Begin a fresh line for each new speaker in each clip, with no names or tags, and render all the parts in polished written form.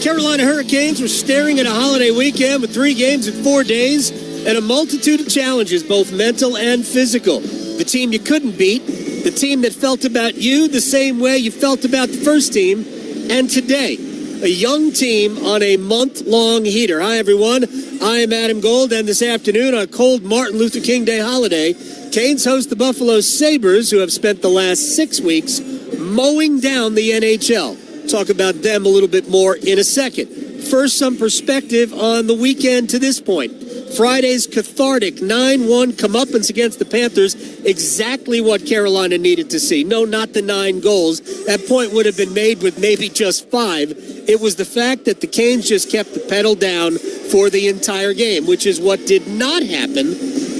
Carolina Hurricanes were staring at a holiday weekend with 3 games in 4 days and a multitude of challenges, both mental and physical. The team you couldn't beat, the team that felt about you the same way you felt about the first team, and today, a young team on a month-long heater. Hi, everyone. I am Adam Gold, and this afternoon on a cold Martin Luther King Day holiday, Canes host the Buffalo Sabres, who have spent the last 6 weeks mowing down the NHL. Talk about them a little bit more in a second. First, some perspective on the weekend to this point. Friday's cathartic 9-1 comeuppance against the Panthers, exactly what Carolina needed to see. No, not the 9 goals. That point would have been made with maybe just 5. It was the fact that the Canes just kept the pedal down for the entire game, which is what did not happen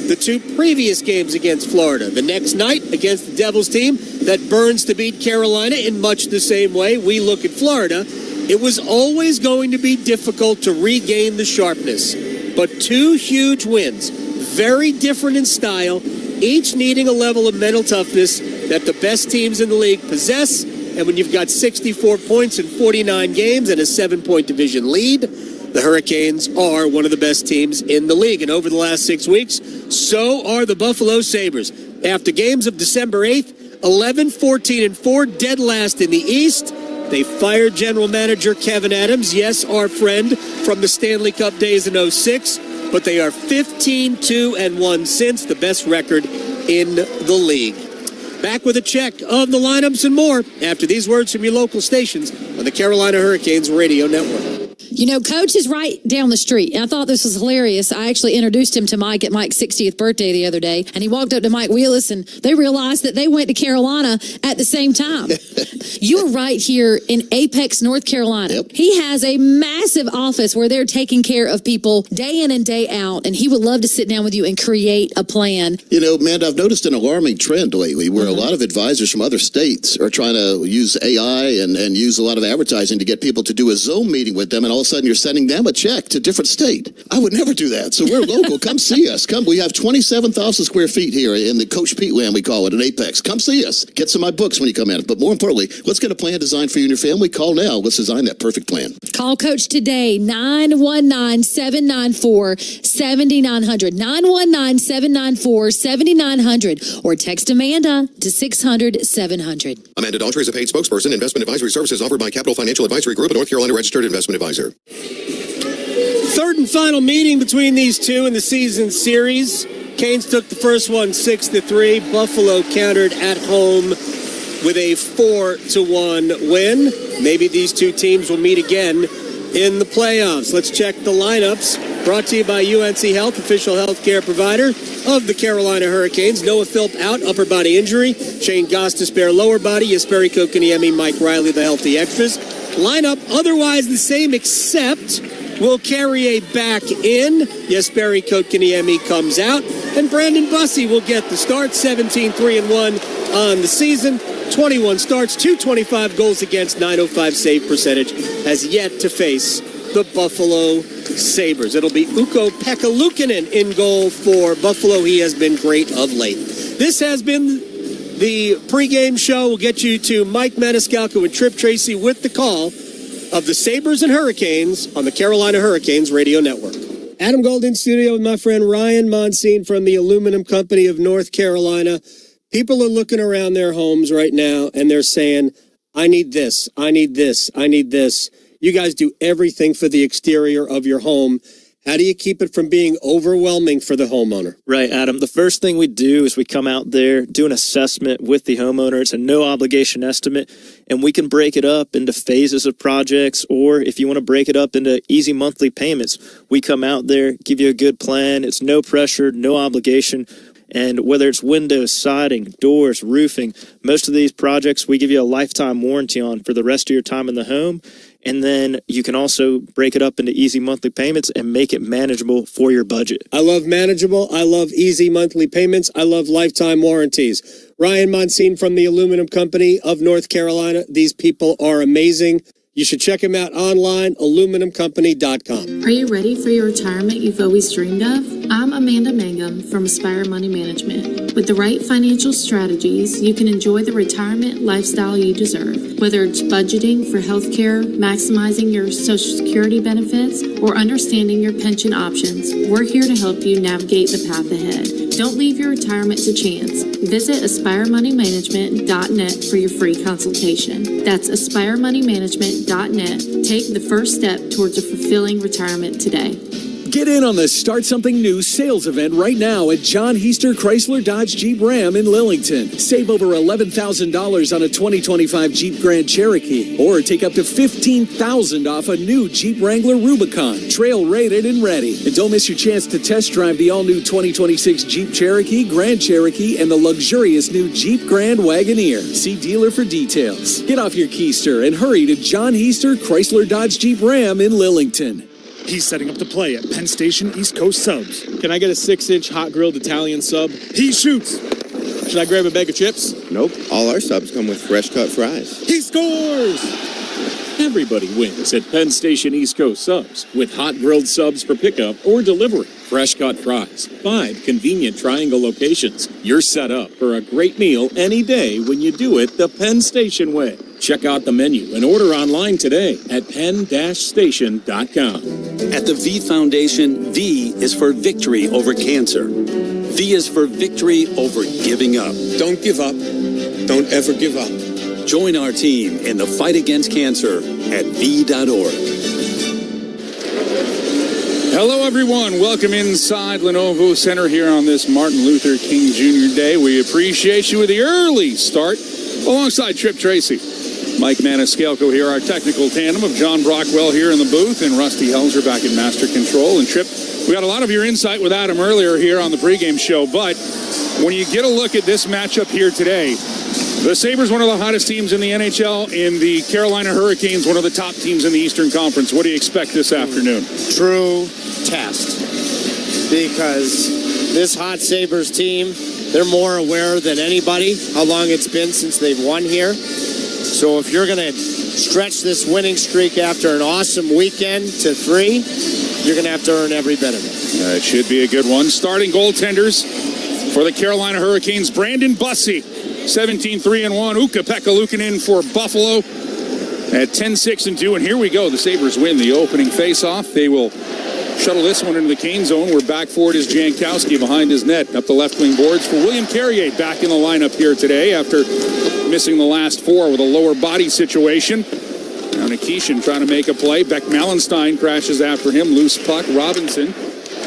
the 2 previous games against Florida. The next night against the Devils team that burns to beat Carolina in much the same way we look at Florida. It was always going to be difficult to regain the sharpness. But 2 huge wins, very different in style, each needing a level of mental toughness that the best teams in the league possess. And when you've got 64 points in 49 games and a 7-point division lead, the Hurricanes are one of the best teams in the league. And over the last 6 weeks, so are the Buffalo Sabres. After games of December 8th, 11-14-4, dead last in the East. They fired general manager Kevin Adams, yes, our friend from the Stanley Cup days in 06, but they are 15-2-1 since, the best record in the league. Back with a check of the lineups and more after these words from your local stations on the Carolina Hurricanes Radio Network.
You know, Coach is right down the street. And I thought this was hilarious. I actually introduced him to Mike at Mike's 60th birthday the other day. And he walked up to Mike Wheelis, and they realized that they went to Carolina at the same time. You're right here in Apex, North Carolina.
Yep.
He has a massive office where they're taking care of people day in and day out. And he would love to sit down with you and create a plan.
You know, man, I've noticed an alarming trend lately where a lot of advisors from other states are trying to use AI and use a lot of advertising to get people to do a Zoom meeting with them, and all of a sudden you're sending them a check to a different state. I would never do that. So we're local. Come see us. Come. We have 27,000 square feet here in the Coach Pete land, we call it, in Apex. Come see us. Get some of my books when you come in. But more importantly, let's get a plan designed for you and your family. Call now. Let's design that perfect plan.
Call Coach today, 919-794-7900, 919-794-7900, or text Amanda to 600-700.
Amanda Daughtry is a paid spokesperson. Investment advisory services offered by Capital Financial Advisory Group, a North Carolina registered investment advisor.
Third and final meeting between these two in the season series. Canes took the first one 6-3. Buffalo countered at home with a 4-1 win. Maybe these two teams will meet again in the playoffs. Let's check the lineups. Brought to you by UNC Health, official health care provider of the Carolina Hurricanes. Noah Philp out, upper body injury. Shane Gostisbehere, lower body. Jesperi Kotkaniemi, Mike Riley, the healthy extras. Lineup otherwise the same, except will Carrier back in. Jesperi Kotkaniemi comes out. And Brandon Bussey will get the start. 17-3-1 on the season. 21 starts, 225 goals against, 905 save percentage. Has yet to face the Buffalo Sabres. It'll be Ukko-Pekka Luukkonen in goal for Buffalo. He has been great of late. This has been the pregame show. We'll get you to Mike Maniscalco and Trip Tracy with the call of the Sabres and Hurricanes on the Carolina Hurricanes Radio Network. Adam Gold in studio with my friend Ryan Monsine from the Aluminum Company of North Carolina. People are looking around their homes right now and they're saying, I need this, I need this, I need this. You guys do everything for the exterior of your home. How do you keep it from being overwhelming for the homeowner?
Right, Adam. The first thing we do is we come out there, do an assessment with the homeowner. It's a no obligation estimate, and we can break it up into phases of projects, or if you want to break it up into easy monthly payments, we come out there, give you a good plan. It's no pressure, no obligation. And whether it's windows, siding, doors, roofing, most of these projects we give you a lifetime warranty on for the rest of your time in the home. And then you can also break it up into easy monthly payments and make it manageable for your budget.
I love manageable. I love easy monthly payments. I love lifetime warranties. Ryan Monsine from the Aluminum Company of North Carolina. These people are amazing. You should check them out online, aluminumcompany.com.
Are you ready for your retirement you've always dreamed of? I'm Amanda Mangum from Aspire Money Management. With the right financial strategies, you can enjoy the retirement lifestyle you deserve. Whether it's budgeting for healthcare, maximizing your Social Security benefits, or understanding your pension options, we're here to help you navigate the path ahead. Don't leave your retirement to chance. Visit AspireMoneyManagement.net for your free consultation. That's AspireMoneyManagement.net. Take the first step towards a fulfilling retirement today.
Get in on the Start Something New sales event right now at John Heister Chrysler Dodge Jeep Ram in Lillington. Save over $11,000 on a 2025 Jeep Grand Cherokee, or take up to $15,000 off a new Jeep Wrangler Rubicon, trail rated and ready. And don't miss your chance to test drive the all-new 2026 Jeep Cherokee, Grand Cherokee, and the luxurious new Jeep Grand Wagoneer. See dealer for details. Get off your keister and hurry to John Heister Chrysler Dodge Jeep Ram in Lillington.
He's setting up to play at Penn Station East Coast Subs.
Can I get a 6-inch hot grilled Italian sub?
He shoots.
Should I grab a bag of chips?
Nope. All our subs come with fresh cut fries.
He scores!
Everybody wins at Penn Station East Coast Subs with hot grilled subs for pickup or delivery. Fresh cut fries. 5 convenient triangle locations. You're set up for a great meal any day when you do it the Penn Station way. Check out the menu and order online today at penn-station.com.
At the V Foundation, V is for victory over cancer. V is for victory over giving up.
Don't give up. Don't ever give up.
Join our team in the fight against cancer at V.org.
Hello, everyone. Welcome inside Lenovo Center here on this Martin Luther King Jr. Day. We appreciate you with the early start alongside Trip Tracy. Mike Maniscalco here, our technical tandem of John Brockwell here in the booth and Rusty Helzer back in Master Control. And Trip, we got a lot of your insight with Adam earlier here on the pregame show, but when you get a look at this matchup here today, the Sabres, one of the hottest teams in the NHL, and the Carolina Hurricanes, one of the top teams in the Eastern Conference. What do you expect this afternoon?
True test. Because this hot Sabres team, they're more aware than anybody how long it's been since they've won here. So if you're going to stretch this winning streak after an awesome weekend to 3, you're going to have to earn every bit of it.
It should be a good one. Starting goaltenders for the Carolina Hurricanes, Brandon Bussey, 17-3-1. Ukko-Pekka Luukkonen for Buffalo at 10-6-2. And here we go. The Sabres win the opening faceoff. They will shuttle this one into the Kane zone. We're back for it is Jankowski behind his net. Up the left wing boards for William Carrier back in the lineup here today after missing the last 4 with a lower body situation. Now Nikishin trying to make a play. Beck Mallenstein crashes after him. Loose puck. Robinson,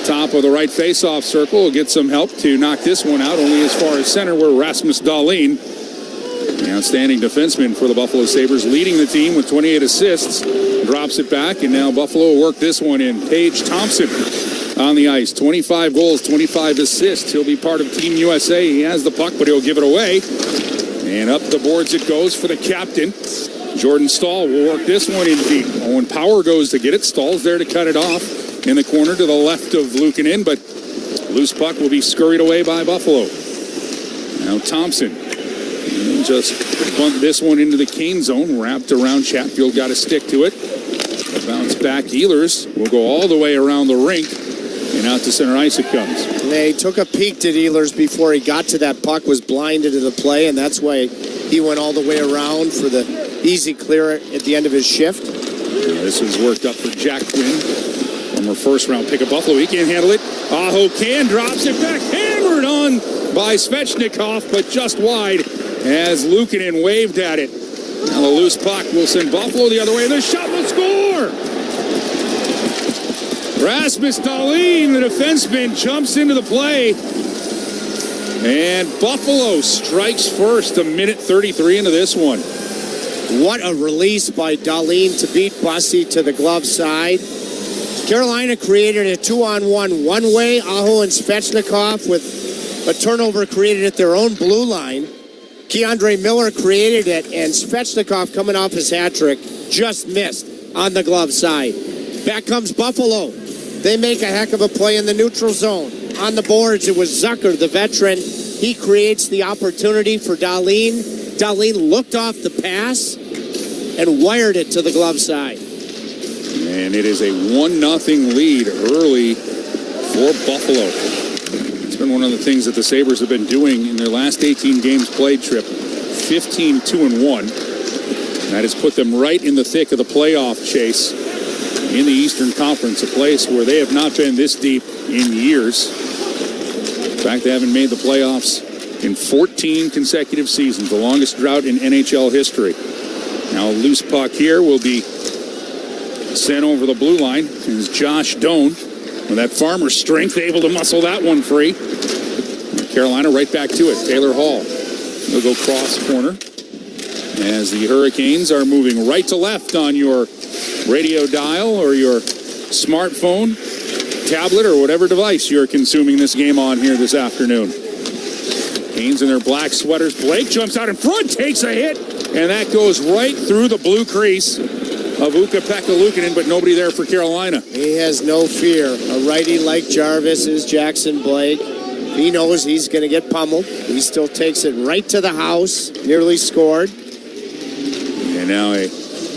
top of the right faceoff circle, will get some help to knock this one out. Only as far as center where Rasmus Dahlin, the outstanding defenseman for the Buffalo Sabres, leading the team with 28 assists, drops it back, and now Buffalo will work this one in. Paige Thompson on the ice. 25 goals, 25 assists. He'll be part of Team USA. He has the puck, but he'll give it away. And up the boards it goes for the captain. Jordan Stahl will work this one in deep. Owen Power goes to get it. Stahl's there to cut it off in the corner to the left of Luukkonen, but loose puck will be scurried away by Buffalo. Now Thompson just bumped this one into the Kane zone, wrapped around Chatfield, got to stick to it. Bounce back. Ehlers will go all the way around the rink, and out to center ice it comes.
They took a peek at Ehlers before he got to that puck, was blinded to the play, and that's why he went all the way around for the easy clear at the end of his shift.
This is worked up for Jack Quinn, former first-round pick of Buffalo. He can't handle it. Aho can, drops it back, hammered on by Svechnikov, but just wide as Luukkonen waved at it. Now the loose puck will send Buffalo the other way. The shot will score! Rasmus Dahlin, the defenseman, jumps into the play. And Buffalo strikes first, a minute 33 into this one.
What a release by Dahlin to beat Bussey to the glove side. Carolina created a 2-on-1 one-way. Aho and Svechnikov with a turnover created at their own blue line. Keandre Miller created it, and Svechnikov, coming off his hat trick, just missed on the glove side. Back comes Buffalo. They make a heck of a play in the neutral zone. On the boards, it was Zucker, the veteran. He creates the opportunity for Dahlin. Dahlin looked off the pass and wired it to the glove side.
And it is a 1-0 lead early for Buffalo. It's been one of the things that the Sabres have been doing in their last 18 games played, Trip. 15-2-1. That has put them right in the thick of the playoff chase in the Eastern Conference, a place where they have not been this deep in years. In fact, they haven't made the playoffs in 14 consecutive seasons, the longest drought in NHL history. Now a loose puck here will be sent over the blue line. Is Josh Doan with that farmer strength able to muscle that one free. Carolina right back to it. Taylor Hall will go cross corner as the Hurricanes are moving right to left on your radio dial or your smartphone, tablet, or whatever device you're consuming this game on here this afternoon. Canes in their black sweaters. Blake jumps out in front, takes a hit, and that goes right through the blue crease of Ukko-Pekka Luukkonen, but nobody there for Carolina.
He has no fear. A righty like Jarvis is Jackson Blake. He knows he's going to get pummeled. He still takes it right to the house. Nearly scored.
And now a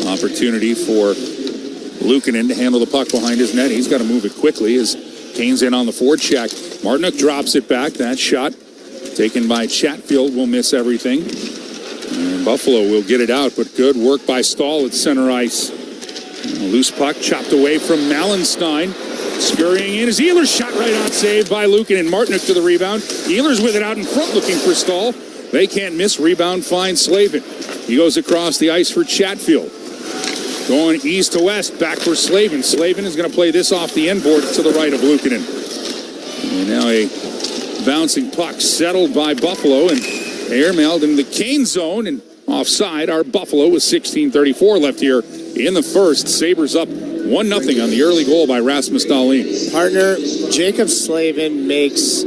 opportunity for Luukkonen to handle the puck behind his net. He's got to move it quickly as Canes in on the forecheck. Martinook drops it back. That shot taken by Chatfield will miss everything. And Buffalo will get it out, but good work by Stahl at center ice. A loose puck chopped away from Malenstein. Scurrying in is Ehlers, shot right on, saved by Luukkonen. And Martinook to the rebound. Ehlers with it out in front looking for Stahl. They can't miss. Rebound finds Slavin. He goes across the ice for Chatfield. Going east to west, back for Slavin. Slavin is going to play this off the end board to the right of Luukkonen. And now a bouncing puck settled by Buffalo and airmailed in the Kane zone and offside. Our Buffalo with 16:34 left here in the first. Sabres up 1-0 on the early goal by Rasmus Dahlin.
Partner, Jacob Slavin makes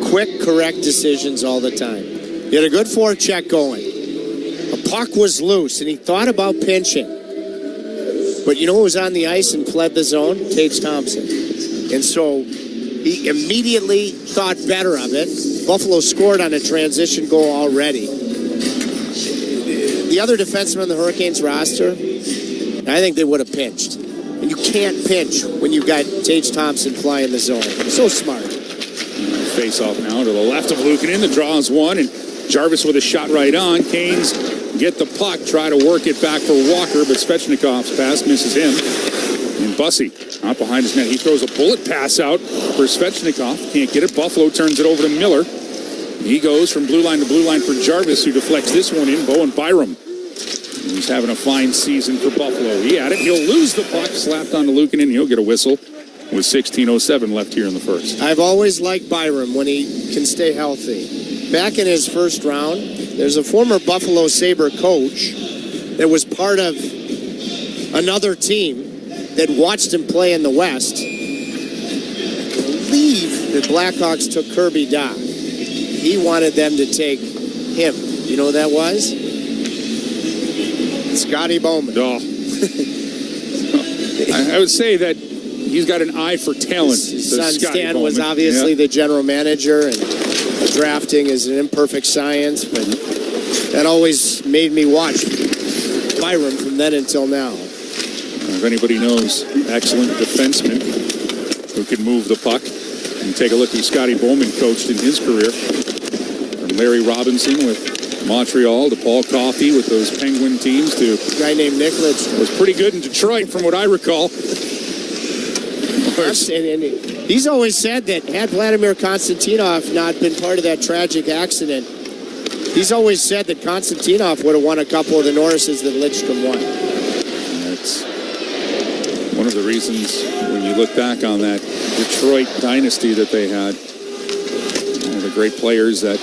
quick, correct decisions all the time. He had a good forecheck going. A puck was loose, and he thought about pinching. But you know who was on the ice and fled the zone? Tage Thompson. And so he immediately thought better of it. Buffalo scored on a transition goal already. The other defensemen on the Hurricanes roster, I think they would have pinched. And you can't pinch when you've got Tage Thompson flying the zone. So smart.
Face off now to the left of Luukkonen. The draw is one, and Jarvis with a shot right on. Canes get the puck, try to work it back for Walker, but Svechnikov's pass misses him. And Bussy out behind his net. He throws a bullet pass out for Svechnikov. Can't get it. Buffalo turns it over to Miller. He goes from blue line to blue line for Jarvis, who deflects this one in. Bowen Byram. He's having a fine season for Buffalo. He had it. He'll lose the puck. Slapped onto Luukkonen. He'll get a whistle with 16:07 left here in the first.
I've always liked Byram when he can stay healthy. Back in his first round, there's a former Buffalo Sabre coach that was part of another team that watched him play in the West. I believe the Blackhawks took Kirby Dach. He wanted them to take him. You know who that was? Scotty Bowman.
Oh. I would say that he's got an eye for talent.
His son Stan was obviously the general manager, and drafting is an imperfect science, but that always made me watch Byram from then until now.
If anybody knows excellent defensemen who can move the puck, and take a look at Scotty Bowman coached in his career. From Larry Robinson with Montreal to Paul Coffey with those Penguin teams to
a guy named Nicholas
was pretty good in Detroit from what I recall.
And he's always said that had Vladimir Konstantinov not been part of that tragic accident, he's always said that Konstantinov would have won a couple of the Norrises that Lidstrom won.
That's one of the reasons when you look back on that Detroit dynasty that they had, one of the great players that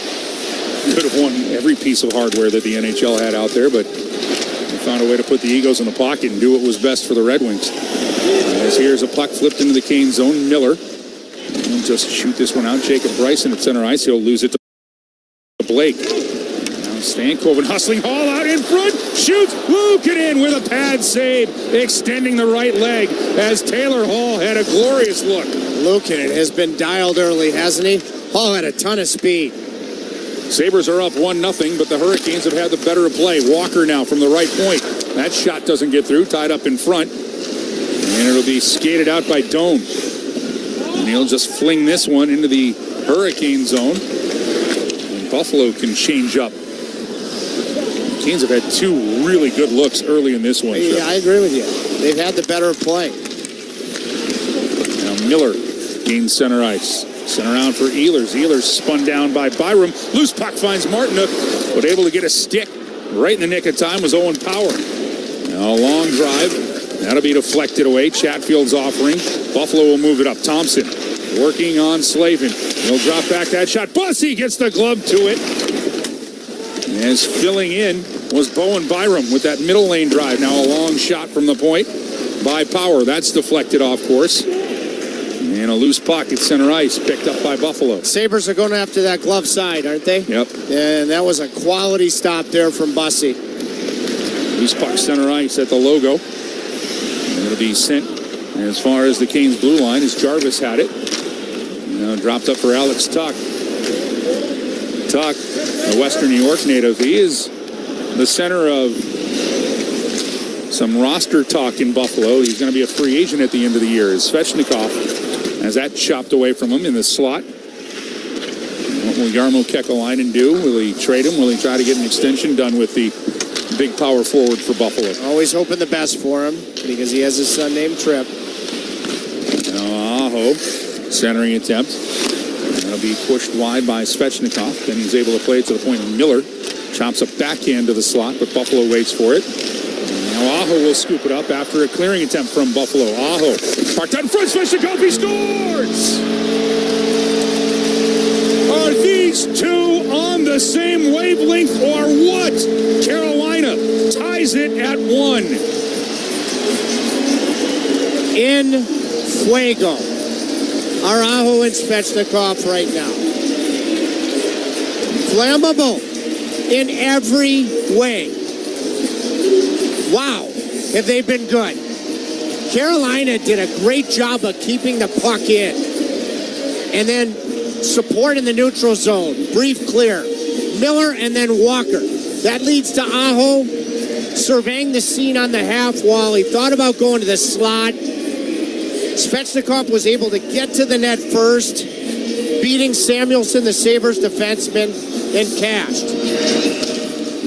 could have won every piece of hardware that the NHL had out there, but they found a way to put the egos in the pocket and do what was best for the Red Wings. As here's a puck flipped into the Kane zone. Miller will just shoot this one out. Jacob Bryson at center ice. He'll lose it to Blake. Now Stankoven hustling Hall out in front. Shoots. Luukkonen with a pad save. Extending the right leg as Taylor Hall had a glorious look.
Luukkonen has been dialed early, hasn't he? Hall had a ton of speed.
Sabres are up 1-0, but the Hurricanes have had the better of play. Walker now from the right point. That shot doesn't get through. Tied up in front. And it'll be skated out by Doan. And he'll just fling this one into the Hurricane zone. And Buffalo can change up. The Canes have had two really good looks early in this one.
Yeah, I agree with you. They've had the better play.
Now Miller gains center ice. Sent around for Ehlers. Ehlers spun down by Byram. Loose puck finds Martinook, but able to get a stick right in the nick of time was Owen Power. Now a long drive. That'll be deflected away. Chatfield's offering. Buffalo will move it up. Thompson working on Slavin. He'll drop back that shot. Bussy gets the glove to it. As filling in was Bowen Byram with that middle lane drive. Now a long shot from the point by Power. That's deflected off course. And a loose puck at center ice, picked up by Buffalo.
Sabres are going after that glove side, aren't they?
Yep.
And that was a quality stop there from Bussy.
Loose puck center ice at the logo. And it'll be sent as far as the Canes blue line as Jarvis had it. Now dropped up for Alex Tuck. Tuck, a Western New York native, he is the center of some roster talk in Buffalo. He's going to be a free agent at the end of the year. Svechnikov has that chopped away from him in the slot. What will Jarmo Kekalainen do? Will he trade him? Will he try to get an extension done with the big power forward for Buffalo?
Always hoping the best for him because he has his son named Tripp.
Now Aho, centering attempt. That'll be pushed wide by Svechnikov. Then he's able to play it to the point of Miller. Chops a backhand to the slot, but Buffalo waits for it. Now Aho will scoop it up after a clearing attempt from Buffalo. Aho parked out in front. Svechnikov, he scores! Are these two on the same wavelength or what? Carolina ties it at 1.
In fuego. Aho and Svechnikov right now. Flammable in every way. Wow, have they been good. Carolina did a great job of keeping the puck in. And then support in the neutral zone. Brief clear. Miller and then Walker. That leads to Aho surveying the scene on the half wall. He thought about going to the slot. Svechnikov was able to get to the net first, beating Samuelson, the Sabres defenseman, and cashed.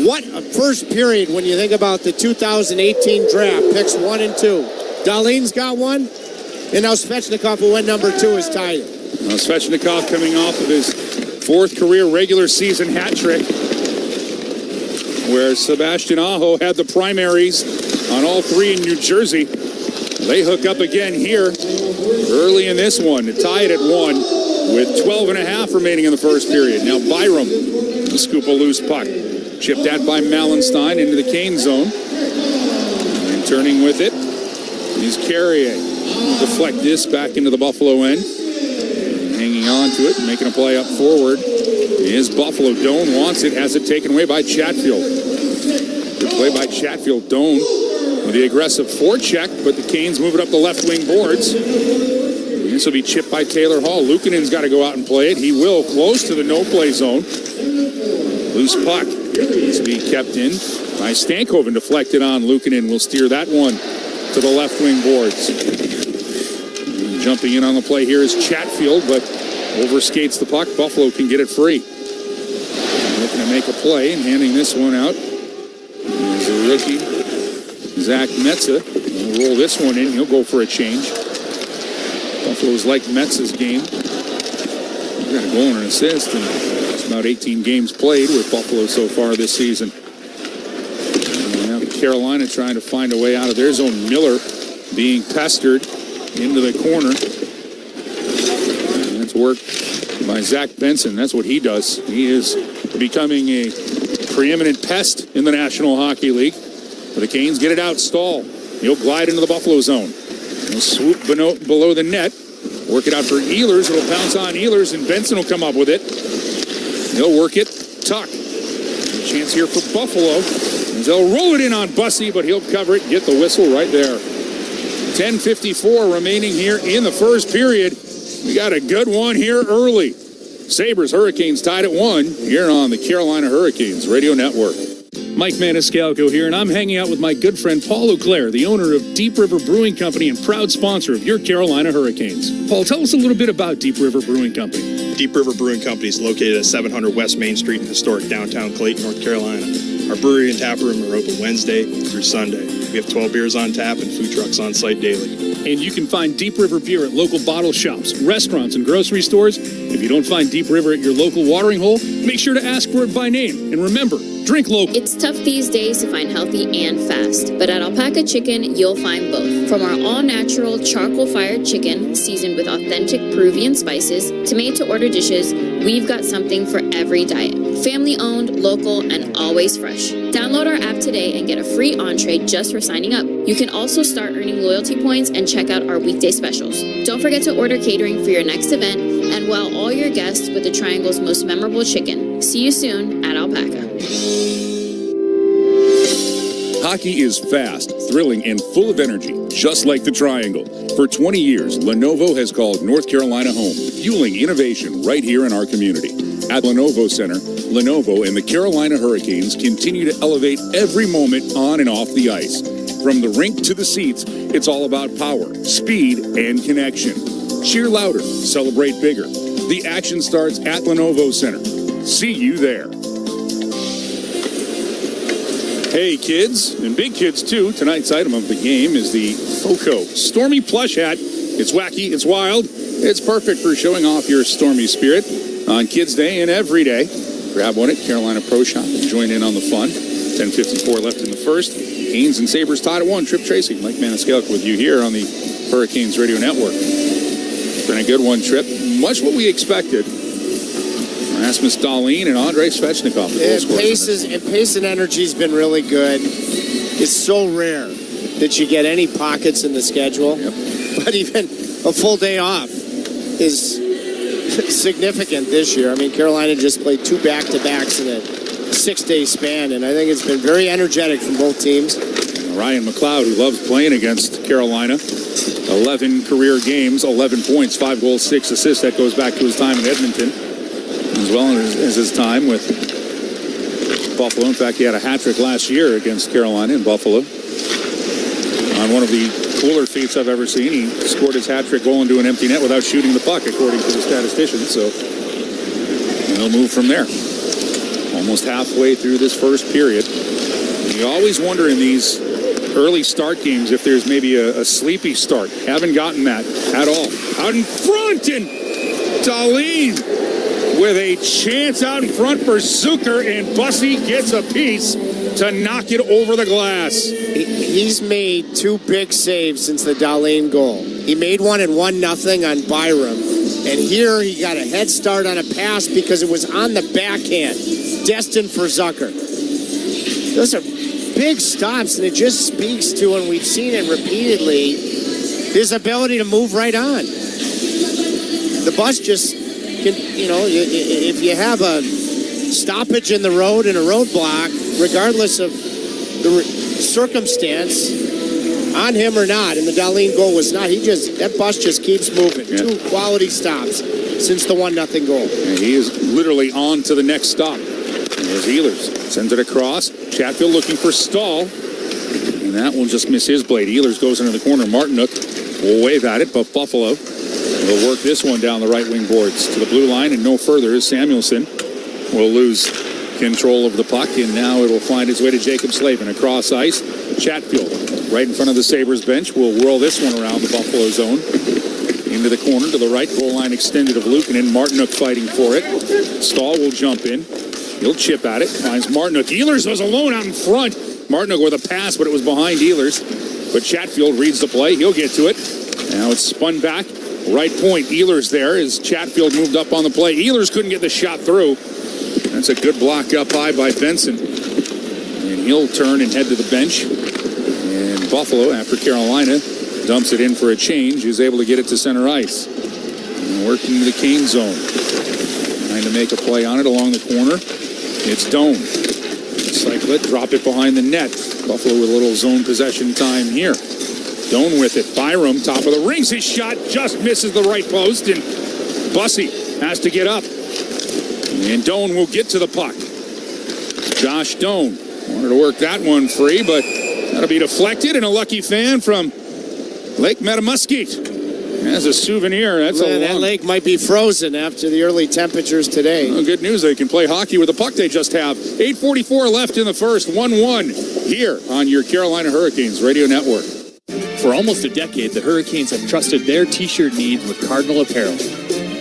What a first period when you think about the 2018 draft. Picks 1 and 2. Darlene's got one, and now Svechnikov, who went number 2, is tied.
Now Svechnikov coming off of his 4th career regular season hat trick, where Sebastian Aho had the primaries on all 3 in New Jersey. They hook up again here early in this one to tie it at 1 with 12 and a half remaining in the first period. Now Byram will scoop a loose puck. Chipped at by Malenstein into the Kane zone. And turning with it is Carrier. Deflect this back into the Buffalo end. And hanging on to it, making a play up forward is Buffalo. Doan wants it, has it taken away by Chatfield. Good play by Chatfield. Doan with the aggressive forecheck, but the Canes move it up the left wing boards. This will be chipped by Taylor Hall. Luukkonen's got to go out and play it. He will, close to the no-play zone. Loose puck. Needs to be kept in by Stankoven. Deflected on. Luukkonen will steer that one to the left wing boards. And jumping in on the play here is Chatfield, but overskates the puck. Buffalo can get it free. Looking to make a play and handing this one out is the rookie, Zach Metza. He'll roll this one in. He'll go for a change. Buffalo's like Metza's game. He's got a goal and an assist, and it's about 18 games played with Buffalo so far this season. And now Carolina trying to find a way out of their zone. Miller being pestered into the corner. And that's work by Zach Benson. That's what he does. He is becoming a preeminent pest in the National Hockey League. But the Canes get it out. Stahl. He'll glide into the Buffalo zone. He'll swoop below the net. Work it out for Ehlers. It'll bounce on Ehlers, and Benson will come up with it. He'll work it. Tuck. A chance here for Buffalo. And they'll roll it in on Bussy, but he'll cover it. Get the whistle right there. 10:54 remaining here in the first period. We got a good one here early. Sabres Hurricanes tied at 1 here on the Carolina Hurricanes Radio Network. Mike Maniscalco here, and I'm hanging out with my good friend Paul Auclair, the owner of Deep River Brewing Company and proud sponsor of your Carolina Hurricanes. Paul, tell us a little bit about Deep River Brewing Company.
Deep River Brewing Company is located at 700 West Main Street in historic downtown Clayton, North Carolina. Our brewery and tap room are open Wednesday through Sunday. We have 12 beers on tap and food trucks on site daily.
And you can find Deep River beer at local bottle shops, restaurants, and grocery stores. If you don't find Deep River at your local watering hole, make sure to ask for it by name. And remember, drink local.
It's tough these days to find healthy and fast, but at Alpaca Chicken, you'll find both. From our all-natural charcoal-fired chicken, seasoned with authentic Peruvian spices, to made-to-order dishes, we've got something for every diet. Family-owned, local, and always fresh. Download our app today and get a free entree just for signing up. You can also start earning loyalty points and check out our weekday specials. Don't forget to order catering for your next event and wow all your guests with the Triangle's most memorable chicken. See you soon at Alpaca.
Hockey is fast, thrilling, and full of energy, just like the Triangle. For 20 years, Lenovo has called North Carolina home, fueling innovation right here in our community. At Lenovo Center, Lenovo and the Carolina Hurricanes continue to elevate every moment on and off the ice. From the rink to the seats, it's all about power, speed, and connection. Cheer louder, celebrate bigger. The action starts at Lenovo Center. See you there. Hey kids, and big kids too, tonight's item of the game is the FOCO Stormy Plush Hat. It's wacky, it's wild, it's perfect for showing off your stormy spirit on Kids Day and every day. Grab one at Carolina Pro Shop and join in on the fun. 10:54 left in the first. Canes and Sabres tied at 1. Trip Tracy, Mike Maniscalco with you here on the Hurricanes Radio Network. It's been a good one, Trip. Much what we expected. Rasmus Dahlin and Andrei Svechnikov.
Pace and energy has been really good. It's so rare that you get any pockets in the schedule.
Yep.
But even a full day off is significant this year. I mean, Carolina just played 2 back-to-backs in a 6-day span, and I think it's been very energetic from both teams.
Ryan McLeod, who loves playing against Carolina. 11 career games, 11 points, 5 goals, 6 assists. That goes back to his time in Edmonton, as well as his time with Buffalo. In fact, he had a hat trick last year against Carolina in Buffalo. On one of the cooler feats I've ever seen, he scored his hat trick goal into an empty net without shooting the puck, according to the statisticians. So he'll move from there. Almost halfway through this first period. You always wonder in these early start games if there's maybe a sleepy start. Haven't gotten that at all. Out in front, and Dahlin with a chance out in front for Zucker, and Bussy gets a piece to knock it over the glass.
He's made 2 big saves since the Dahlin goal. He made one and 1-0 on Byram. And here he got a head start on a pass because it was on the backhand, destined for Zucker. Those are big stops, and it just speaks to, and we've seen it repeatedly, his ability to move right on. The bus just can, if you have a stoppage in the road and a roadblock, regardless of the circumstance, on him or not, and the Dahlin goal was not, that bus just keeps moving. Yeah. 2 quality stops since the 1-0 goal.
And he is literally on to the next stop. And there's Ehlers. Sends it across. Chatfield looking for Stahl. And that will just miss his blade. Ehlers goes into the corner. Martinook will wave at it, but Buffalo will work this one down the right wing boards to the blue line, and no further as Samuelson will lose control of the puck, and now it will find its way to Jacob Slavin across ice. Chatfield right in front of the Sabres bench will whirl this one around the Buffalo zone into the corner to the right. Goal line extended of Luukkonen. Martinook fighting for it. Stahl will jump in. He'll chip at it. Finds Martinook. Ehlers was alone out in front. Martinook with a pass, but it was behind Ehlers. But Chatfield reads the play. He'll get to it. Now it's spun back. Right point. Ehlers there as Chatfield moved up on the play. Ehlers couldn't get the shot through. That's a good block up high by Benson. And he'll turn and head to the bench. And Buffalo, after Carolina dumps it in for a change, is able to get it to center ice. And working the Kane zone. Trying to make a play on it along the corner. It's Domo. Cycle it, drop it behind the net. Buffalo with a little zone possession time here. Domo with it. Byram, top of the rings. His shot just misses the right post, and Bussy has to get up. And Domo will get to the puck. Josh Domo
Wanted to work that one free, but that'll be deflected, and a lucky fan from Lake Metamuskete. As a souvenir,
that lake might be frozen after the early temperatures today.
Well, good news, they can play hockey with the puck they just have. 8:44 left in the first, 1-1 here on your Carolina Hurricanes Radio Network.
For almost a decade, the Hurricanes have trusted their T-shirt needs with Cardinal Apparel.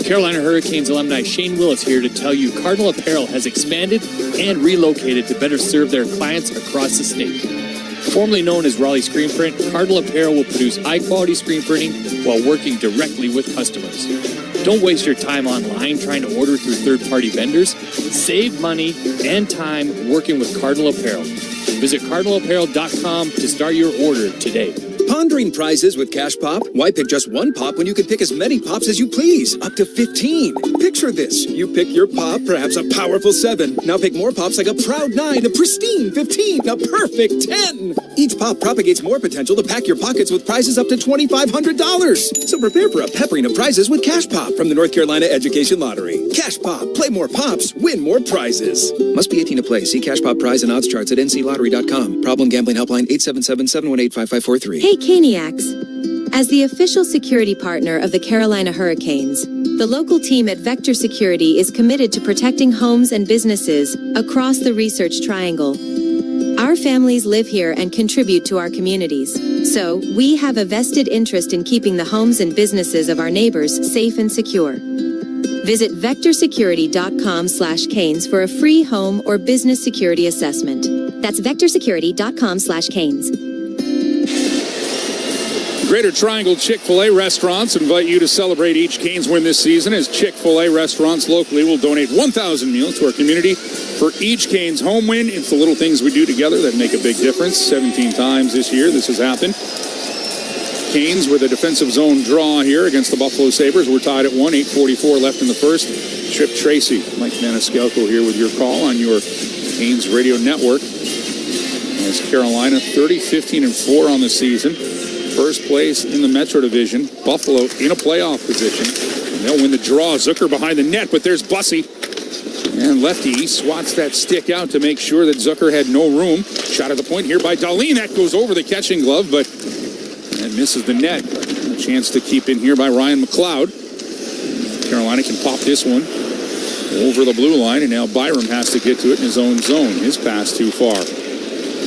Carolina Hurricanes alumni Shane Willis here to tell you Cardinal Apparel has expanded and relocated to better serve their clients across the state. Formerly known as Raleigh Screen Print, Cardinal Apparel will produce high-quality screen printing while working directly with customers. Don't waste your time online trying to order through third-party vendors. Save money and time working with Cardinal Apparel. Visit cardinalapparel.com to start your order today.
Pondering prizes with Cash Pop? Why pick just one pop when you can pick as many pops as you please? Up to 15. Picture this. You pick your pop, perhaps a powerful 7. Now pick more pops like a proud 9, a pristine 15, a perfect 10. Each pop propagates more potential to pack your pockets with prizes up to $2,500. So prepare for a peppering of prizes with Cash Pop from the North Carolina Education Lottery. Cash Pop. Play more pops. Win more prizes. Must be 18 to play. See Cash Pop prize and odds charts at nclottery.com. Problem gambling helpline 877-718-5543.
Hey, Caniacs. As the official security partner of the Carolina Hurricanes, the local team at Vector Security is committed to protecting homes and businesses across the Research Triangle. Our families live here and contribute to our communities, so we have a vested interest in keeping the homes and businesses of our neighbors safe and secure. Visit vectorsecurity.com/canes for a free home or business security assessment. That's vectorsecurity.com/canes.
Greater Triangle Chick-fil-A restaurants invite you to celebrate each Canes win this season as Chick-fil-A restaurants locally will donate 1,000 meals to our community for each Canes home win. It's the little things we do together that make a big difference. 17 times this year this has happened. Canes with a defensive zone draw here against the Buffalo Sabres. We're tied at 1, 8:44 left in the first. Trip Tracy, Mike Maniscalco here with your call on your Canes Radio Network. As Carolina 30-15-4 on the season. First place in the Metro Division. Buffalo in a playoff position. And they'll win the draw. Zucker behind the net, but there's Bussey. And lefty swats that stick out to make sure that Zucker had no room. Shot at the point here by Dahlin. That goes over the catching glove, but that misses the net. A chance to keep in here by Ryan McLeod. Carolina can pop this one over the blue line, and now Byram has to get to it in his own zone. His pass too far.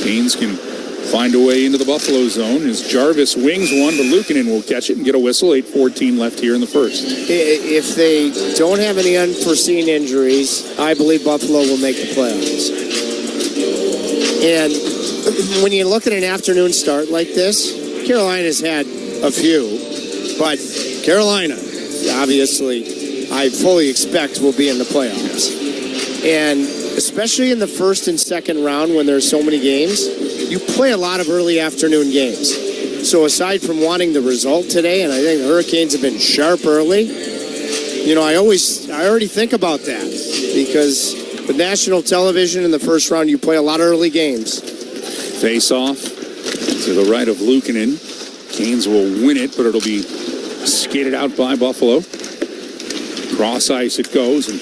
Canes can find a way into the Buffalo zone as Jarvis wings one, but Luukkonen will catch it and get a whistle. 8:14 left here in the first.
If they don't have any unforeseen injuries, I believe Buffalo will make the playoffs. And when you look at an afternoon start like this, Carolina's had a few, but Carolina, obviously, I fully expect will be in the playoffs. And especially in the first and second round when there's so many games, you play a lot of early afternoon games. So aside from wanting the result today, and I think the Hurricanes have been sharp early, you know, I already think about that because with national television in the first round, you play a lot of early games.
Face off to the right of Luukkonen. Canes will win it, but it'll be skated out by Buffalo. Cross ice it goes, and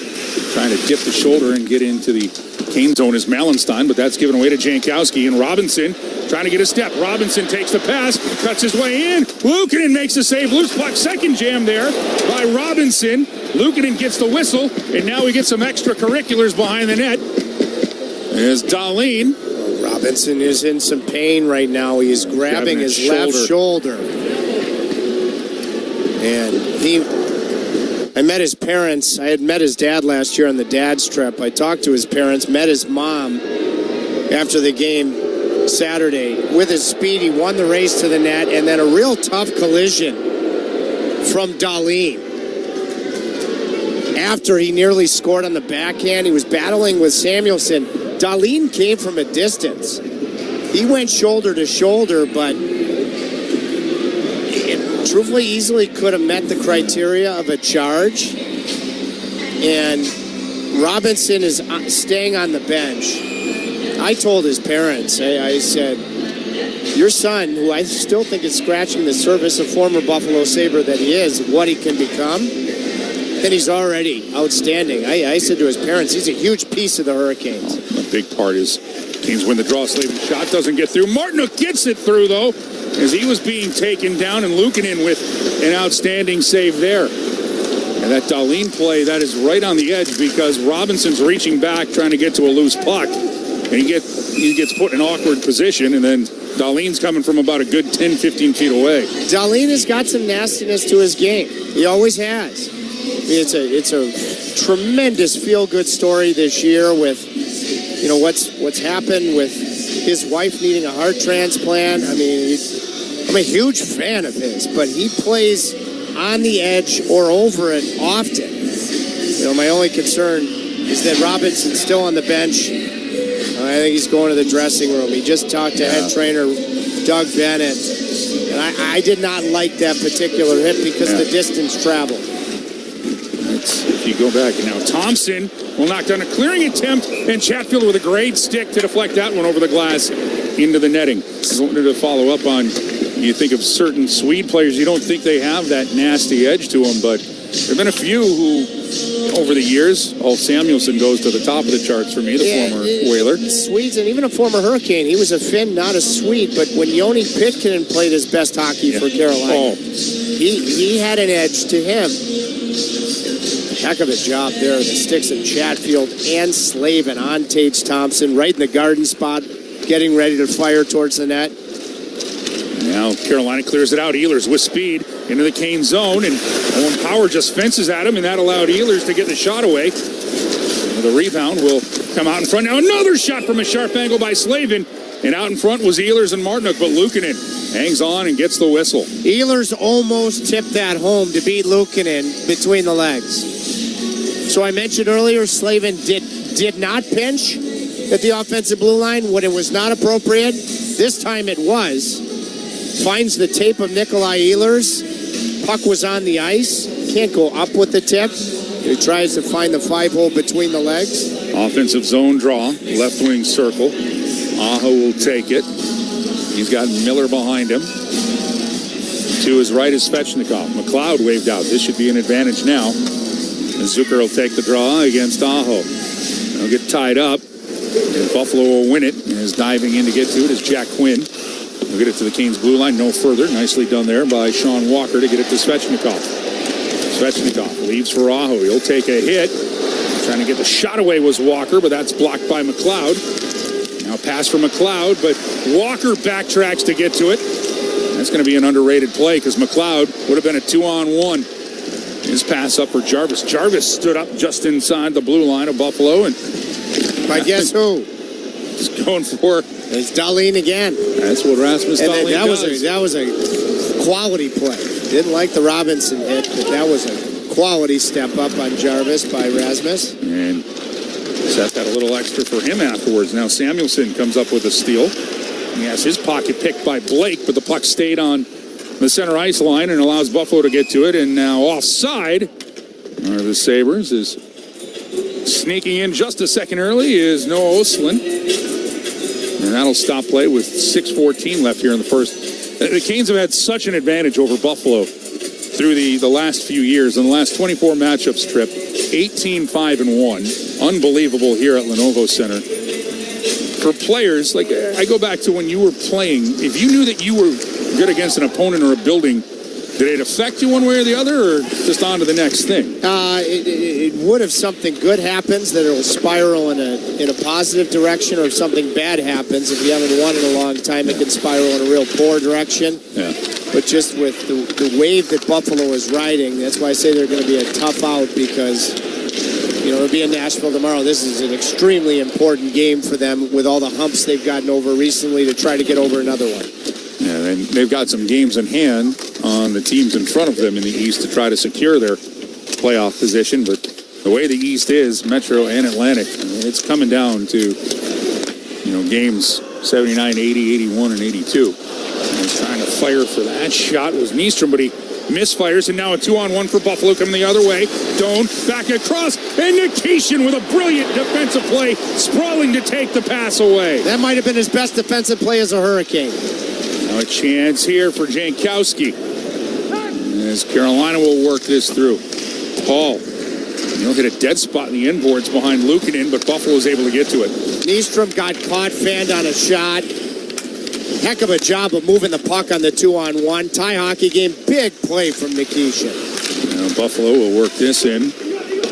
trying to dip the shoulder and get into the Canes zone is Malenstein, but that's given away to Jankowski. And Robinson trying to get a step. Robinson takes the pass, cuts his way in. Luukkonen makes the save. Loose puck, second jam there by Robinson. Luukkonen gets the whistle, and now we get some extracurriculars behind the net. There's Dahlin.
Robinson is in some pain right now. He is grabbing his left shoulder. And I met his parents. I had met his dad last year on the dad's trip. I talked to his parents, met his mom after the game Saturday. With his speed, he won the race to the net, and then a real tough collision from Dahlin. After he nearly scored on the backhand, he was battling with Samuelson. Dahlin came from a distance. He went shoulder to shoulder, but truthfully easily could have met the criteria of a charge. And Robinson is staying on the bench. I told his parents, I said, your son, who I still think is scratching the surface, a former Buffalo Sabre that he is, what he can become, then he's already outstanding. I said to his parents, he's a huge piece of the Hurricanes.
A big part is Hurricanes win the draw. Slavin's shot doesn't get through. Martinook gets it through, though, as he was being taken down, and Luukkonen with an outstanding save there. And that Dahlin play, that is right on the edge because Robinson's reaching back trying to get to a loose puck. And he gets put in an awkward position, and then Dahlin's coming from about a good 10, 15 feet away.
Dahlin has got some nastiness to his game. He always has. I mean, it's a tremendous feel-good story this year with, you know, what's happened with his wife needing a heart transplant. I mean, I'm a huge fan of his, but he plays on the edge or over it often. You know, my only concern is that Robinson's still on the bench. I think he's going to the dressing room. He just talked to head trainer Doug Bennett, and I did not like that particular hit because of the distance traveled.
If you go back, and now Thompson will knock down a clearing attempt, and Chatfield with a great stick to deflect that one over the glass into the netting. I wanted to follow up on, you think of certain Swede players, you don't think they have that nasty edge to them, but there have been a few who, over the years, Samuelsson goes to the top of the charts for me, the former Whaler.
Swedes, and even a former Hurricane. He was a Finn, not a Swede, but when Joni Pitkanen played his best hockey for Carolina, he had an edge to him. Heck of a job there. The sticks of Chatfield and Slavin on Tage Thompson, right in the garden spot, getting ready to fire towards the net.
Now Carolina clears it out. Ehlers with speed into the Kane zone, and Owen Power just fences at him, and that allowed Ehlers to get the shot away. The rebound will come out in front. Now another shot from a sharp angle by Slavin, and out in front was Ehlers and Martinook, but Luukkonen hangs on and gets the whistle.
Ehlers almost tipped that home to beat Luukkonen between the legs. So I mentioned earlier, Slavin did not pinch at the offensive blue line when it was not appropriate. This time it was. Finds the tape of Nikolai Ehlers. Puck was on the ice. Can't go up with the tip. He tries to find the 5-hole between the legs.
Offensive zone draw, left wing circle. Aho will take it. He's got Miller behind him. To his right is Svechnikov. McLeod waved out. This should be an advantage now. And Zucker will take the draw against Aho. They'll get tied up. And Buffalo will win it. And is diving in to get to it is Jack Quinn. We'll get it to the Canes blue line. No further. Nicely done there by Sean Walker to get it to Svechnikov. Svechnikov leaves for Aho. He'll take a hit. Trying to get the shot away was Walker, but that's blocked by McLeod. Now pass for McLeod, but Walker backtracks to get to it. That's going to be an underrated play because McLeod would have been a 2-on-1. His pass up for Jarvis. Jarvis stood up just inside the blue line of Buffalo, and
by guess who?
He's going for
it's Dahlin again.
That's what Rasmus Dahlin
does. That was a quality play. Didn't like the Robinson hit, but that was a quality step up on Jarvis by Rasmus.
And Seth got a little extra for him afterwards. Now Samuelsson comes up with a steal. He has his pocket picked by Blake, but the puck stayed on the center ice line and allows Buffalo to get to it. And now offside are the Sabres. Is sneaking in just a second early is Noah Ostlund. And that'll stop play with 6:14 left here in the first. The Canes have had such an advantage over Buffalo through the last few years. In the last 24 matchups trip, 18-5-1. Unbelievable here at Lenovo Center. For players, like I go back to when you were playing, if you knew that you were good against an opponent or a building, did it affect you one way or the other, or just on to the next thing?
It would if something good happens, that it'll spiral in a positive direction, or if something bad happens, if you haven't won in a long time, it can spiral in a real poor direction.
Yeah.
But just with the wave that Buffalo is riding, that's why I say they're going to be a tough out, because it'll be in Nashville tomorrow. This is an extremely important game for them with all the humps they've gotten over recently to try to get over another one.
Yeah, and they've got some games in hand on the teams in front of them in the East to try to secure their playoff position. But the way the East is, Metro and Atlantic, it's coming down to, games 79, 80, 81, and 82. And he's trying to fire for that. Shot was Nystrom, but he misfires, and now a 2-on-1 for Buffalo coming the other way. Doan back across, and Nikishin with a brilliant defensive play, sprawling to take the pass away.
That might have been his best defensive play as a Hurricane.
Now a chance here for Jankowski, as Carolina will work this through. Paul He'll hit a dead spot in the inboards behind Luukkonen, but Buffalo's able to get to it.
Nystrom got caught, fanned on a shot. Heck of a job of moving the puck on the 2-on-1. Tie hockey game, big play from Nikishin.
Now Buffalo will work this in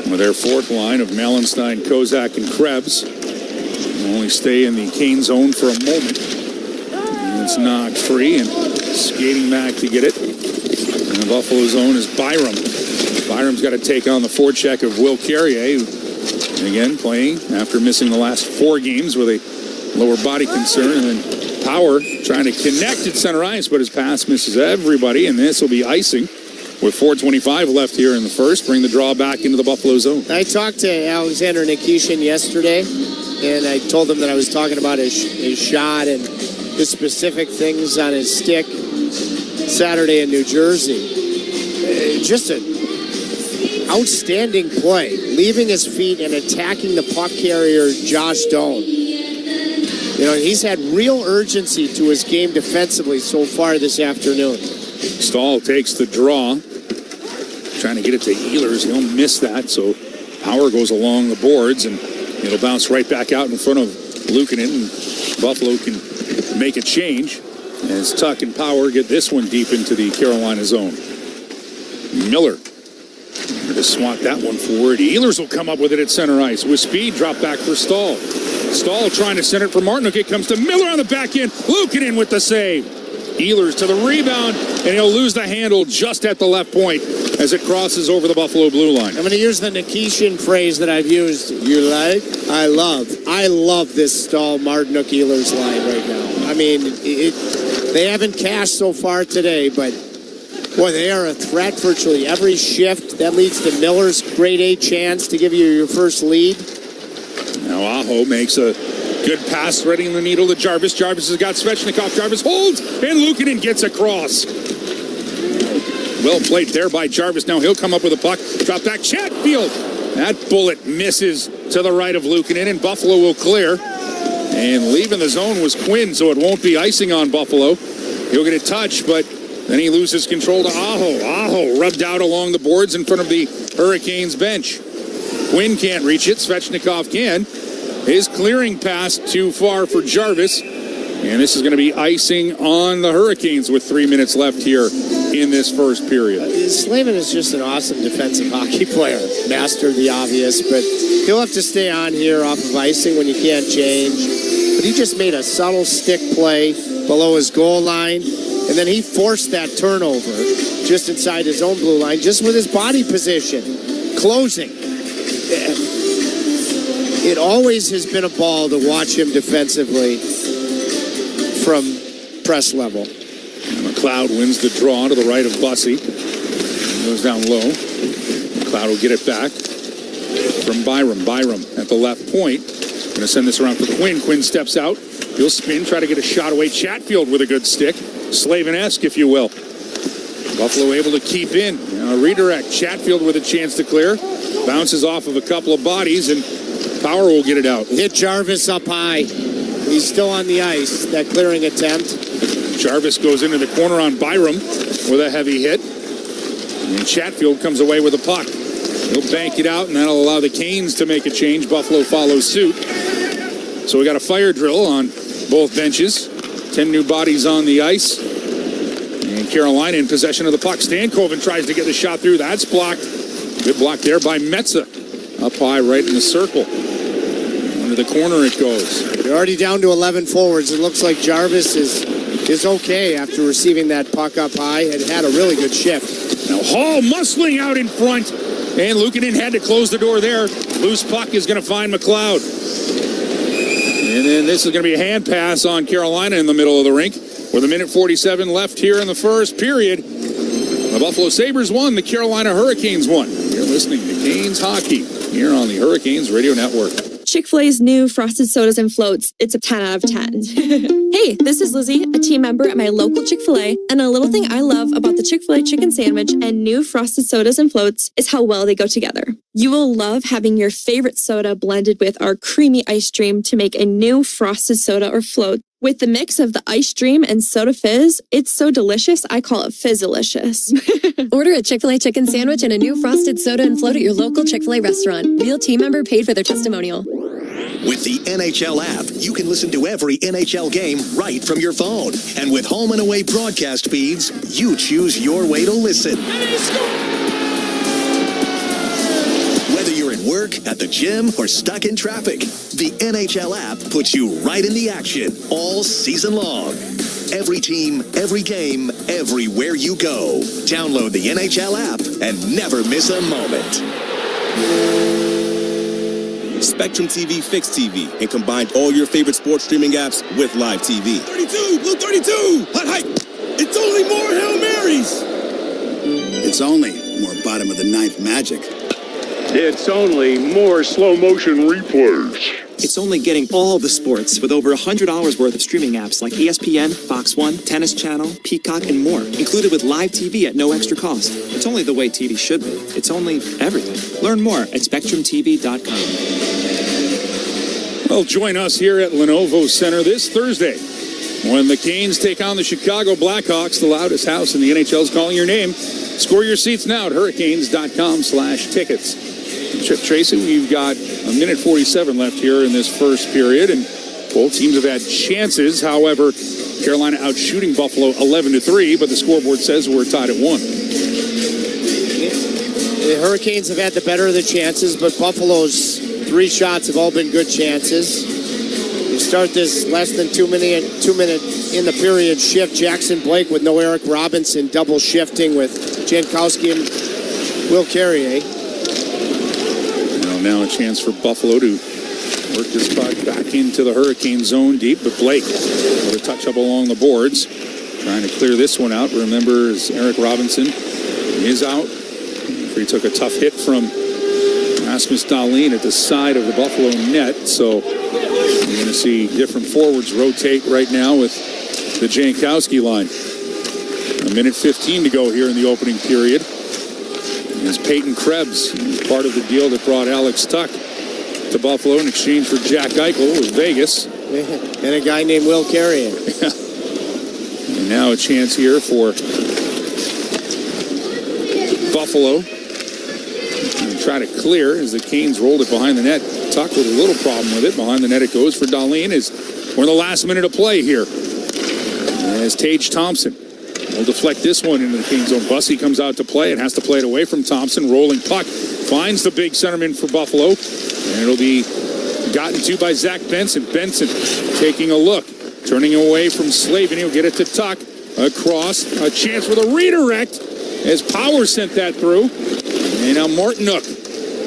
with their fourth line of Malenstein, Kozak, and Krebs. They'll only stay in the Kane zone for a moment. And it's knocked free and skating back to get it. And the Buffalo zone is Byram. Byram's got to take on the forecheck of Will Carrier, who, again, playing after missing the last 4 games with a lower body concern. And then Power trying to connect at center ice, but his pass misses everybody, and this will be icing with 4:25 left here in the first. Bring the draw back into the Buffalo zone.
I talked to Alexander Nikishin yesterday, and I told him that I was talking about his shot and the specific things on his stick Saturday in New Jersey. Just an outstanding play, leaving his feet and attacking the puck carrier, Josh Doan. You know, he's had real urgency to his game defensively so far this afternoon.
Stahl takes the draw, trying to get it to Ehlers. He'll miss that, so Power goes along the boards, and it'll bounce right back out in front of Luukkonen, and Buffalo can make a change as Tuck and Power get this one deep into the Carolina zone. Miller to swat that one forward. Ehlers will come up with it at center ice with speed. Drop back for Stahl. Stahl trying to send it for Martinook. It comes to Miller on the back end. Luukkonen with the save. Ehlers to the rebound, and he'll lose the handle just at the left point as it crosses over the Buffalo blue line.
I'm going to use the Nikishin phrase that I've used. You like? I love this Stahl Martinook Ehlers line right now. I mean, they haven't cashed so far today, but boy, they are a threat virtually every shift. That leads to Miller's grade A chance to give you your first lead.
Now Aho makes a good pass, threading the needle to Jarvis. Jarvis has got Svechnikov. Jarvis holds, and Luukkonen gets across. Well played there by Jarvis. Now he'll come up with a puck. Drop back, Chatfield. That bullet misses to the right of Luukkonen, and Buffalo will clear. And leaving the zone was Quinn, so it won't be icing on Buffalo. He'll get a touch, but then he loses control to Aho. Aho rubbed out along the boards in front of the Hurricanes bench. Quinn can't reach it. Svechnikov can. His clearing pass too far for Jarvis. And this is going to be icing on the Hurricanes with 3 minutes left here in this first period.
Slavin is just an awesome defensive hockey player. Mastered the obvious, but he'll have to stay on here off of icing when you can't change. But he just made a subtle stick play below his goal line. And then he forced that turnover just inside his own blue line, just with his body position. Closing. It always has been a ball to watch him defensively from press level.
And McLeod wins the draw to the right of Bussey. Goes down low. McLeod will get it back from Byram. Byram at the left point. Going to send this around for Quinn. Quinn steps out. He'll spin, try to get a shot away. Chatfield with a good stick. Slavin-esque, if you will. Buffalo able to keep in. Now a redirect. Chatfield with a chance to clear. Bounces off of a couple of bodies, and Power will get it out.
Hit Jarvis up high. He's still on the ice, that clearing attempt.
Jarvis goes into the corner on Byram with a heavy hit. And Chatfield comes away with a puck. He'll bank it out, and that'll allow the Canes to make a change. Buffalo follows suit. So we got a fire drill on both benches. 10 new bodies on the ice. And Carolina in possession of the puck. Stankoven tries to get the shot through. That's blocked. Good block there by Metza. Up high right in the circle. Under the corner it goes.
They're already down to 11 forwards. It looks like Jarvis is okay after receiving that puck up high. It had a really good shift.
Now Hall muscling out in front. And Luukkonen had to close the door there. Loose puck is going to find McLeod. And then this is going to be a hand pass on Carolina in the middle of the rink. With 1:47 left here in the first period. The Buffalo Sabres won. The Carolina Hurricanes won. You're listening to Canes Hockey here on the Hurricanes Radio Network.
Chick-fil-A's new frosted sodas and floats. It's a 10 out of 10. Hey, this is Lizzie, a team member at my local Chick-fil-A, and a little thing I love about the Chick-fil-A chicken sandwich and new frosted sodas and floats is how well they go together. You will love having your favorite soda blended with our creamy ice cream to make a new frosted soda or float With the mix of the Ice Dream and Soda Fizz, it's so delicious, I call it Fizzalicious.
Order a Chick-fil-A chicken sandwich and a new frosted soda and float at your local Chick-fil-A restaurant. Real team member paid for their testimonial.
With the NHL app, you can listen to every NHL game right from your phone. And with home and away broadcast feeds, you choose your way to listen. Whether you're at work, at the gym, or stuck in traffic, the NHL app puts you right in the action all season long. Every team, every game, everywhere you go. Download the NHL app and never miss a moment.
Spectrum TV fixed TV and combined all your favorite sports streaming apps with live TV.
32, Blue 32, hot height. It's only more Hail Marys.
It's only more bottom of the ninth magic.
It's only more slow motion replays.
It's only getting all the sports with over $100 worth of streaming apps like ESPN, Fox One, Tennis Channel, Peacock, and more, included with live TV at no extra cost. It's only the way TV should be. It's only everything. Learn more at SpectrumTV.com.
Well, join us here at Lenovo Center this Thursday when the Canes take on the Chicago Blackhawks. The loudest house in the NHL is calling your name. Score your seats now at hurricanes.com/tickets. Tracy, we've got a minute 47 left here in this first period, and both teams have had chances. However, Carolina out shooting Buffalo 11-3, but the scoreboard says we're tied at 1.
The Hurricanes have had the better of the chances, but Buffalo's 3 shots have all been good chances. You start this less than 2 minute in the period shift. Jackson Blake with no Eric Robinson, double shifting with Jankowski and Will Carrier.
Now a chance for Buffalo to work this puck back into the Hurricane zone deep, but Blake with a touch up along the boards, trying to clear this one out. Remember, as Eric Robinson is out. He took a tough hit from Rasmus Dahlin at the side of the Buffalo net, so you're going to see different forwards rotate right now with the Jankowski line. A minute 15 to go here in the opening period. As Peyton Krebs, part of the deal that brought Alex Tuck to Buffalo in exchange for Jack Eichel with Vegas.
And a guy named Will Carrier.
And now a chance here for Buffalo. And try to clear as the Canes rolled it behind the net. Tuck with a little problem with it. Behind the net it goes for Dahlin as we're in the last minute of play here. As Tage Thompson will deflect this one into the Kings' zone. Bussey comes out to play and has to play it away from Thompson. Rolling puck. Finds the big centerman for Buffalo. And it'll be gotten to by Zach Benson. Benson taking a look. Turning away from Slavin. He'll get it to Tuck. Across. A chance for the redirect as Power sent that through. And now Martinuk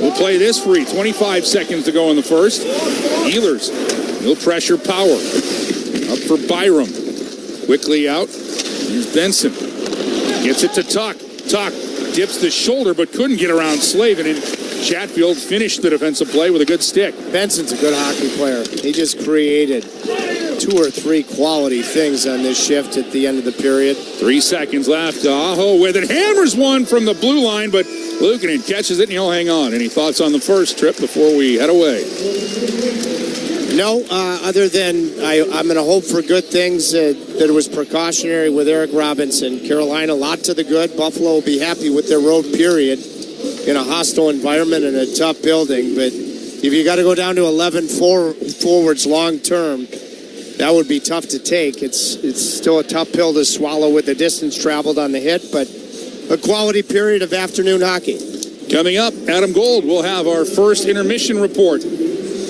will play this free. 25 seconds to go in the first. Ehlers. He'll pressure Power. Up for Byram. Quickly out. Here's Benson. Gets it to Tuck. Tuck dips the shoulder but couldn't get around Slavin, and Chatfield finished the defensive play with a good stick.
Benson's a good hockey player. He just created 2 or 3 quality things on this shift at the end of the period.
3 seconds left. Aho with it. Hammers one from the blue line, but Luukkonen catches it and he'll hang on. Any thoughts on the first trip before we head away?
No, other than I'm going to hope for good things, that it was precautionary with Eric Robinson. Carolina, a lot to the good. Buffalo will be happy with their road period in a hostile environment and a tough building. But if you got to go down to 11 forwards long term, that would be tough to take. It's still a tough pill to swallow with the distance traveled on the hit, but a quality period of afternoon hockey.
Coming up, Adam Gold will have our first intermission report.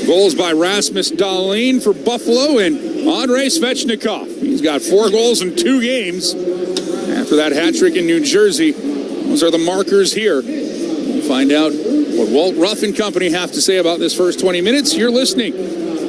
Goals by Rasmus Dahlin for Buffalo and Andrei Svechnikov. He's got 4 goals in 2 games after that hat trick in New Jersey. Those are the markers here. We'll find out what Walt Ruff and company have to say about this first 20 minutes. You're listening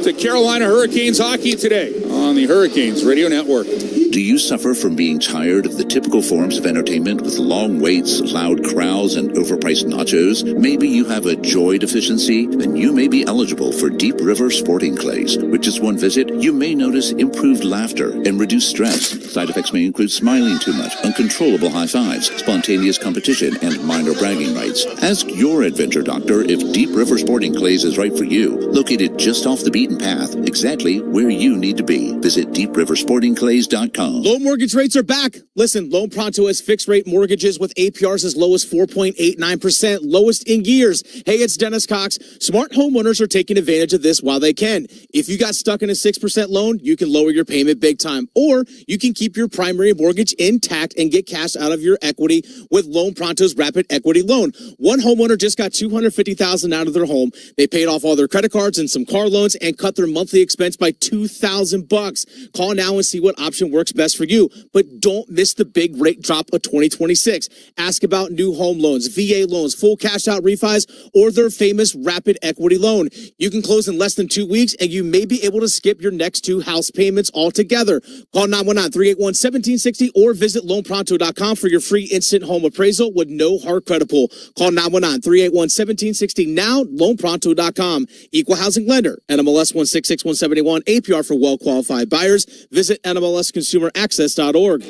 to Carolina Hurricanes hockey today on the Hurricanes Radio Network.
Do you suffer from being tired of the typical forms of entertainment with long waits, loud crowds, and overpriced nachos? Maybe you have a joy deficiency? Then you may be eligible for Deep River Sporting Clays. With just one visit, you may notice improved laughter and reduced stress. Side effects may include smiling too much, uncontrollable high fives, spontaneous competition, and minor bragging rights. Ask your adventure doctor if Deep River Sporting Clays is right for you. Located just off the beaten path, exactly where you need to be. Visit deepriversportingclays.com.
Low mortgage rates are back. Listen, Loan Pronto has fixed rate mortgages with APRs as low as 4.89%, lowest in years. Hey, it's Dennis Cox. Smart homeowners are taking advantage of this while they can. If you got stuck in a 6% loan, you can lower your payment big time. Or you can keep your primary mortgage intact and get cash out of your equity with Loan Pronto's Rapid Equity Loan. One homeowner just got $250,000 out of their home. They paid off all their credit cards and some car loans and cut their monthly expense by $2,000. Call now and see what option works best for you. But don't miss the big rate drop of 2026. Ask about new home loans, VA loans, full cash out refis, or their famous Rapid Equity Loan. You can close in less than 2 weeks, and you may be able to skip your next 2 house payments altogether. Call 919-381-1760 or visit loanpronto.com for your free instant home appraisal with no hard credit pull. Call 919-381-1760 now, loanpronto.com. Equal housing lender, NMLS 166171, APR for well-qualified buyers. Visit NMLSconsumeraccess.org.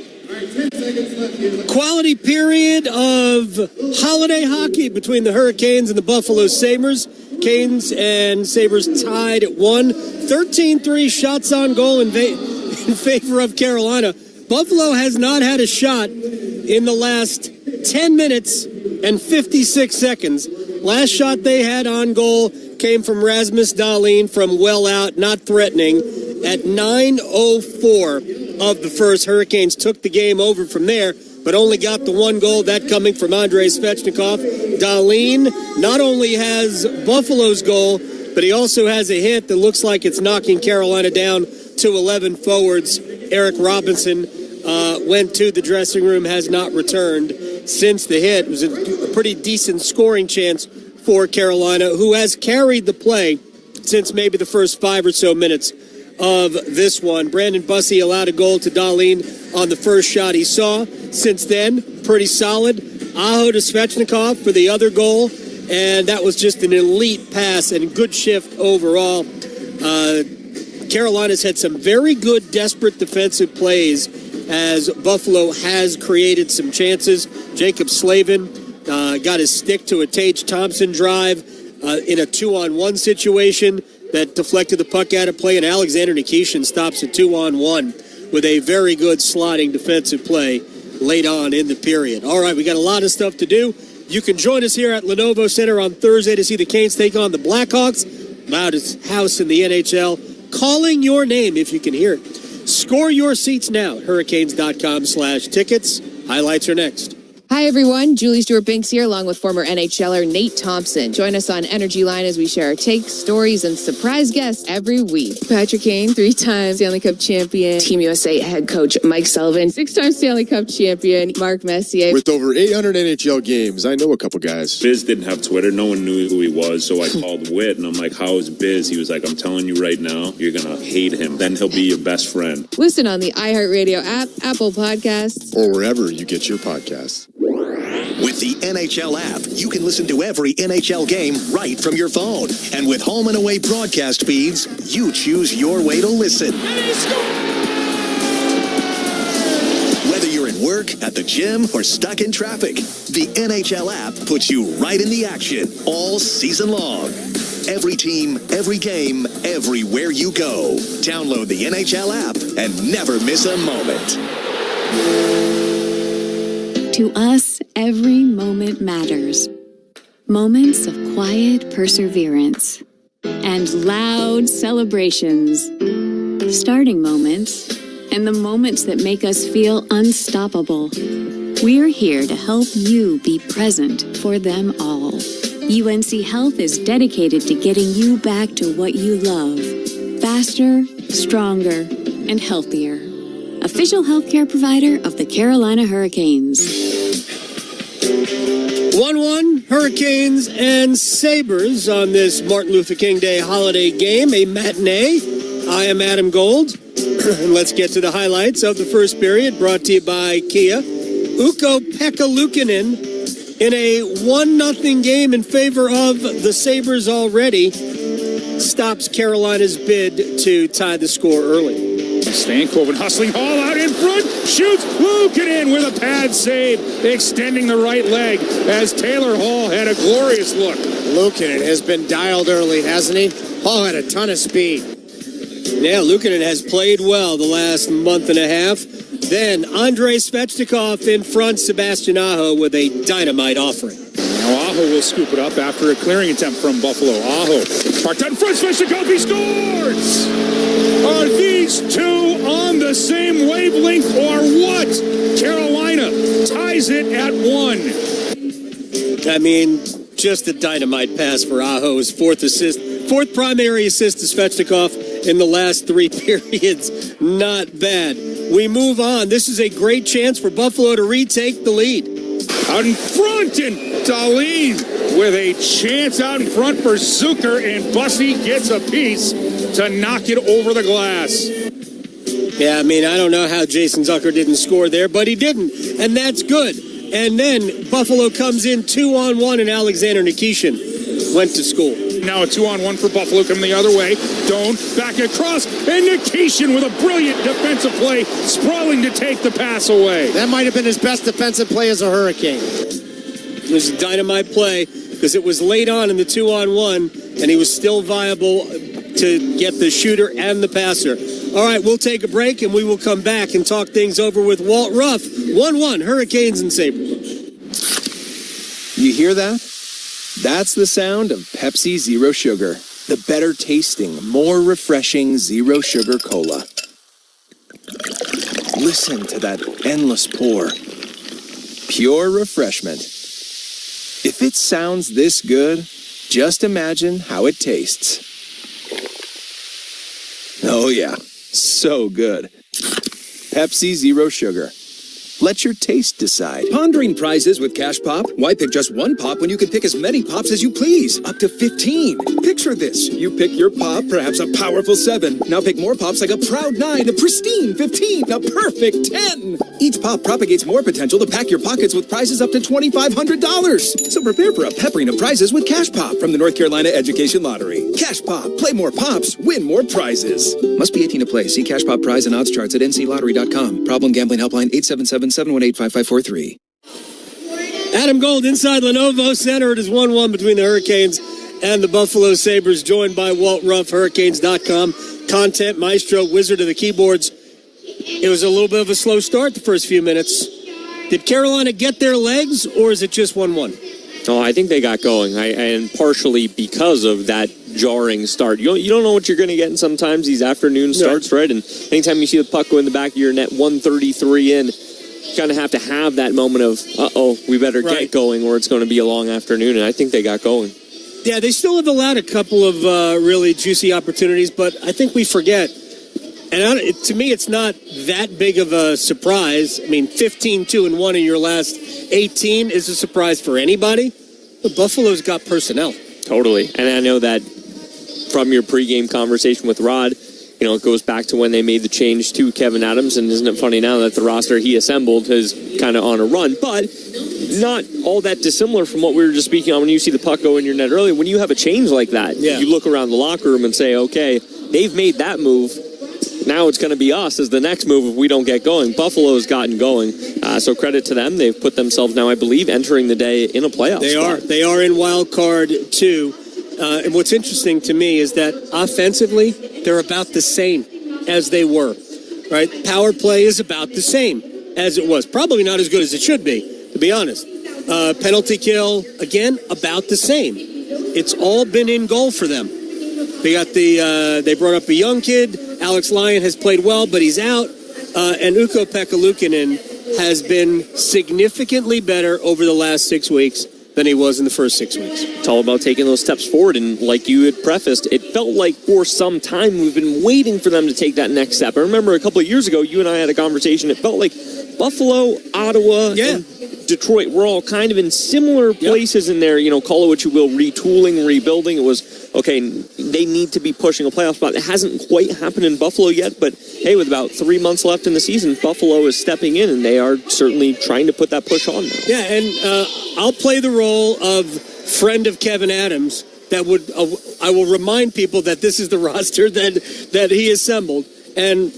Quality period of holiday hockey between the Hurricanes and the Buffalo Sabres. Canes and Sabres tied at 1. 13-3 shots on goal in favor of Carolina. Buffalo has not had a shot in the last 10 minutes and 56 seconds. Last shot they had on goal came from Rasmus Dahlin from well out, not threatening. At 9:04 of the first, Hurricanes took the game over from there, but only got the 1 goal, that coming from Andrei Svechnikov. Dahlin not only has Buffalo's goal, but he also has a hit that looks like it's knocking Carolina down to 11 forwards. Eric Robinson went to the dressing room, has not returned since the hit. It was a pretty decent scoring chance for Carolina, who has carried the play since maybe the first 5 or so minutes of this one. Brandon Bussey allowed a goal to Dahlin on the first shot he saw. Since then, pretty solid. Aho to Svechnikov for the other goal, and that was just an elite pass and good shift overall. Carolina's had some very good, desperate defensive plays as Buffalo has created some chances. Jacob Slavin got his stick to a Tage Thompson drive in a 2-on-1 situation that deflected the puck out of play, and Alexander Nikishin stops a 2-on-1 with a very good sliding defensive play late on in the period. All right, we got a lot of stuff to do. You can join us here at Lenovo Center on Thursday to see the Canes take on the Blackhawks. Loudest house in the NHL, calling your name if you can hear it. Score your seats now at hurricanes.com/tickets. Highlights are next.
Hi, everyone. Julie Stewart-Binks here, along with former NHLer Nate Thompson. Join us on Energy Line as we share our takes, stories, and surprise guests every week. Patrick Kane, 3-time Stanley Cup champion. Team USA head coach Mike Sullivan, 6-time Stanley Cup champion Mark Messier.
With over 800 NHL games, I know a couple guys.
Biz didn't have Twitter. No one knew who he was, so I called Whit, and I'm like, how is Biz? He was like, I'm telling you right now, you're going to hate him. Then he'll be your best friend.
Listen on the iHeartRadio app, Apple Podcasts,
or wherever you get your podcasts.
With the NHL app, you can listen to every NHL game right from your phone. And with home and away broadcast feeds, you choose your way to listen. Whether you're in work, at the gym, or stuck in traffic, the NHL app puts you right in the action all season long. Every team, every game, everywhere you go. Download the NHL app and never miss a moment.
To us, every moment matters. Moments of quiet perseverance and loud celebrations. Starting moments and the moments that make us feel unstoppable. We're here to help you be present for them all. UNC Health is dedicated to getting you back to what you love. Faster, stronger, and healthier. Official healthcare provider of the Carolina Hurricanes.
1-1, Hurricanes and Sabres on this Martin Luther King Day holiday game, a matinee. I am Adam Gold. And let's get to the highlights of the first period, brought to you by Kia. Ukko-Pekka Luukkonen in a 1-0 game in favor of the Sabres already stops Carolina's bid to tie the score early.
Stankoven hustling Hall out in front, shoots, Luukkonen with a pad save, extending the right leg as Taylor Hall had a glorious look.
Luukkonen has been dialed early, hasn't he? Hall had a ton of speed.
Yeah, Luukkonen has played well the last month and a half. Then Andrei Svechnikov in front, Sebastian Aho with a dynamite offering.
Now Aho will scoop it up after a clearing attempt from Buffalo. Aho parked out in front, Svechnikov, he scores! Are these two on the same wavelength or what? Carolina ties it at 1.
I mean, just a dynamite pass for Aho. His fourth primary assist to Svechnikov in the last 3 periods. Not bad. We move on. This is a great chance for Buffalo to retake the lead.
Out in front, and Dahlin with a chance out in front for Zucker, and Bussy gets a piece to knock it over the glass.
Yeah, I mean, I don't know how Jason Zucker didn't score there, but he didn't, and that's good. And then Buffalo comes in 2-on-1, and Alexander Nikishin went to school.
Now a 2-on-1 for Buffalo coming the other way. Doan back across, and Nikishin with a brilliant defensive play, sprawling to take the pass away.
That might have been his best defensive play as a Hurricane.
It was a dynamite play because it was late on in the 2-on-1, and he was still viable to get the shooter and the passer. All right, we'll take a break, and we will come back and talk things over with Walt Ruff. 1-1, Hurricanes and Sabres.
You hear that? That's the sound of Pepsi Zero Sugar. The better tasting, more refreshing Zero Sugar Cola. Listen to that endless pour. Pure refreshment. If it sounds this good, just imagine how it tastes. Oh yeah, so good. Pepsi Zero Sugar. Let your taste decide. Pondering prizes with Cash Pop? Why pick just one pop when you can pick as many pops as you please? Up to 15. Picture this. You pick your pop, perhaps a powerful 7. Now pick more pops like a proud 9, a pristine 15, a perfect 10. Each pop propagates more potential to pack your pockets with prizes up to $2,500. So prepare for a peppering of prizes with Cash Pop from the North Carolina Education Lottery. Cash Pop. Play more pops. Win more prizes. Must be 18 to play. See Cash Pop prize and odds charts at nclottery.com. Problem gambling helpline 877-718-5543.
Adam Gold inside Lenovo Center. It is 1-1 between the Hurricanes and the Buffalo Sabres, joined by Walt Ruff, Hurricanes.com, content maestro, wizard of the keyboards. It was a little bit of a slow start the first few minutes. Did Carolina get their legs, or is it just 1-1?
Oh, I think they got going, and partially because of that jarring start. You don't know what you're going to get in sometimes these afternoon starts, right? And anytime you see the puck go in the back of your net, 133 in, you kind of have to have that moment of, we better get going, or it's going to be a long afternoon, and I think they got going.
Yeah, they still have allowed a couple of really juicy opportunities, but I think we forget. And to me, it's not that big of a surprise. I mean, 15-2-1 in your last 18 is a surprise for anybody. But Buffalo's got personnel.
Totally. And I know that from your pregame conversation with Rod, it goes back to when they made the change to Kevin Adams. And isn't it funny now that the roster he assembled is kind of on a run? But not all that dissimilar from what we were just speaking on when you see the puck go in your net earlier. When you have a change like that, you look around the locker room and say, okay, they've made that move. Now it's going to be us as the next move if we don't get going. Buffalo's gotten going. So credit to them. They've put themselves now, I believe, entering the day in a playoff spot.
They are in wild card 2. And what's interesting to me is that offensively, they're about the same as they were. Right? Power play is about the same as it was. Probably not as good as it should be, to be honest. Penalty kill, again, about the same. It's all been in goal for them. They got they brought up a young kid. Alex Lyon has played well, but he's out. And Ukko-Pekka Luukkonen has been significantly better over the last 6 weeks than he was in the first 6 weeks.
It's all about taking those steps forward. And like you had prefaced, it felt like for some time we've been waiting for them to take that next step. I remember a couple of years ago, you and I had a conversation. It felt like Buffalo, Ottawa, and Detroit were all kind of in similar places in there, call it what you will, retooling, rebuilding. It was, okay, they need to be pushing a playoff spot. It hasn't quite happened in Buffalo yet, but hey, with about 3 months left in the season, Buffalo is stepping in, and they are certainly trying to put that push on now.
Yeah, and I'll play the role of friend of Kevin Adams. I will remind people that this is the roster that he assembled, and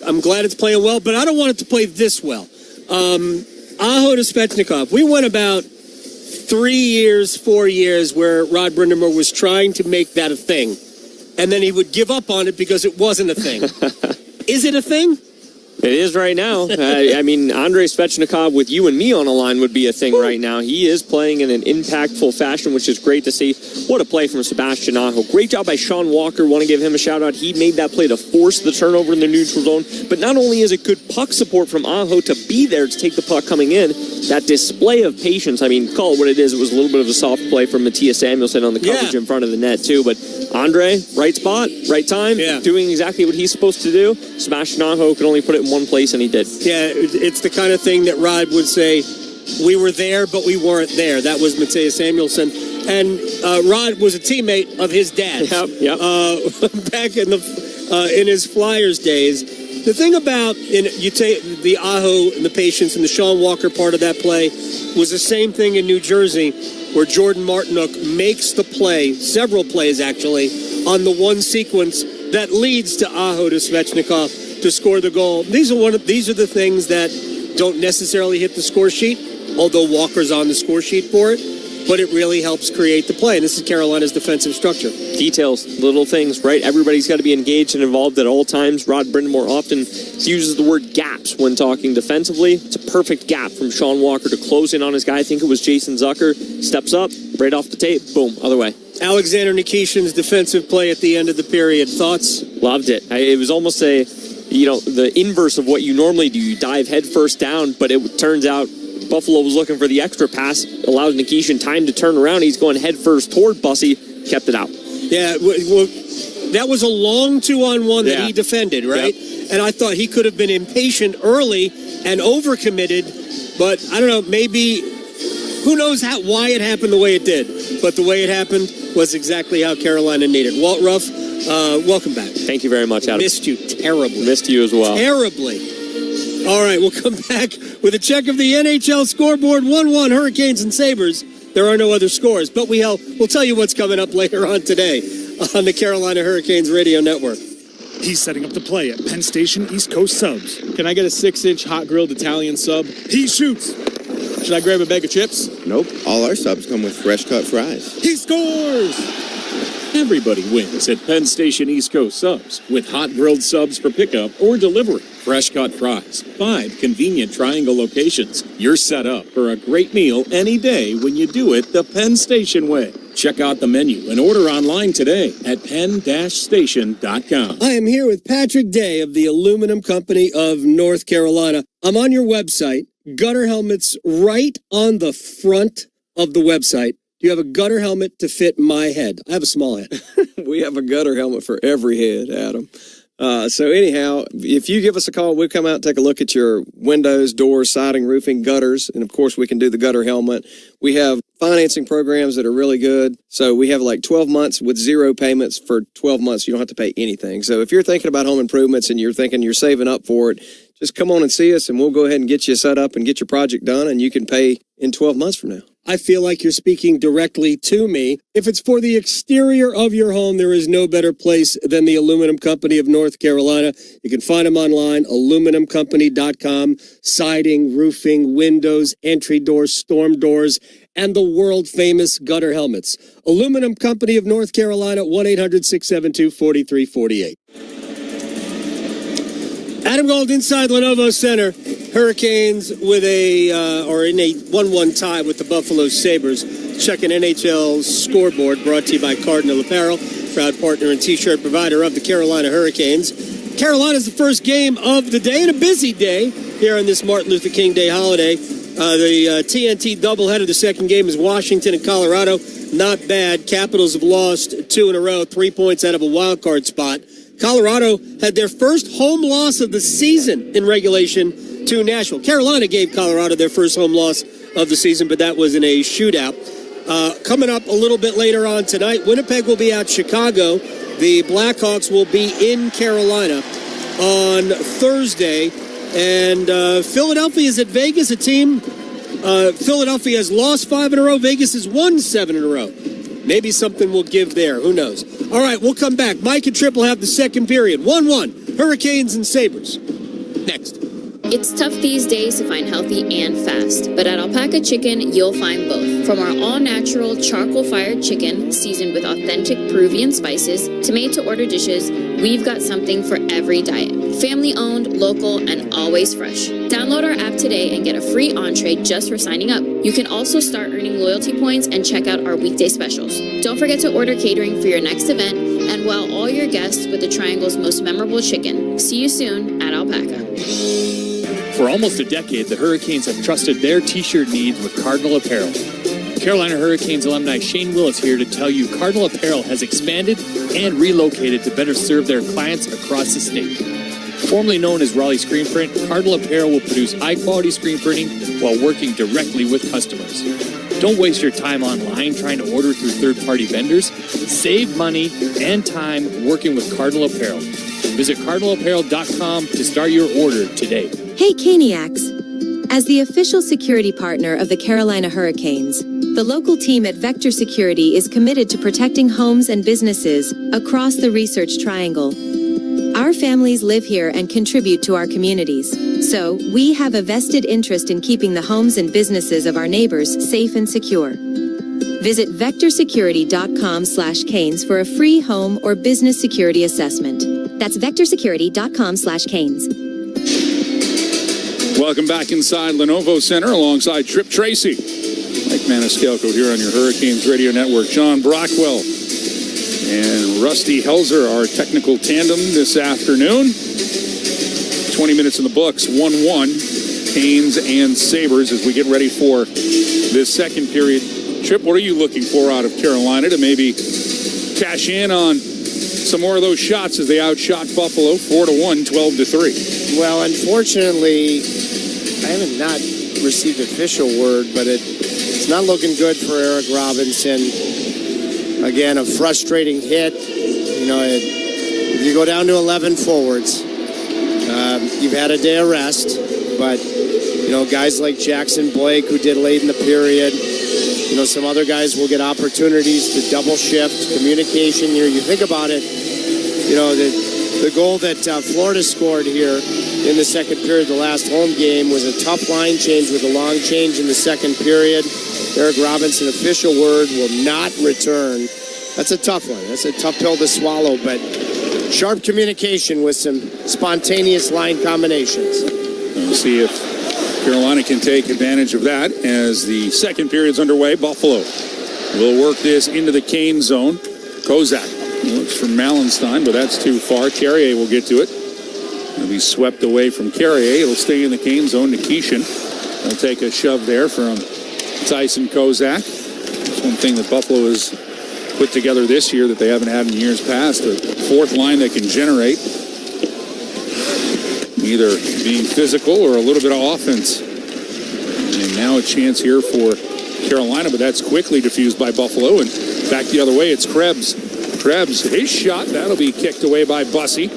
I'm glad it's playing well, but I don't want it to play this well. Aho to Svechnikov. We went about 4 years where Rod Brind'Amour was trying to make that a thing, and then he would give up on it because it wasn't a thing. Is it a thing?
It is right now. I mean, Andrei Svechnikov with you and me on a line would be a thing right now. He is playing in an impactful fashion, which is great to see. What a play from Sebastian Aho. Great job by Sean Walker. Want to give him a shout-out. He made that play to force the turnover in the neutral zone. But not only is it good puck support from Aho to be there to take the puck coming in, that display of patience, I mean, call it what it is. It was a little bit of a soft play from Matthias Samuelsson on the coverage in front of the net, too. But Andre, right spot, right time, doing exactly what he's supposed to do. Sebastian Aho could only put it in one place, and he did. Yeah,
it's the kind of thing that Rod would say, we were there, but we weren't there. That was Matthias Samuelsson. And Rod was a teammate of his dad's. Back in his Flyers days. The thing about, you take the Aho and the patience and the Sean Walker part of that play was the same thing in New Jersey, where Jordan Martinook makes the play, several plays actually, on the one sequence that leads to Aho to Svechnikov to score the goal. These are the things that don't necessarily hit the score sheet, although Walker's on the score sheet for it, but it really helps create the play. And this is Carolina's defensive structure.
Details, little things, right? Everybody's got to be engaged and involved at all times. Rod Brind'Amour often uses the word gaps when talking defensively. It's a perfect gap from Sean Walker to close in on his guy. I think it was Jason Zucker. Steps up, right off the tape, boom, other way.
Alexander Nikishin's defensive play at the end of the period. Thoughts?
Loved it. It was almost the inverse of what you normally do. You dive head first down, but it turns out Buffalo was looking for the extra pass, allows Nikishin time to turn around. He's going head first toward Bussy, kept it out.
Yeah, well, that was a long 2-on-1 that he defended, right? Yep. And I thought he could have been impatient early and overcommitted, but I don't know, maybe, who knows why it happened the way it did. But the way it happened was exactly how Carolina needed. Walt Ruff, welcome back.
Thank you very much, Adam.
Missed you terribly.
Missed you as well.
Terribly. All right, we'll come back with a check of the NHL scoreboard. 1-1 Hurricanes and Sabres. There are no other scores, but we'll tell you what's coming up later on today on the Carolina Hurricanes Radio Network.
He's setting up the play at Penn Station East Coast Subs.
Can I get a 6-inch hot grilled Italian sub?
He shoots.
Should I grab a bag of chips?
Nope. All our subs come with fresh cut fries.
He scores!
Everybody wins at Penn Station East Coast Subs with hot grilled subs for pickup or delivery. Fresh cut fries. 5 convenient triangle locations. You're set up for a great meal any day when you do it the Penn Station way. Check out the menu and order online today at penn-station.com.
I am here with Patrick Day of the Aluminum Company of North Carolina. I'm on your website. Gutter helmets right on the front of the website. You have a gutter helmet to fit my head. I have a small head.
We have a gutter helmet for every head, Adam. So anyhow, if you give us a call, we'll come out and take a look at your windows, doors, siding, roofing, gutters, and of course we can do the gutter helmet. We have financing programs that are really good. So we have like 12 months with 0 payments for 12 months. You don't have to pay anything. So if you're thinking about home improvements and you're thinking you're saving up for it, just come on and see us and we'll go ahead and get you set up and get your project done and you can pay in 12 months from now.
I feel like you're speaking directly to me. If it's for the exterior of your home, there is no better place than the Aluminum Company of North Carolina. You can find them online, aluminumcompany.com, siding, roofing, windows, entry doors, storm doors, and the world-famous gutter helmets. Aluminum Company of North Carolina, 1-800-672-4348. Adam Gold inside Lenovo Center. Hurricanes with in a 1-1 tie with the Buffalo Sabres. Checking NHL scoreboard brought to you by Cardinal Apparel, proud partner and T-shirt provider of the Carolina Hurricanes. Carolina's the first game of the day and a busy day here on this Martin Luther King Day holiday. The TNT doubleheader, the second game is Washington and Colorado. Not bad. Capitals have lost 2 in a row, 3 points out of a wild card spot. Colorado had their first home loss of the season in regulation to Nashville. Carolina gave Colorado their first home loss of the season, but that was in a shootout. Coming up a little bit later on tonight, Winnipeg will be at Chicago. The Blackhawks will be in Carolina on Thursday. And Philadelphia is at Vegas, a team. Philadelphia has lost 5 in a row. Vegas has won 7 in a row. Maybe something will give there. Who knows? All right, we'll come back. Mike and Trip will have the second period. 1-1. Hurricanes and Sabres. Next.
It's tough these days to find healthy and fast, but at Alpaca Chicken, you'll find both. From our all-natural charcoal-fired chicken, seasoned with authentic Peruvian spices, to made-to-order dishes, we've got something for every diet. Family-owned, local, and always fresh. Download our app today and get a free entree just for signing up. You can also start earning loyalty points and check out our weekday specials. Don't forget to order catering for your next event, and wow all your guests with the Triangle's most memorable chicken. See you soon at Alpaca.
For almost a decade, the Hurricanes have trusted their T-shirt needs with Cardinal Apparel. Carolina Hurricanes alumni Shane Willis here to tell you Cardinal Apparel has expanded and relocated to better serve their clients across the state. Formerly known as Raleigh Screen Print, Cardinal Apparel will produce high-quality screen printing while working directly with customers. Don't waste your time online trying to order through third-party vendors. Save money and time working with Cardinal Apparel. Visit cardinalapparel.com to start your order today.
Hey, Caniacs! As the official security partner of the Carolina Hurricanes, the local team at Vector Security is committed to protecting homes and businesses across the Research Triangle. Our families live here and contribute to our communities, so we have a vested interest in keeping the homes and businesses of our neighbors safe and secure. Visit vectorsecurity.com/canes for a free home or business security assessment. That's vectorsecurity.com/canes.
Welcome back inside Lenovo Center alongside Trip Tracy. Mike Maniscalco here on your Hurricanes Radio Network. John Brockwell and Rusty Helzer, our technical tandem this afternoon. 20 minutes in the books, 1-1, Canes and Sabres as we get ready for this second period. Trip, what are you looking for out of Carolina to maybe cash in on some more of those shots as they outshot Buffalo 4-1, 12-3?
Well, unfortunately, I haven't not received official word, but it's not looking good for Eric Robinson. Again, a frustrating hit. You know, if you go down to 11 forwards, you've had a day of rest, but, you know, guys like Jackson Blake, who did late in the period, you know, some other guys will get opportunities to double shift, communication. You know, you think about it, you know, the goal that Florida scored here in the second period, the last home game, was a tough line change with a long change in the second period. Eric Robinson, official word, will not return. That's a tough one. That's a tough pill to swallow, but sharp communication with some spontaneous line combinations.
We'll see if Carolina can take advantage of that as the second period's underway. Buffalo will work this into the Kane zone. Kozak looks for Malenstein, but that's too far. Carrier will get to it. It'll be swept away from Carrier. It'll stay in the Kane zone. Nikishin will take a shove there from Tyson Kozak. That's one thing that Buffalo has put together this year that they haven't had in years past. A fourth line that can generate, either being physical or a little bit of offense. And now a chance here for Carolina, but that's quickly diffused by Buffalo. And back the other way, it's Krebs. Krebs, his shot, that'll be kicked away by Bussey.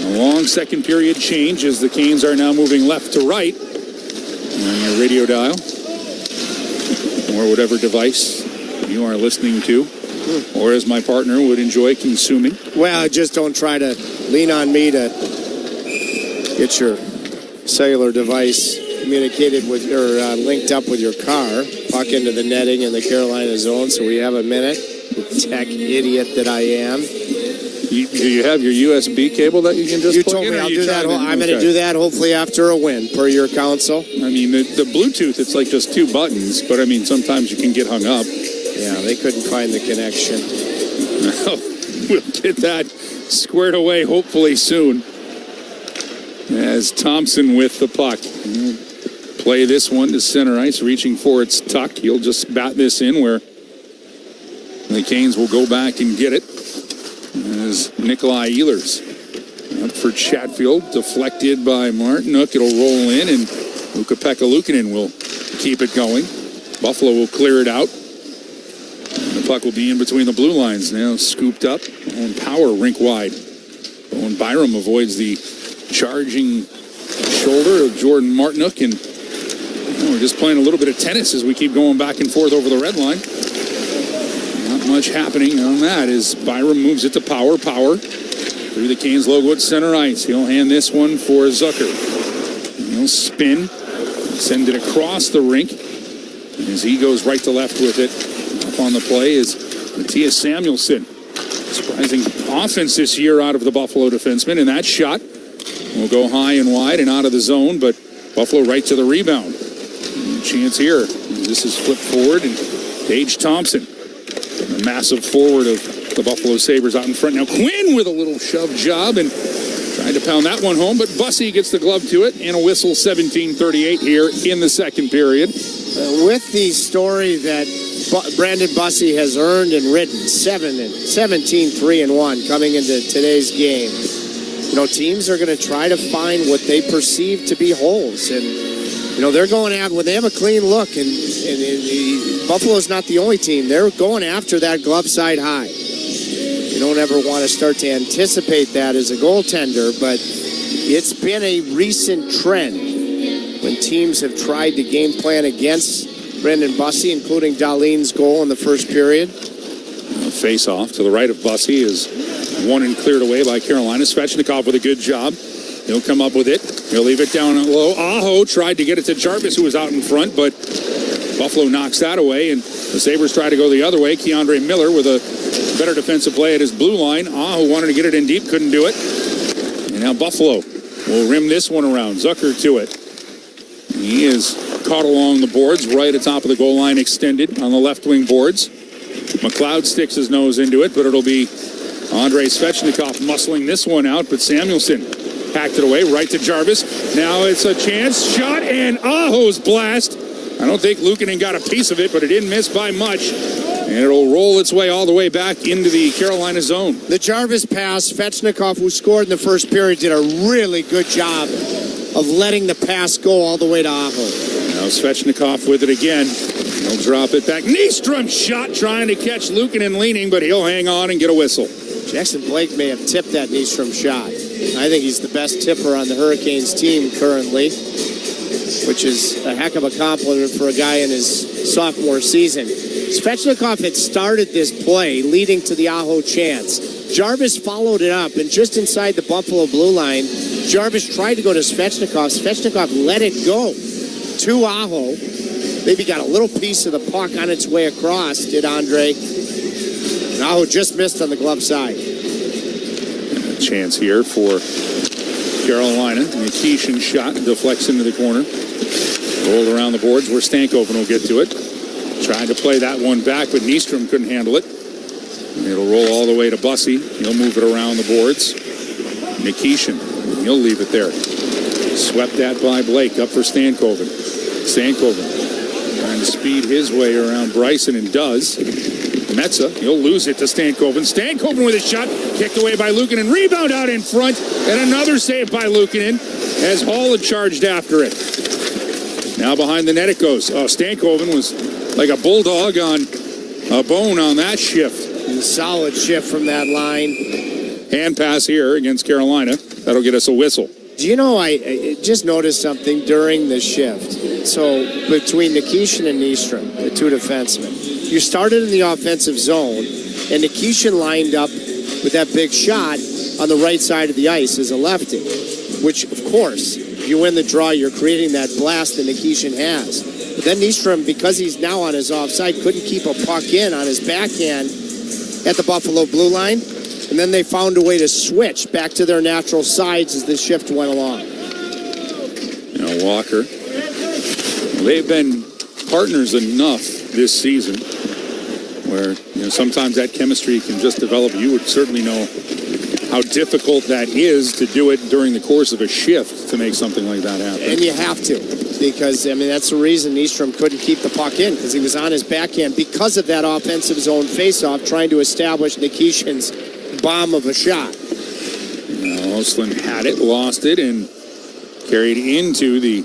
A long second period change as the Canes are now moving left to right on your radio dial or whatever device you are listening to, or as my partner would enjoy consuming.
Well, just don't try to lean on me to get your cellular device communicated with or linked up with your car. Puck into the netting in the Carolina zone, so we have a minute. The tech idiot that I am.
Do you have your USB cable that you can just
You
plug
told
in?
me I'll do that. I'm going to do that hopefully after a win, per your counsel.
I mean, the Bluetooth, it's like just 2 buttons, but I mean, sometimes you can get hung up.
Yeah, they couldn't find the connection.
We'll get that squared away hopefully soon. As Thompson with the puck. Play this one to center ice, reaching for its tuck. He'll just bat this in where the Canes will go back and get it. As Nikolai Ehlers up for Chatfield, deflected by Martinuk. It'll roll in, and Ukko-Pekka Luukkonen will keep it going. Buffalo will clear it out. The puck will be in between the blue lines now, scooped up on power, rink wide. Owen Byram avoids the charging shoulder of Jordan Martinook, and we're just playing a little bit of tennis as we keep going back and forth over the red line. Not much happening on that as Byram moves it to Power through the Canes logo at center ice. He'll hand this one for Zucker. He'll spin, send it across the rink, and as he goes right to left with it, up on the play is Matthias Samuelsson. Surprising offense this year out of the Buffalo defenseman, and that shot will go high and wide and out of the zone, but Buffalo right to the rebound. Chance here. This is flipped forward, and Tage Thompson, the massive forward of the Buffalo Sabres, out in front. Now Quinn with a little shove job and tried to pound that one home, but Bussey gets the glove to it, and a whistle. 17:38 here in the second period.
With the story that Brandon Bussey has earned and written, 17-3-1 coming into today's game. You know, teams are going to try to find what they perceive to be holes, and you know they're going after when they have a clean look, and Buffalo's not the only team. They're going after that glove side high. You don't ever want to start to anticipate that as a goaltender, but it's been a recent trend when teams have tried to game plan against Brendan Bussey, including Dahlin's goal in the first period.
Face off to the right of Bussey is won and cleared away by Carolina. Svechnikov with a good job. He'll come up with it. He'll leave it down low. Aho tried to get it to Jarvis, who was out in front, but Buffalo knocks that away, and the Sabres try to go the other way. Keandre Miller with a better defensive play at his blue line. Aho wanted to get it in deep, couldn't do it. And now Buffalo will rim this one around. Zucker to it. He is caught along the boards, right atop of the goal line, extended on the left wing boards. McLeod sticks his nose into it, but it'll be Andrei Svechnikov muscling this one out, but Samuelsson packed it away right to Jarvis. Now it's a chance shot, and Aho's blast. I don't think Luukkonen got a piece of it, but it didn't miss by much. And it'll roll its way all the way back into the Carolina zone.
The Jarvis pass, Svechnikov, who scored in the first period, did a really good job of letting the pass go all the way to Aho.
Now Svechnikov with it again. He'll drop it back. Nyström shot trying to catch Luukkonen leaning, but he'll hang on and get a whistle.
Jackson Blake may have tipped that Nyström shot. I think he's the best tipper on the Hurricanes team currently, which is a heck of a compliment for a guy in his sophomore season. Svechnikov had started this play leading to the Aho chance. Jarvis followed it up, and just inside the Buffalo blue line, Jarvis tried to go to Svechnikov. Svechnikov let it go to Aho. Maybe got a little piece of the puck on its way across, did Andre. And Aho just missed on the glove side.
A chance here for Carolina. Nikishin shot deflects into the corner. Rolled around the boards where Stankoven will get to it. Tried to play that one back, but Nyström couldn't handle it. It'll roll all the way to Bussey. He'll move it around the boards. Nikishin, he'll leave it there. Swept that by Blake, up for Stankoven. Stankoven trying to speed his way around Bryson, and does. Metza, he'll lose it to Stankoven. Stankoven with a shot, kicked away by Luukkonen. Rebound out in front, and another save by Luukkonen as Hall had charged after it. Now behind the net it goes. Oh, Stankoven was like a bulldog on a bone on that shift.
And a solid shift from that line.
Hand pass here against Carolina. That'll get us a whistle.
Do you know, I just noticed something during the shift. So between Nikishin and Nyström, the two defensemen, you started in the offensive zone, and Nikishin lined up with that big shot on the right side of the ice as a lefty, which, of course, if you win the draw, you're creating that blast that Nikishin has. But then Nyström, because he's now on his offside, couldn't keep a puck in on his backhand at the Buffalo blue line. And then they found a way to switch back to their natural sides as the shift went along.
Now Walker. They've been partners enough this season where sometimes that chemistry can just develop. You would certainly know how difficult that is to do it during the course of a shift to make something like that happen.
And you have to, because, that's the reason Nyström couldn't keep the puck in, because he was on his backhand because of that offensive zone faceoff, trying to establish Nikishin's bomb of a shot.
Oslin had it, lost it, and carried into the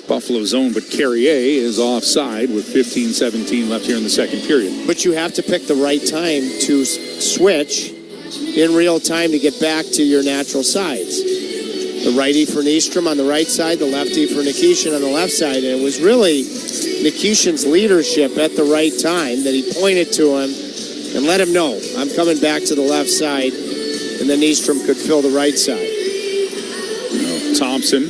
Buffalo zone, but Carrier is offside with 15-17 left here in the second period.
But you have to pick the right time to switch in real time to get back to your natural sides. The righty for Nystrom on the right side, the lefty for Nikishin on the left side. And it was really Nikishin's leadership at the right time that he pointed to him and let him know, I'm coming back to the left side, and then Nystrom could fill the right side.
Thompson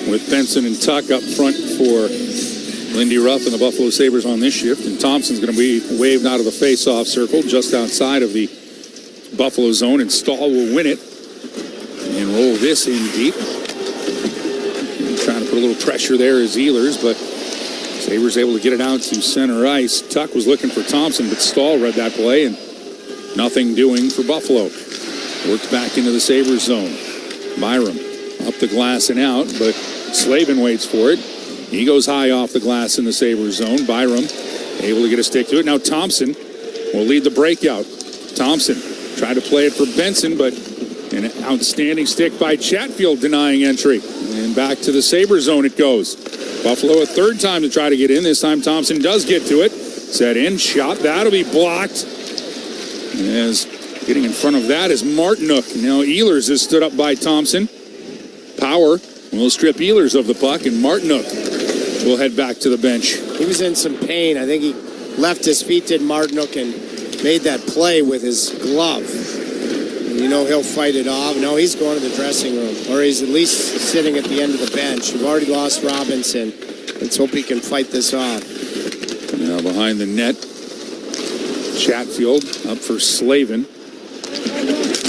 with Benson and Tuck up front for Lindy Ruff and the Buffalo Sabres on this shift. And Thompson's going to be waved out of the face-off circle just outside of the Buffalo zone, and Stahl will win it and roll this in deep. Trying to put a little pressure there is Ehlers, but Sabres able to get it out to center ice. Tuck was looking for Thompson, but Stahl read that play, and nothing doing for Buffalo. Worked back into the Sabres zone. Byram up the glass and out, but Slavin waits for it. He goes high off the glass in the Sabres zone. Byram able to get a stick to it. Now Thompson will lead the breakout. Thompson tried to play it for Benson, but an outstanding stick by Chatfield denying entry. And back to the Sabres zone it goes. Buffalo a third time to try to get in. This time Thompson does get to it. Set in, shot. That'll be blocked. As getting in front of that is Martinook. Now Ehlers is stood up by Thompson. Power will strip Ehlers of the puck, and Martinook will head back to the bench.
He was in some pain. I think he left his feet, did Martinook, and made that play with his glove. And you know he'll fight it off. No, he's going to the dressing room, or he's at least sitting at the end of the bench. We've already lost Robinson. Let's hope he can fight this off.
Now behind the net, Chatfield up for Slavin.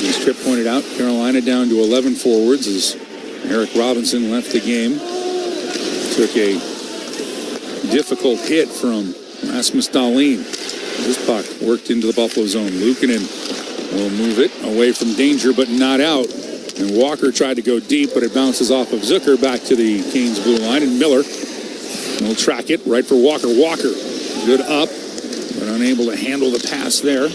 As Tripp pointed out, Carolina down to 11 forwards as Eric Robinson left the game. Took a difficult hit from Rasmus Dahlin. This puck worked into the Buffalo zone. Luukkonen will move it away from danger, but not out. And Walker tried to go deep, but it bounces off of Zucker back to the Canes blue line. And Miller will track it right for Walker. Walker, good up, but unable to handle the pass there.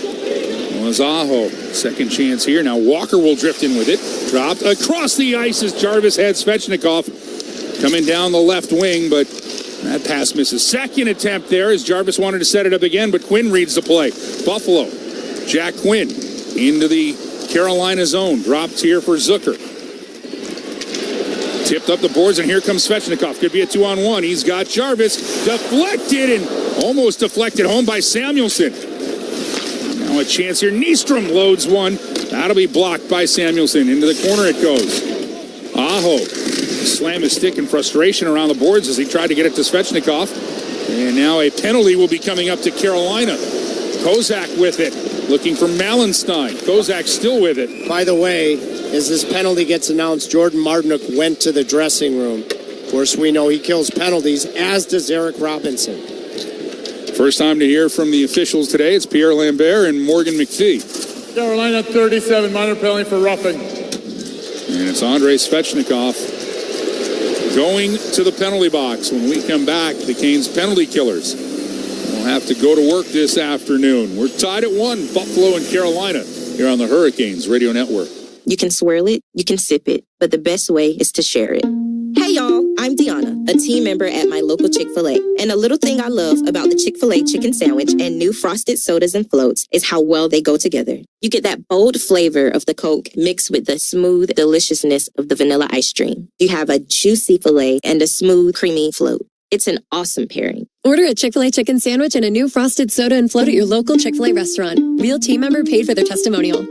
Was Aho. Second chance here. Now Walker will drift in with it. Dropped across the ice as Jarvis had Svechnikov coming down the left wing, but that pass misses. Second attempt there as Jarvis wanted to set it up again, but Quinn reads the play. Buffalo, Jack Quinn into the Carolina zone. Dropped here for Zucker. Tipped up the boards, and here comes Svechnikov. Could be a 2-on-1. He's got Jarvis. Deflected and almost deflected home by Samuelson. Now a chance here. Nystrom loads one. That'll be blocked by Samuelson. Into the corner it goes. Aho slam his stick in frustration around the boards as he tried to get it to Svechnikov. And now a penalty will be coming up to Carolina. Kozak with it. Looking for Malenstein. Kozak still with it.
By the way, as this penalty gets announced, Jordan Martinook went to the dressing room. Of course, we know he kills penalties, as does Eric Robinson.
First time to hear from the officials today. It's Pierre Lambert and Morgan McPhee.
Carolina 37, minor penalty for roughing.
And it's Andrei Svechnikov going to the penalty box. When we come back, the Canes penalty killers will have to go to work this afternoon. We're tied at 1, Buffalo and Carolina, here on the Hurricanes Radio Network.
You can swirl it, you can sip it, but the best way is to share it. Hey y'all, I'm Deanna, a team member at my local Chick-fil-A. And a little thing I love about the Chick-fil-A chicken sandwich and new frosted sodas and floats is how well they go together. You get that bold flavor of the Coke mixed with the smooth deliciousness of the vanilla ice cream. You have a juicy filet and a smooth, creamy float. It's an awesome pairing.
Order a Chick-fil-A chicken sandwich and a new frosted soda and float at your local Chick-fil-A restaurant. Real team member paid for their testimonial.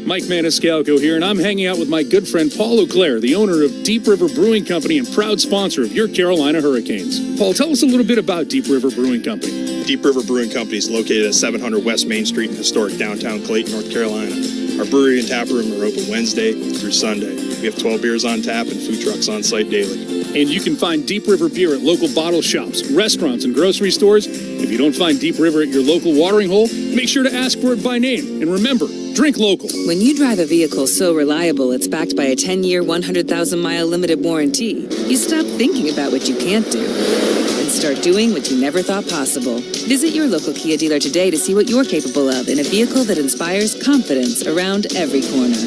Mike Maniscalco here, and I'm hanging out with my good friend Paul Auclair, the owner of Deep River Brewing Company and proud sponsor of your Carolina Hurricanes. Paul, tell us a little bit about Deep River Brewing Company.
Deep River Brewing Company is located at 700 West Main Street in historic downtown Clayton, North Carolina. Our brewery and tap room are open Wednesday through Sunday. We have 12 beers on tap and food trucks on site daily.
And you can find Deep River beer at local bottle shops, restaurants, and grocery stores. If you don't find Deep River at your local watering hole, make sure to ask for it by name. And remember, drink local.
When you drive a vehicle so reliable it's backed by a 10-year, 100,000-mile limited warranty, you stop thinking about what you can't do and start doing what you never thought possible. Visit your local Kia dealer today to see what you're capable of in a vehicle that inspires confidence around every corner.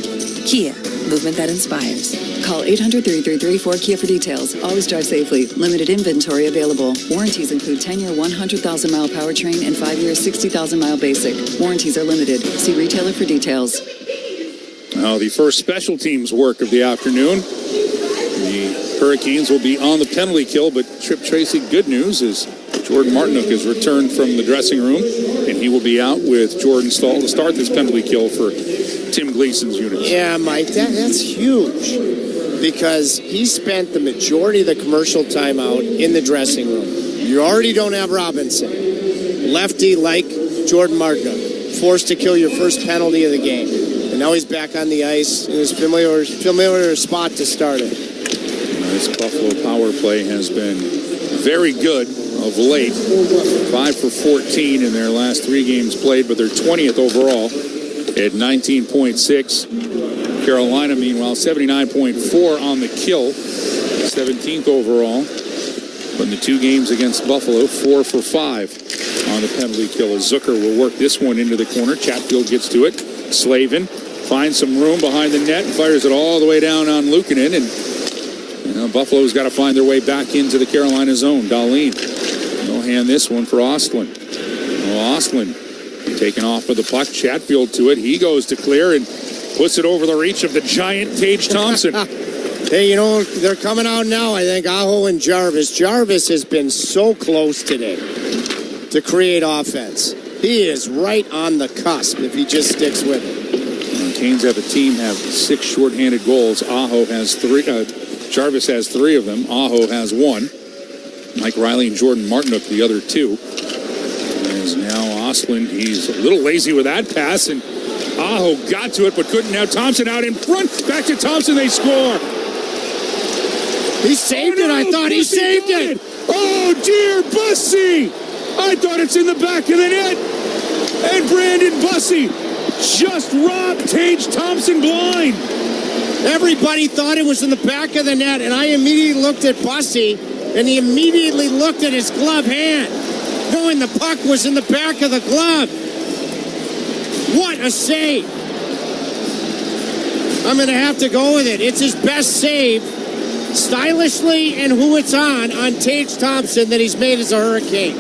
Kia, movement that inspires. Call 800-333-4KIA for details. Always drive safely. Limited inventory available. Warranties include 10-year 100,000-mile powertrain and 5-year 60,000-mile basic. Warranties are limited. See retailer for details.
Now, the first special teams work of the afternoon. The Hurricanes will be on the penalty kill, but Trip Tracy, good news is Jordan Martinook has returned from the dressing room, and he will be out with Jordan Stahl to start this penalty kill for Tim Gleason's unit.
Yeah, Mike, that's huge because he spent the majority of the commercial time out in the dressing room. You already don't have Robinson. Lefty like Jordan Martinook, forced to kill your first penalty of the game. And now he's back on the ice in his familiar spot to start it.
This Buffalo power play has been very good of late. 5 for 14 in their last 3 games played, but they're 20th overall at 19.6. Carolina, meanwhile, 79.4 on the kill, 17th overall. But in the 2 games against Buffalo, 4 for 5 on the penalty kill. Zucker will work this one into the corner. Chatfield gets to it. Slavin finds some room behind the net and fires it all the way down on Luukkonen. And Buffalo's got to find their way back into the Carolina zone. Dahlin will hand this one for Ostlund. Ostlund taking off with the puck. Chatfield to it. He goes to clear and puts it over the reach of the giant Tage Thompson.
Hey, they're coming out now, I think, Aho and Jarvis. Jarvis has been so close today to create offense. He is right on the cusp if he just sticks with it.
Canes have 6 shorthanded goals. Aho has 3. Jarvis has 3 of them. Aho has 1. Mike Riley and Jordan Martinook the other 2. There's now Ostlund. He's a little lazy with that pass, and Aho got to it but couldn't. Now Thompson out in front. Back to Thompson. They score.
He saved it. I thought he saved it.
Oh, dear, Bussy. I thought it's in the back of the net. And Brandon Bussy just robbed Tage Thompson blind.
Everybody thought it was in the back of the net, and I immediately looked at Bussy, and he immediately looked at his glove hand, knowing the puck was in the back of the glove. What a save. I'm going to have to go with it. It's his best save, stylishly and who it's on Tage Thompson that he's made as a Hurricane.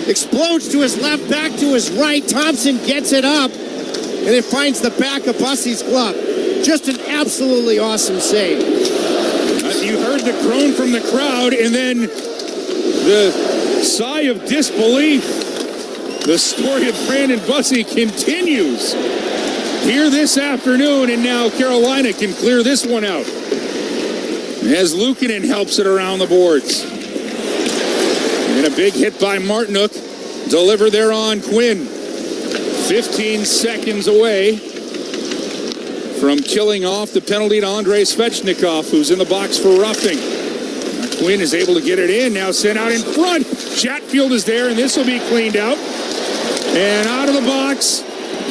Explodes to his left, back to his right. Thompson gets it up, and it finds the back of Bussy's glove. Just an absolutely awesome save.
You heard the groan from the crowd, and then the sigh of disbelief. The story of Brandon Bussy continues here this afternoon, and now Carolina can clear this one out as Luukkonen helps it around the boards. And a big hit by Martinook, delivered there on Quinn. 15 seconds away from killing off the penalty to Andrei Svechnikov, who's in the box for roughing. Quinn is able to get it in, now sent out in front. Chatfield is there, and this will be cleaned out. And out of the box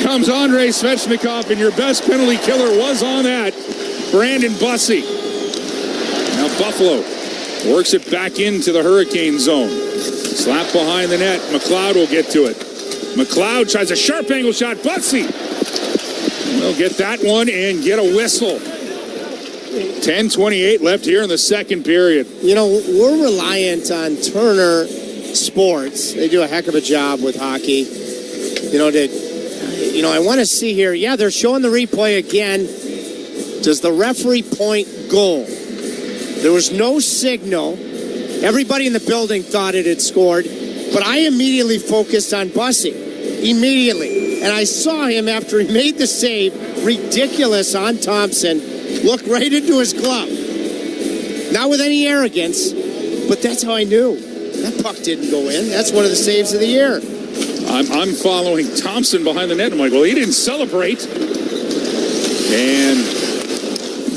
comes Andrei Svechnikov, and your best penalty killer was on that, Brandon Bussy. Now Buffalo works it back into the Hurricane zone. Slap behind the net. McLeod will get to it. McLeod tries a sharp angle shot. Bussy will get that one and get a whistle. 10:28 left here in the second period.
We're reliant on Turner Sports. They do a heck of a job with hockey. I want to see here. Yeah, they're showing the replay again. Does the referee point goal? There was no signal. Everybody in the building thought it had scored, but I immediately focused on Bussy. Immediately. And I saw him after he made the save, ridiculous on Thompson, look right into his glove. Not with any arrogance, but that's how I knew. That puck didn't go in. That's one of the saves of the year.
I'm following Thompson behind the net. I'm like, well, he didn't celebrate. And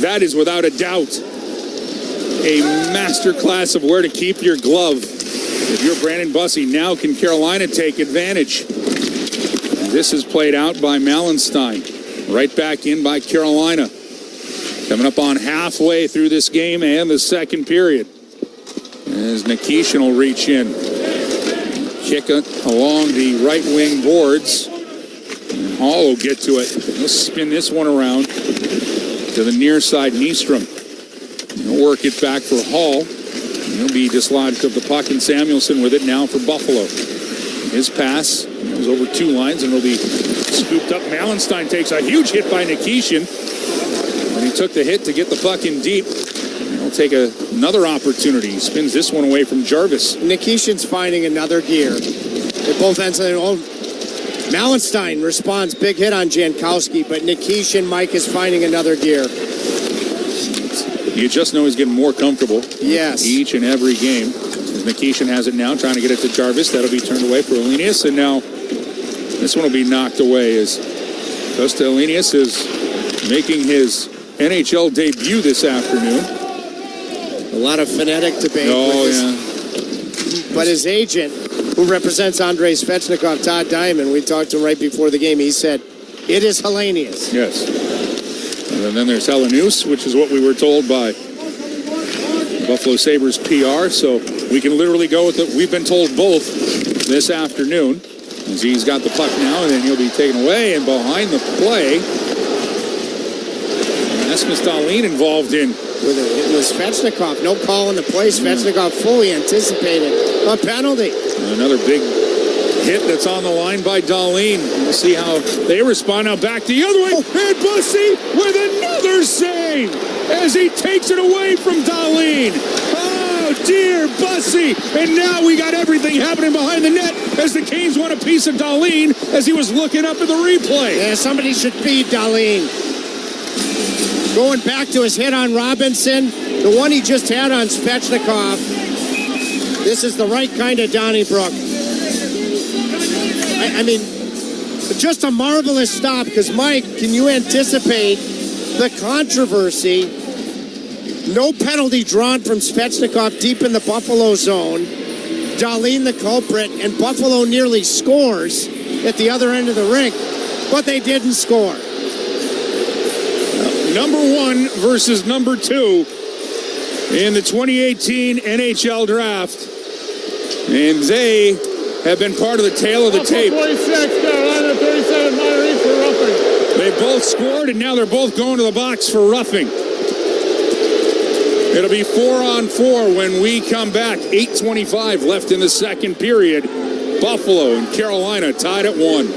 that is without a doubt a masterclass of where to keep your glove. If you're Brandon Bussy, now can Carolina take advantage? This is played out by Mallenstein. Right back in by Carolina. Coming up on halfway through this game and the second period. As Nikishin will reach in. Kick it along the right wing boards. And Hall will get to it. He'll spin this one around. to the near side. Nystrom. He'll work it back for Hall. He'll be dislodged of the puck, and Samuelson with it now for Buffalo. His pass goes over 2 lines, and it'll be scooped up. Malenstein takes a huge hit by Nikishin. And he took the hit to get the puck in deep. He'll take another opportunity. He spins this one away from Jarvis.
Nikishin's finding another gear. At both ends of the Malenstein responds, big hit on Jankowski, but Nikishin, Mike, is finding another gear.
You just know he's getting more comfortable.
Yes.
Each and every game. As Nikishin has it now, trying to get it to Jarvis. That'll be turned away for Elenius. And now this one will be knocked away as Costa Elenius is making his NHL debut this afternoon.
A lot of phonetic debate. But his agent, who represents Andrei Svechnikov, Todd Diamond, we talked to him right before the game, he said, it is Helenius.
Yes. And then there's Helenius, which is what we were told by Buffalo Sabres PR, so we can literally go with it. We've been told both this afternoon. As he's got the puck now, and then he'll be taken away, and behind the play, Rasmus Dahlin involved in.
It was Svechnikov, no call in the play. Svechnikov fully anticipated a penalty.
Another big hit that's on the line by Dahlin. We'll see how they respond. Now back the other way, and Bussy with another save as he takes it away from Dahlin. Oh dear, Bussy! And now we got everything happening behind the net as the Canes want a piece of Dahlin as he was looking up at the replay.
Yeah, somebody should feed Dahlin. Going back to his hit on Robinson, the one he just had on Svechnikov. This is the right kind of Donnybrook. I mean, just a marvelous stop, because, Mike, can you anticipate the controversy? No penalty drawn from Svechnikov deep in the Buffalo zone. Dahlin the culprit, and Buffalo nearly scores at the other end of the rink, but they didn't score.
Number 1 versus number 2 in the 2018 NHL draft. And they have been part of the tail of the tape.
46, Carolina 37, minor each for roughing.
They both scored, and now they're both going to the box for roughing. It'll be 4-on-4 when we come back. 8:25 left in the second period. Buffalo and Carolina tied at 1.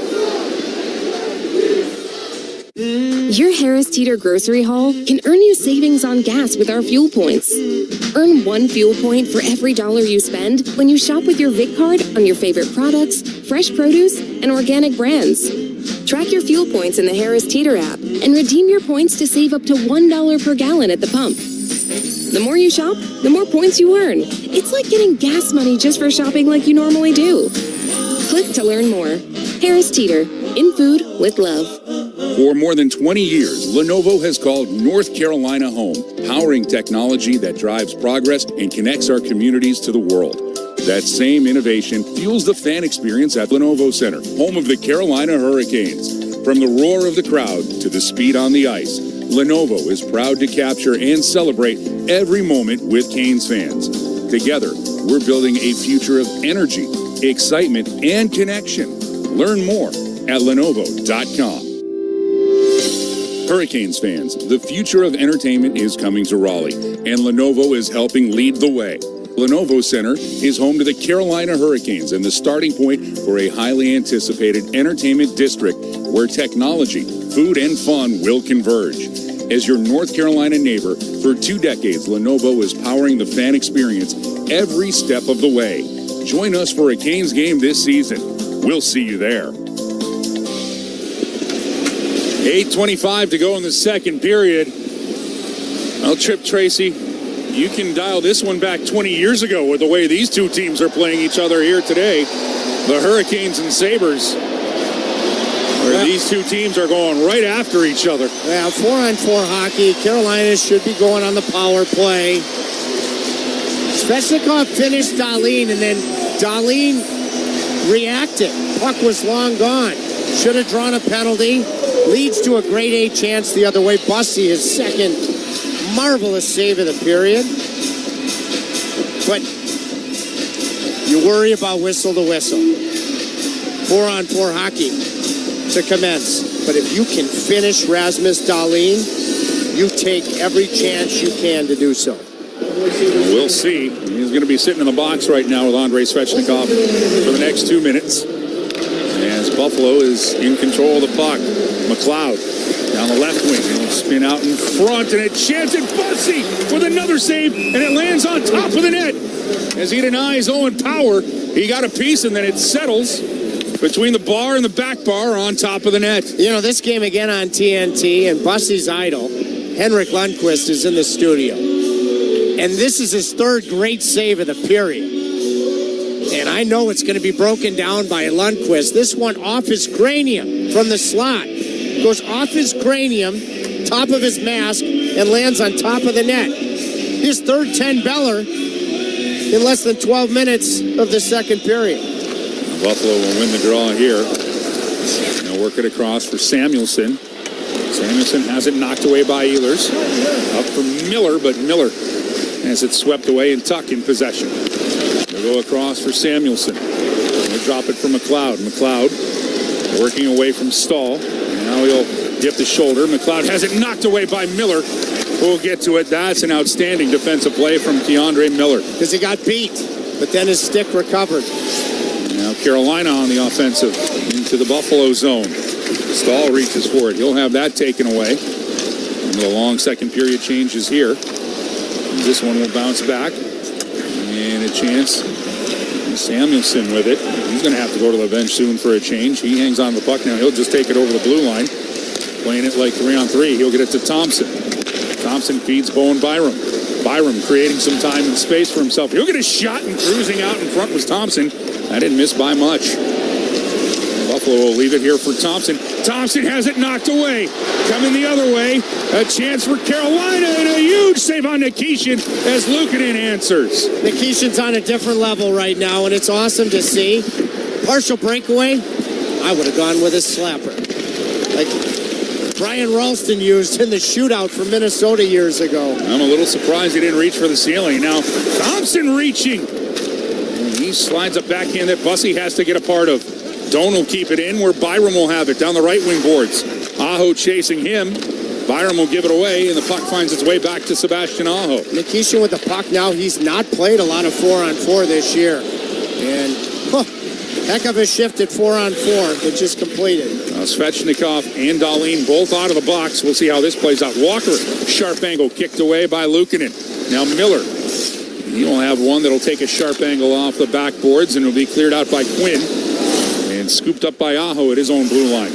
Your Harris Teeter grocery haul can earn you savings on gas with our fuel points. Earn 1 fuel point for every $1 you spend when you shop with your Vic card on your favorite products, fresh produce, and organic brands. Track your fuel points in the Harris Teeter app and redeem your points to save up to $1 per gallon at the pump. The more you shop, the more points you earn. It's like getting gas money just for shopping like you normally do. Click to learn more. Harris Teeter, in food with love.
For more than 20 years, Lenovo has called North Carolina home, powering technology that drives progress and connects our communities to the world. That same innovation fuels the fan experience at Lenovo Center, home of the Carolina Hurricanes. From the roar of the crowd to the speed on the ice, Lenovo is proud to capture and celebrate every moment with Canes fans. Together, we're building a future of energy, excitement, and connection. Learn more at Lenovo.com. Hurricanes fans, the future of entertainment is coming to Raleigh, and Lenovo is helping lead the way. Lenovo Center is home to the Carolina Hurricanes and the starting point for a highly anticipated entertainment district where technology, food, and fun will converge. As your North Carolina neighbor, for 2 decades, Lenovo is powering the fan experience every step of the way. Join us for a Canes game this season. We'll see you there. 8:25 to go in the second period. Well, Trip Tracy, you can dial this one back 20 years ago with the way these two teams are playing each other here today. The Hurricanes and Sabres. These two teams are going right after each other.
Yeah, 4-on-4 hockey. Carolina should be going on the power play. Svechnikov finished Dahlin, and then Dahlin reacted. Puck was long gone. Should have drawn a penalty. Leads to a grade A chance the other way. Bussy, his second marvelous save of the period. But you worry about whistle to whistle. 4-on-4 hockey to commence. But if you can finish Rasmus Dahlin, you take every chance you can to do so.
We'll see. He's going to be sitting in the box right now with Andrei Svechnikov for the next 2 minutes. As Buffalo is in control of the puck. McLeod down the left wing. He'll spin out in front, and a chance at Bussey with another save, and it lands on top of the net. As he denies Owen Power, he got a piece, and then it settles between the bar and the back bar on top of the net.
You know, this game again on TNT, and Bussey's idol, Henrik Lundqvist, is in the studio. And this is his third great save of the period. And I know it's going to be broken down by Lundqvist. This one off his cranium from the slot. Goes off his cranium, top of his mask, and lands on top of the net. His third 10-beller in less than 12 minutes of the second period.
Buffalo will win the draw here. They'll work it across for Samuelsson. Samuelsson has it knocked away by Ehlers. Up for Miller, but Miller has it swept away and Tuck in possession. They'll go across for Samuelsson. They'll drop it for McLeod. McLeod working away from Stahl. Now he'll dip the shoulder. McLeod has it knocked away by Miller. We'll get to it. That's an outstanding defensive play from Keandre Miller.
Because he got beat, but then his stick recovered.
Now Carolina on the offensive into the Buffalo zone. Stahl reaches for it. He'll have that taken away. And the long second period changes here. This one will bounce back. And a chance. Samuelsson with it. He's going to have to go to the bench soon for a change. He hangs on the puck now. He'll just take it over the blue line. Playing it like 3-on-3. He'll get it to Thompson. Thompson feeds Bowen Byram. Byram creating some time and space for himself. He'll get a shot, and cruising out in front was Thompson. That didn't miss by much. Buffalo will leave it here for Thompson. Thompson has it knocked away. Coming the other way. A chance for Carolina, and a huge save on Nikishin as Luukkonen answers.
Nikishin's on a different level right now, and it's awesome to see. Partial breakaway, I would have gone with a slapper. Like Brian Ralston used in the shootout for Minnesota years ago.
I'm a little surprised he didn't reach for the ceiling. Now, Thompson reaching. And he slides a backhand that Bussey has to get a part of. Doan will keep it in where Byram will have it down the right wing boards. Aho chasing him. Byram will give it away, and the puck finds its way back to Sebastian Aho.
Nikishin with the puck now. He's not played a lot of 4-on-4 this year. And heck of a shift at 4-on-4 that just completed.
Svechnikov and Dahlin both out of the box. We'll see how this plays out. Walker, sharp angle kicked away by Luukkonen. Now Miller. He'll have one that'll take a sharp angle off the backboards, and it'll be cleared out by Quinn. And scooped up by Aho at his own blue line.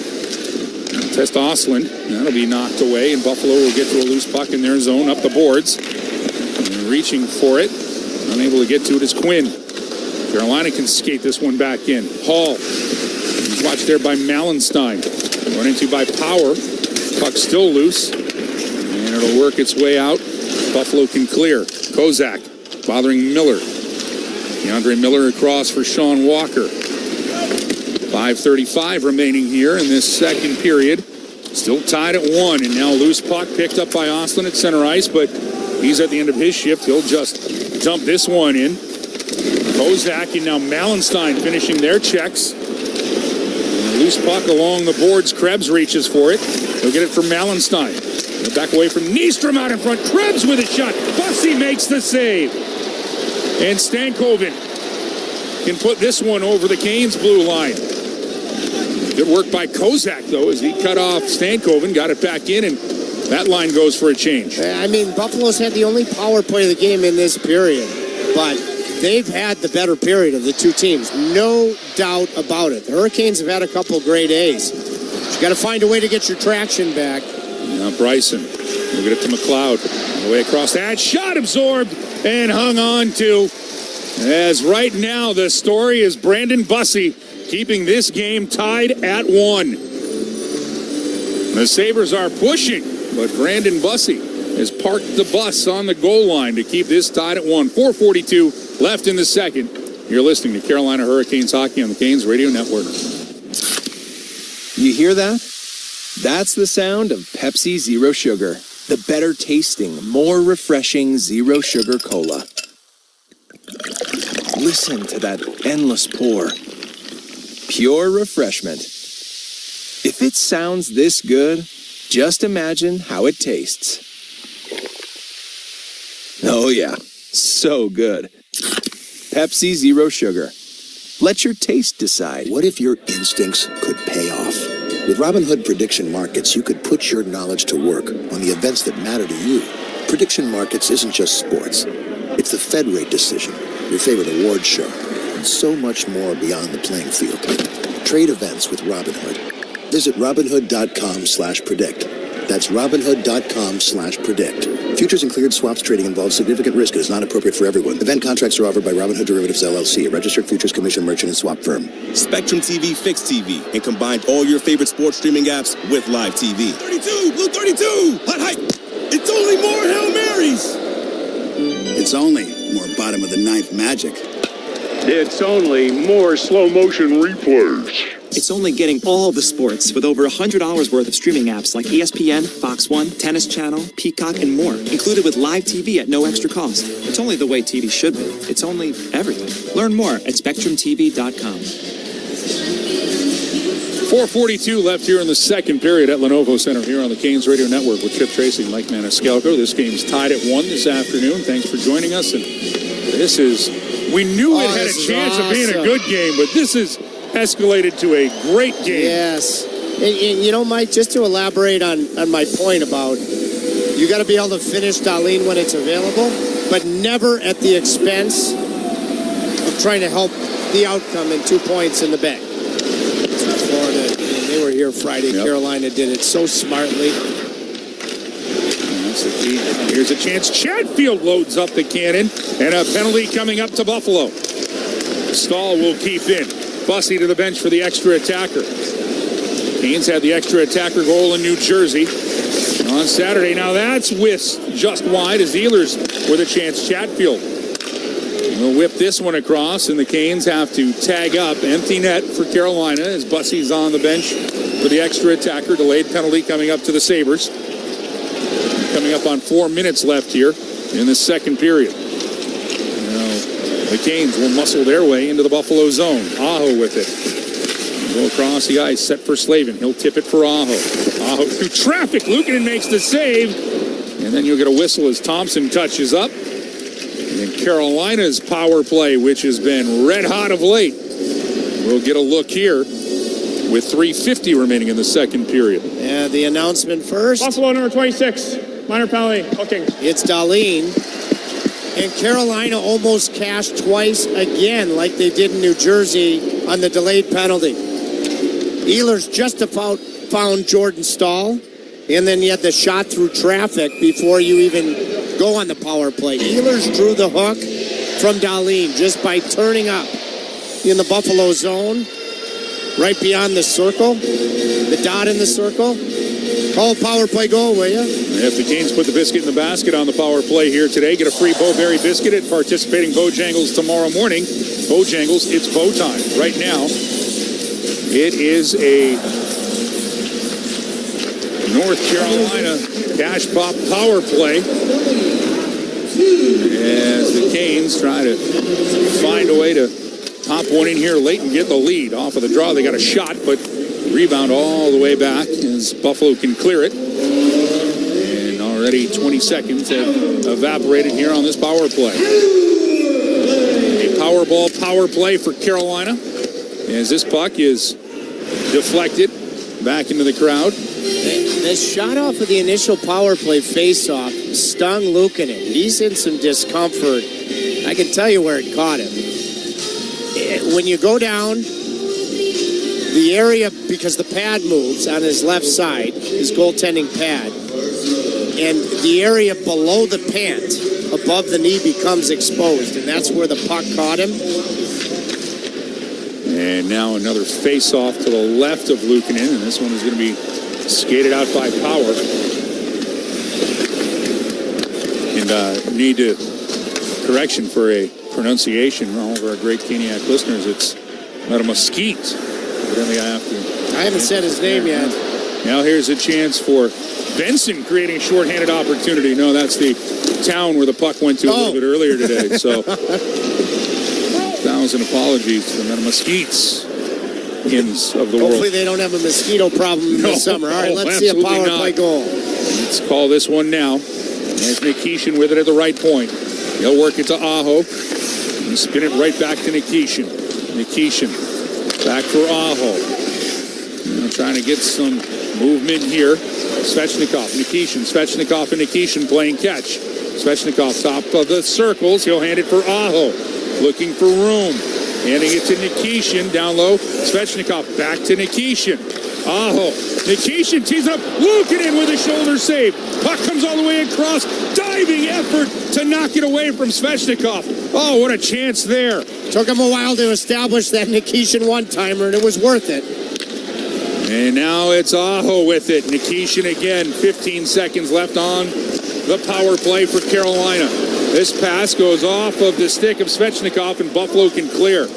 Test Oslin. That'll be knocked away, and Buffalo will get to a loose puck in their zone up the boards. And reaching for it. Unable to get to it is Quinn. Carolina can skate this one back in. Hall. He's watched there by Mallenstein. Run into by Power. Puck still loose. And it'll work its way out. Buffalo can clear. Kozak bothering Miller. Keandre Miller across for Sean Walker. 5:35 remaining here in this second period. Still tied at 1, and now loose puck picked up by Oslin at center ice, but he's at the end of his shift. He'll just dump this one in. Kozak and now Mallenstein finishing their checks. And a loose puck along the boards. Krebs reaches for it. He'll get it from Mallenstein. He'll back away from Nystrom out in front. Krebs with a shot. Bussey makes the save. And Stankoven can put this one over the Canes blue line. Good work by Kozak, though, as he cut off Stankoven, got it back in, and that line goes for a change.
I mean, Buffalo's had the only power play of the game in this period, but they've had the better period of the two teams. No doubt about it. The Hurricanes have had a couple great days. You got to find a way to get your traction back.
Now Bryson will get it to McLeod. All the way across that. Shot absorbed and hung on to. As right now the story is Brandon Bussey keeping this game tied at 1. The Sabres are pushing, but Brandon Bussey has parked the bus on the goal line to keep this tied at 1. 4:42 left in the second. You're listening to Carolina Hurricanes hockey on the Canes Radio Network.
You hear that? That's the sound of Pepsi Zero Sugar, the better tasting, more refreshing Zero Sugar Cola. Listen to that endless pour. Pure refreshment. If it sounds this good, just imagine how it tastes. Oh, yeah. So good. Pepsi Zero Sugar. Let your taste decide.
What if your instincts could pay off? With Robinhood Prediction Markets, you could put your knowledge to work on the events that matter to you. Prediction Markets isn't just sports. It's the Fed rate decision, your favorite award show, and so much more beyond the playing field. Trade events with Robinhood. Visit Robinhood.com/predict. That's Robinhood.com/predict. Futures and cleared swaps trading involves significant risk and is not appropriate for everyone. Event contracts are offered by Robinhood Derivatives LLC, a registered futures commission merchant and swap firm.
Spectrum TV fixed TV and combined all your favorite sports streaming apps with live TV.
32, blue 32, hot hike. It's only more Hail Marys.
It's only more bottom of the ninth magic.
It's only more slow motion replays.
It's only getting all the sports with over $100 worth of streaming apps like ESPN, Fox One, Tennis Channel, Peacock, and more, included with live TV at no extra cost. It's only the way TV should be. It's only everything. Learn more at SpectrumTV.com.
4:42 left here in the second period at Lenovo Center here on the Canes Radio Network with Chip Tracy and Mike Maniscalco. This game's tied at 1 this afternoon. Thanks for joining us. And this is, we knew it had a chance of being a good game, but this is escalated to a great game.
Yes. And you know, Mike, just to elaborate on my point about you got to be able to finish Darlene when it's available, but never at the expense of trying to help the outcome in 2 points in the bank. Florida, they were here Friday. Yep. Carolina did it so smartly.
That's the key. Here's a chance. Chatfield loads up the cannon, and a penalty coming up to Buffalo. Stahl will keep in. Bussey to the bench for the extra attacker. Canes had the extra attacker goal in New Jersey on Saturday. Now that's whisked just wide as the Ehlers with a chance. Chatfield will whip this one across, and the Canes have to tag up. Empty net for Carolina as Bussey's on the bench for the extra attacker. Delayed penalty coming up to the Sabres. Coming up on 4 minutes left here in the second period. The Canes will muscle their way into the Buffalo zone. Aho with it. Go across the ice, set for Slavin. He'll tip it for Aho. Aho through traffic. Luukkonen makes the save. And then you'll get a whistle as Thompson touches up. And then Carolina's power play, which has been red hot of late. We'll get a look here with 3:50 remaining in the second period.
Yeah, the announcement first.
Buffalo number 26, minor penalty, hooking.
It's Darlene. And Carolina almost cashed twice again like they did in New Jersey on the delayed penalty. Ehlers just about found Jordan Stahl, and then you had the shot through traffic before you even go on the power play. Ehlers drew the hook from Darlene just by turning up in the Buffalo zone, right beyond the circle, the dot in the circle. Call power play goal, will you?
If the Canes put the biscuit in the basket on the power play here today, get a free Bowberry biscuit at participating Bojangles tomorrow morning. Bojangles, it's bow time. Right now, it is a North Carolina cash pop power play as the Canes try to find a way to pop one in here late and get the lead off of the draw. They got a shot, but rebound all the way back as Buffalo can clear it. And already 20 seconds have evaporated here on this power play. A Powerball power play for Carolina as this puck is deflected back into the crowd.
The shot off of the initial power play face-off stung Luukkonen. He's in some discomfort. I can tell you where it caught him. When you go down the area, because the pad moves on his left side, his goaltending pad, and the area below the pant, above the knee, becomes exposed, and that's where the puck caught him.
And now another face-off to the left of Luukkonen, and this one is going to be skated out by Power. And need to correction for a pronunciation. All of our great Caniac listeners, it's not a mesquite. Evidently
I haven't said his name yet.
Now here's a chance for Benson creating a shorthanded opportunity. No, that's the town where the puck went to a little bit earlier today. So, 1,000 apologies to the mesquites of the world.
Hopefully they don't have a mosquito problem this summer. All right, let's see a power play goal.
Let's call this one now. There's Nikishin with it at the right point. He'll work it to Aho. And spin it right back to Nikishin. Nikishin back for Aho. Now trying to get some movement here. Svechnikov, Nikishin, Svechnikov and Nikishin playing catch. Svechnikov top of the circles. He'll hand it for Aho. Looking for room. Handing it to Nikishin down low. Svechnikov back to Nikishin. Aho. Nikishin tees up. Luukkonen with a shoulder save. Puck comes all the way across. Diving effort to knock it away from Svechnikov. Oh, what a chance there.
Took him a while to establish that Nikishin one-timer, and it was worth it.
And now it's Aho with it. Nikishin again. 15 seconds left on the power play for Carolina. This pass goes off of the stick of Svechnikov, and Buffalo can clear.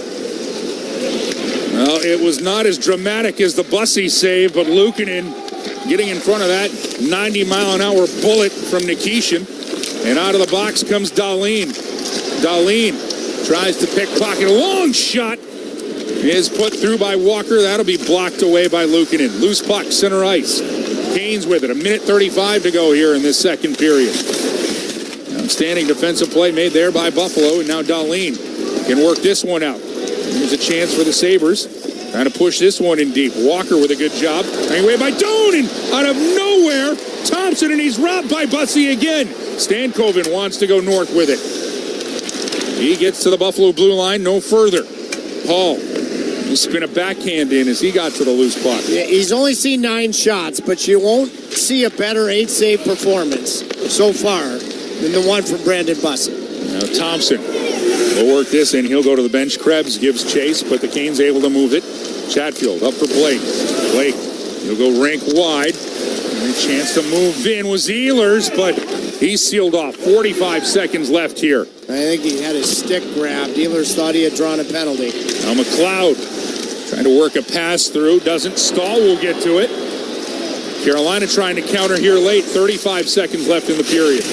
Well, it was not as dramatic as the Bussy save, but Luukkonen getting in front of that 90-mile-an-hour bullet from Nikishin. And out of the box comes Dahlin. Dahlin tries to pickpocket. A long shot is put through by Walker. That'll be blocked away by Luukkonen. Loose puck, center ice. Canes with it. 1:35 to go here in this second period. Outstanding defensive play made there by Buffalo, and now Dahlin can work this one out. There's a chance for the Sabres. Trying to push this one in deep. Walker with a good job. Anyway by Doan, and out of nowhere, Thompson, and he's robbed by Bussy again. Stankoven wants to go north with it. He gets to the Buffalo blue line, no further. Paul will spin a backhand in as he got to the loose puck.
Yeah, he's only seen 9 shots, but you won't see a better 8-save performance so far than the one from Brandon Bussy.
Now Thompson will work this in. He'll go to the bench. Krebs gives chase, but the Canes able to move it. Chatfield up for Blake. Blake, he'll go rink wide. And a chance to move in was Ehlers, but he's sealed off. 45 seconds left here.
I think he had his stick grabbed. Ehlers thought he had drawn a penalty.
Now McLeod trying to work a pass through. Doesn't stall. We'll get to it. Carolina trying to counter here late. 35 seconds left in the period.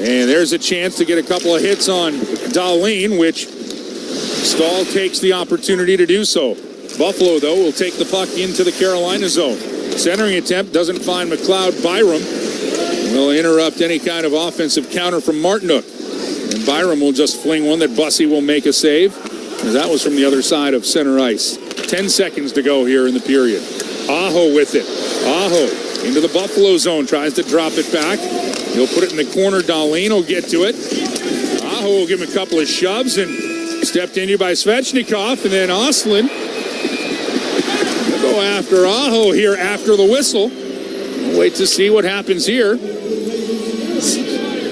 And there's a chance to get a couple of hits on Dahlin, which Stahl takes the opportunity to do so. Buffalo, though, will take the puck into the Carolina zone. Centering attempt doesn't find McLeod. Byram will interrupt any kind of offensive counter from Martinook. And Byram will just fling one that Bussy will make a save. And that was from the other side of center ice. 10 seconds to go here in the period. Aho with it. Aho into the Buffalo zone. Tries to drop it back. He'll put it in the corner. Dahlin will get to it. Aho will give him a couple of shoves and stepped into by Svechnikov. And then Oslin will go after Aho here after the whistle. We'll wait to see what happens here.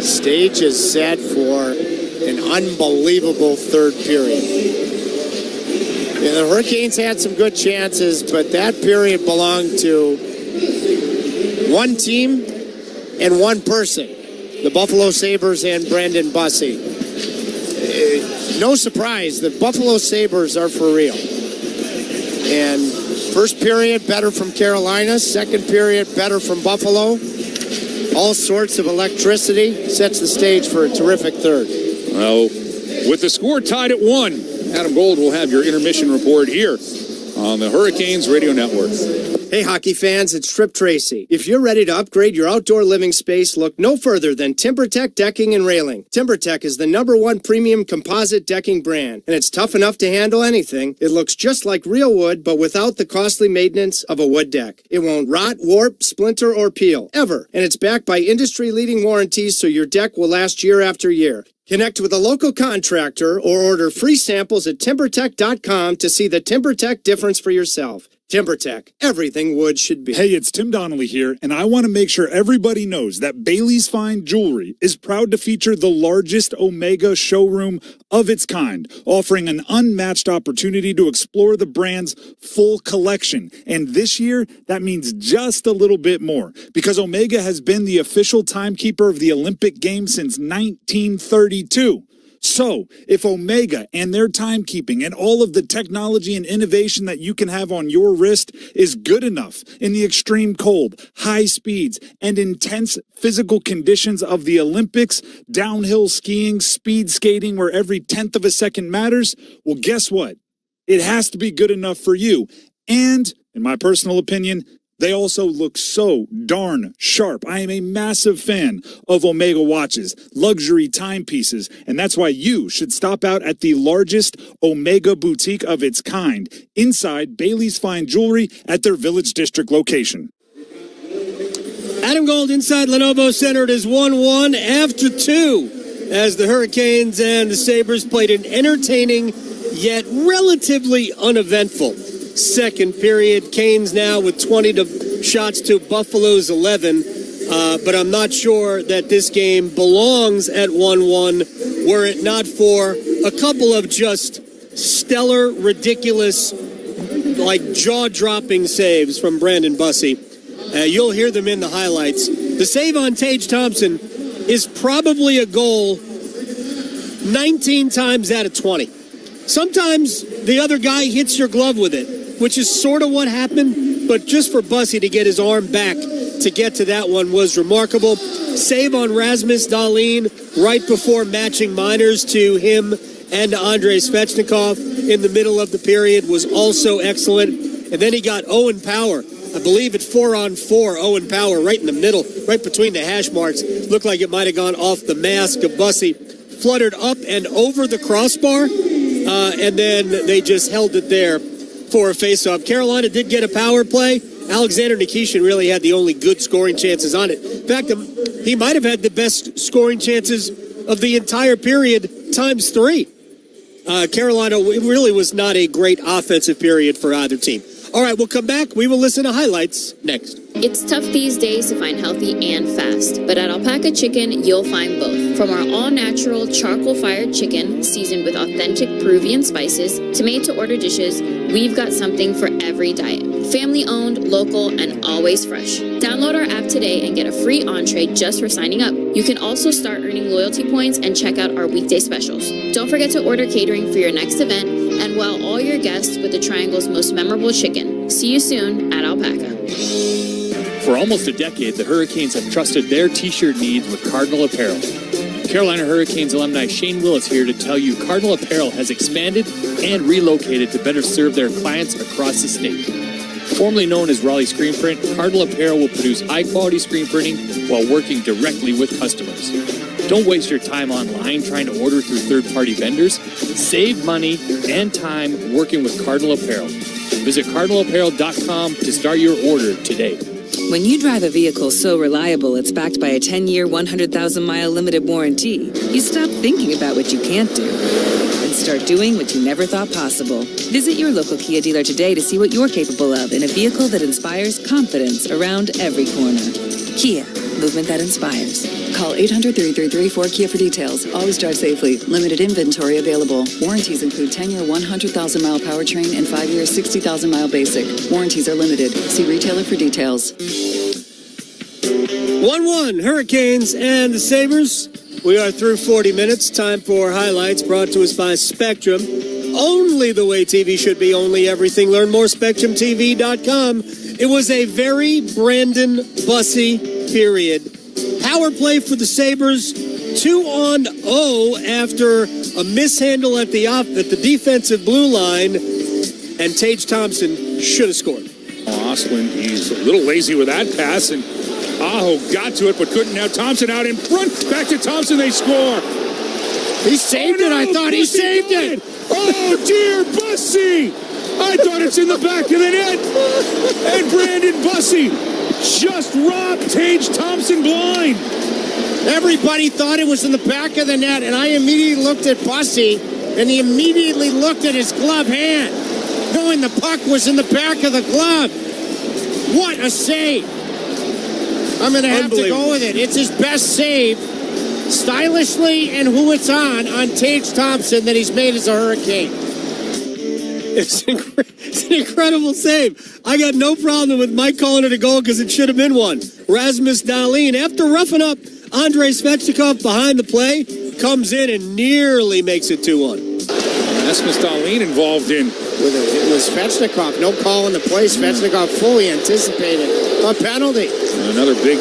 Stage is set for an unbelievable third period. Yeah, the Hurricanes had some good chances, but that period belonged to one team and one person, the Buffalo Sabres and Brandon Bussy. No surprise, the Buffalo Sabres are for real. And first period, better from Carolina. Second period, better from Buffalo. All sorts of electricity. Sets the stage for a terrific third.
Well, with the score tied at 1, Adam Gold will have your intermission report here on the Hurricanes Radio Network.
Hey, hockey fans, it's Trip Tracy. If you're ready to upgrade your outdoor living space, look no further than TimberTech Decking and Railing. TimberTech is the #1 premium composite decking brand, and it's tough enough to handle anything. It looks just like real wood, but without the costly maintenance of a wood deck. It won't rot, warp, splinter, or peel, ever. And it's backed by industry-leading warranties, so your deck will last year after year. Connect with a local contractor or order free samples at TimberTech.com to see the TimberTech difference for yourself. TimberTech, everything wood should be.
Hey, it's Tim Donnelly here, and I want to make sure everybody knows that Bailey's Fine Jewelry is proud to feature the largest Omega showroom of its kind, offering an unmatched opportunity to explore the brand's full collection. And this year, that means just a little bit more, because Omega has been the official timekeeper of the Olympic Games since 1932. So, if Omega and their timekeeping and all of the technology and innovation that you can have on your wrist is good enough in the extreme cold, high speeds, and intense physical conditions of the Olympics, downhill skiing, speed skating, where every 10th of a second matters, well, guess what? It has to be good enough for you. And, in my personal opinion, They also look so darn sharp. I am a massive fan of Omega watches, luxury timepieces, and that's why you should stop out at the largest Omega boutique of its kind inside Bailey's Fine Jewelry at their Village District location.
Adam Gold inside Lenovo Center. It is 1-1 after 2 as the Hurricanes and the Sabres played an entertaining yet relatively uneventful second period. Canes now with 20 shots to Buffalo's 11. But I'm not sure that this game belongs at 1-1 were it not for a couple of just stellar, ridiculous, like jaw-dropping saves from Brandon Bussey. You'll hear them in the highlights. The save on Tage Thompson is probably a goal 19 times out of 20. Sometimes the other guy hits your glove with it, which is sort of what happened, but just for Bussey to get his arm back to get to that one was remarkable. Save on Rasmus Dahlin right before matching minors to him and Andrei Svechnikov in the middle of the period was also excellent. And then he got Owen Power. I believe at 4-on-4, Owen Power right in the middle, right between the hash marks. Looked like it might have gone off the mask of Bussey. Fluttered up and over the crossbar, and then they just held it there for a faceoff. Carolina did get a power play. Alexander Nikishin really had the only good scoring chances on it. In fact, he might have had the best scoring chances of the entire period times 3. Carolina really was not a great offensive period for either team. All right, we'll come back. We will listen to highlights next.
It's tough these days to find healthy and fast, but at Alpaca Chicken, you'll find both. From our all-natural charcoal-fired chicken, seasoned with authentic Peruvian spices, to made-to-order dishes, we've got something for every diet. Family-owned, local, and always fresh. Download our app today and get a free entree just for signing up. You can also start earning loyalty points and check out our weekday specials. Don't forget to order catering for your next event, and wow all your guests with the Triangle's most memorable chicken. See you soon at Alpaca.
For almost a decade, the Hurricanes have trusted their T-shirt needs with Cardinal Apparel. Carolina Hurricanes alumni Shane Willis here to tell you Cardinal Apparel has expanded and relocated to better serve their clients across the state. Formerly known as Raleigh Screen Print, Cardinal Apparel will produce high-quality screen printing while working directly with customers. Don't waste your time online trying to order through third-party vendors. Save money and time working with Cardinal Apparel. Visit cardinalapparel.com to start your order today.
When you drive a vehicle so reliable it's backed by a 10-year, 100,000-mile limited warranty, you stop thinking about what you can't do and start doing what you never thought possible. Visit your local Kia dealer today to see what you're capable of in a vehicle that inspires confidence around every corner. Kia, movement that inspires.
Call 800-333-4KIA for details. Always drive safely. Limited inventory available. Warranties include 10-year 100,000-mile powertrain and 5-year 60,000-mile basic. Warranties are limited. See retailer for details.
1-1, Hurricanes and the Sabres. We are through 40 minutes. Time for highlights brought to us by Spectrum. Only the way TV should be, only everything. Learn more, SpectrumTV.com. It was a very Brandon Bussey period. Power play for the Sabres, 2-on-0 after a mishandle at the defensive blue line, and Tage Thompson should have scored.
Ostlund, he's a little lazy with that pass, and Aho got to it but couldn't. Now Thompson out in front. Back to Thompson, they score.
He saved it. I thought he saved it.
Oh, dear, Bussey. I thought it's in the back of the net. And Brandon Bussey just robbed Tage Thompson blind.
Everybody thought it was in the back of the net, and I immediately looked at Bussey, and he immediately looked at his glove hand, knowing the puck was in the back of the glove. What a save. I'm going to have to go with it. It's his best save, stylishly and who it's on Tage Thompson that he's made as a Hurricane.
It's an incredible save. I got no problem with Mike calling it a goal because it should have been one. Rasmus Dahlin, after roughing up Andrei Svechnikov behind the play, comes in and nearly makes it 2-1.
Rasmus Dahlin involved in.
It was Svechnikov. No call in the play. Svechnikov fully anticipated a penalty.
Another big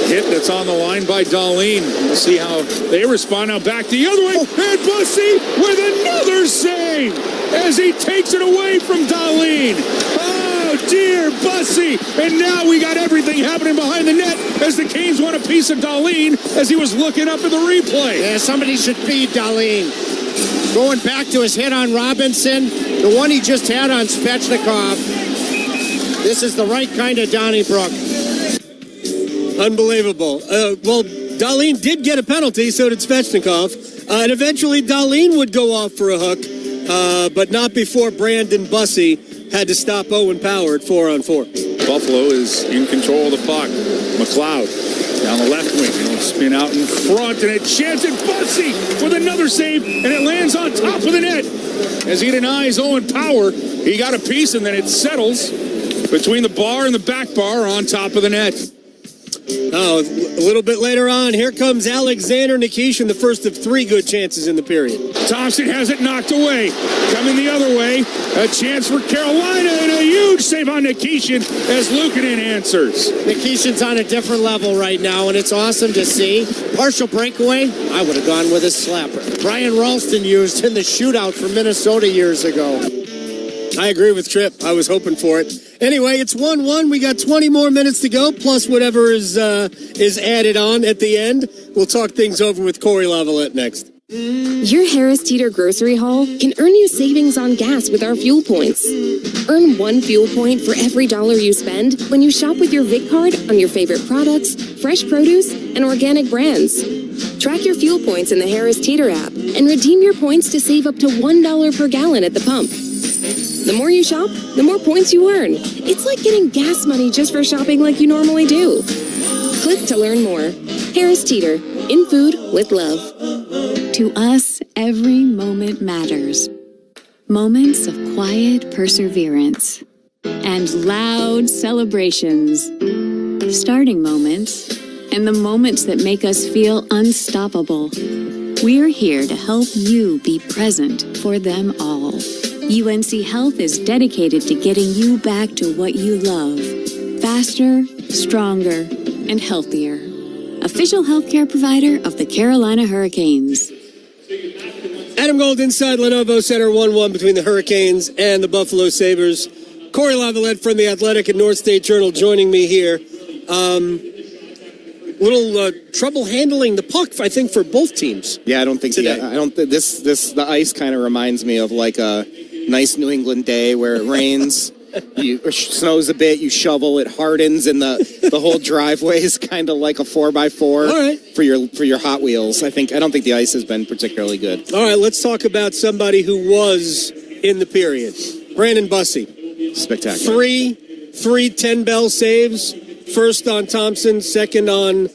hit that's on the line by Dahlin. We'll see how they respond. Now back the other way. And Bussey with another save as he takes it away from Dahlin. Oh, dear, Bussey. three. And now we got everything happening behind the net as the Canes want a piece of Dahlin as he was looking up at the replay.
Yeah, somebody should feed Dahlin. Going back to his hit on Robinson, the one he just had on Svechnikov. This is the right kind of Donnybrook.
Unbelievable. Well, Dahlin did get a penalty, so did Svechnikov. And eventually Dahlin would go off for a hook, but not before Brandon Bussey had to stop Owen Power at 4-on-4.
Buffalo is in control of the puck. McLeod down the left wing. He'll spin out in front, and a chance at Bussey with another save, and it lands on top of the net. As he denies Owen Power, he got a piece, and then it settles between the bar and the back bar on top of the net.
Oh, a little bit later on, here comes Alexander Nikishin, the first of 3 good chances in the period.
Thompson has it knocked away. Coming the other way, a chance for Carolina, and a huge save on Nikishin as Luukkonen answers.
Nikishin's on a different level right now, and it's awesome to see. Partial breakaway, I would have gone with a slapper. Brian Ralston used in the shootout for Minnesota years ago.
I agree with Tripp. I was hoping for it. Anyway, it's 1-1. We got 20 more minutes to go, plus whatever is added on at the end. We'll talk things over with Corey Lavalette next.
Your Harris Teeter grocery haul can earn you savings on gas with our fuel points. Earn 1 fuel point for every $1 you spend when you shop with your Vic card on your favorite products, fresh produce, and organic brands. Track your fuel points in the Harris Teeter app and redeem your points to save up to $1 per gallon at the pump. The more you shop, the more points you earn. It's like getting gas money just for shopping like you normally do. Click to learn more. Harris Teeter, in food with love.
To us, every moment matters. Moments of quiet perseverance and loud celebrations. Starting moments and the moments that make us feel unstoppable. We're here to help you be present for them all. UNC Health is dedicated to getting you back to what you love. Faster, stronger, and healthier. Official healthcare provider of the Carolina Hurricanes.
Adam Gold inside Lenovo Center, 1-1 between the Hurricanes and the Buffalo Sabres. Corey Lavalette from The Athletic and North State Journal joining me here. Little trouble handling the puck, I think, for both teams.
Yeah, I don't think the ice kind of reminds me of like a nice New England day where it rains, or snows a bit, you shovel, it hardens, and the whole driveway is kind of like a 4x4
All right.
for your Hot Wheels. I don't think the ice has been particularly good.
All right, let's talk about somebody who was in the period. Brandon Bussey.
Spectacular.
Three 10-bell saves. First on Thompson, second on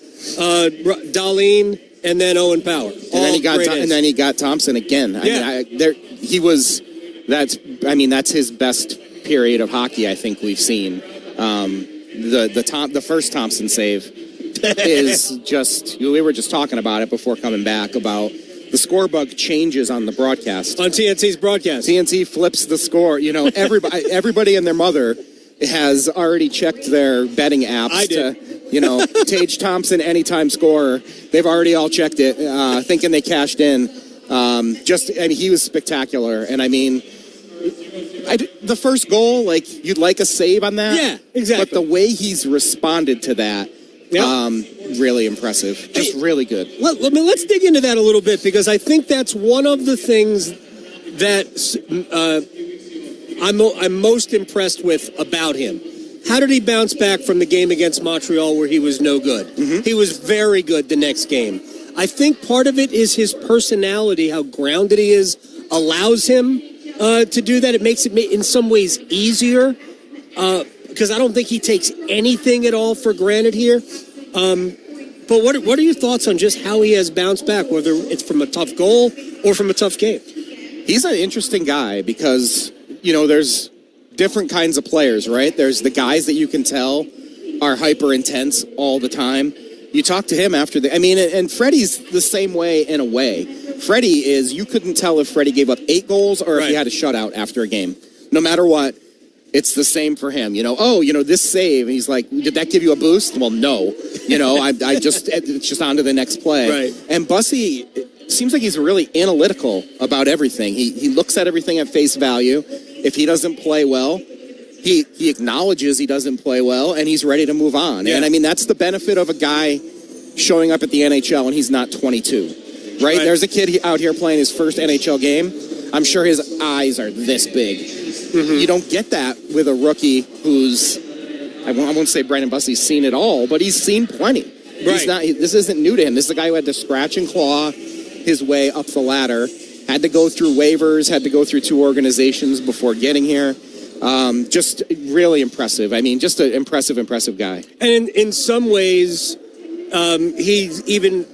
Dahlin, and then Owen Power.
And then he got Thompson again.
Yeah.
That's his best period of hockey I think we've seen. The first Thompson save is just, we were just talking about it before coming back about the scoreboard changes on the broadcast.
On TNT's broadcast.
TNT flips the score. Everybody and their mother has already checked their betting apps to, Tage Thompson anytime scorer. They've already all checked it, thinking they cashed in. He was spectacular. And the first goal, you'd like a save on that.
Yeah, exactly.
But the way he's responded to that, really impressive. Just really good.
Let's dig into that a little bit, because I think that's one of the things that I'm most impressed with about him. How did he bounce back from the game against Montreal where he was no good? Mm-hmm. He was very good the next game. I think part of it is his personality, how grounded he is, allows him to do that. It makes it in some ways easier, because I don't think he takes anything at all for granted here. But what are your thoughts on just how he has bounced back, whether it's from a tough goal or from a tough game?
He's an interesting guy because, there's different kinds of players, right? There's the guys that you can tell are hyper intense all the time. You talk to him after and Freddie's the same way in a way. Freddie you couldn't tell if Freddie gave up 8 goals or if he had a shutout after a game. No matter what, it's the same for him. This save, and he's like, did that give you a boost? Well, no. It's just on to the next play.
Right.
And Bussey, it seems like he's really analytical about everything. He looks at everything at face value. If he doesn't play well, he acknowledges he doesn't play well, and he's ready to move on. Yeah. And, I mean, that's the benefit of a guy showing up at the NHL and he's not 22, right? There's a kid out here playing his first NHL game. I'm sure his eyes are this big. Mm-hmm. You don't get that with a rookie who's, I won't say Brandon Bussy's seen it all, but he's seen plenty. Right. This isn't new to him. This is a guy who had to scratch and claw his way up the ladder, had to go through waivers, had to go through 2 organizations before getting here. Just really impressive. I mean, just an impressive guy.
And in some ways, he's even,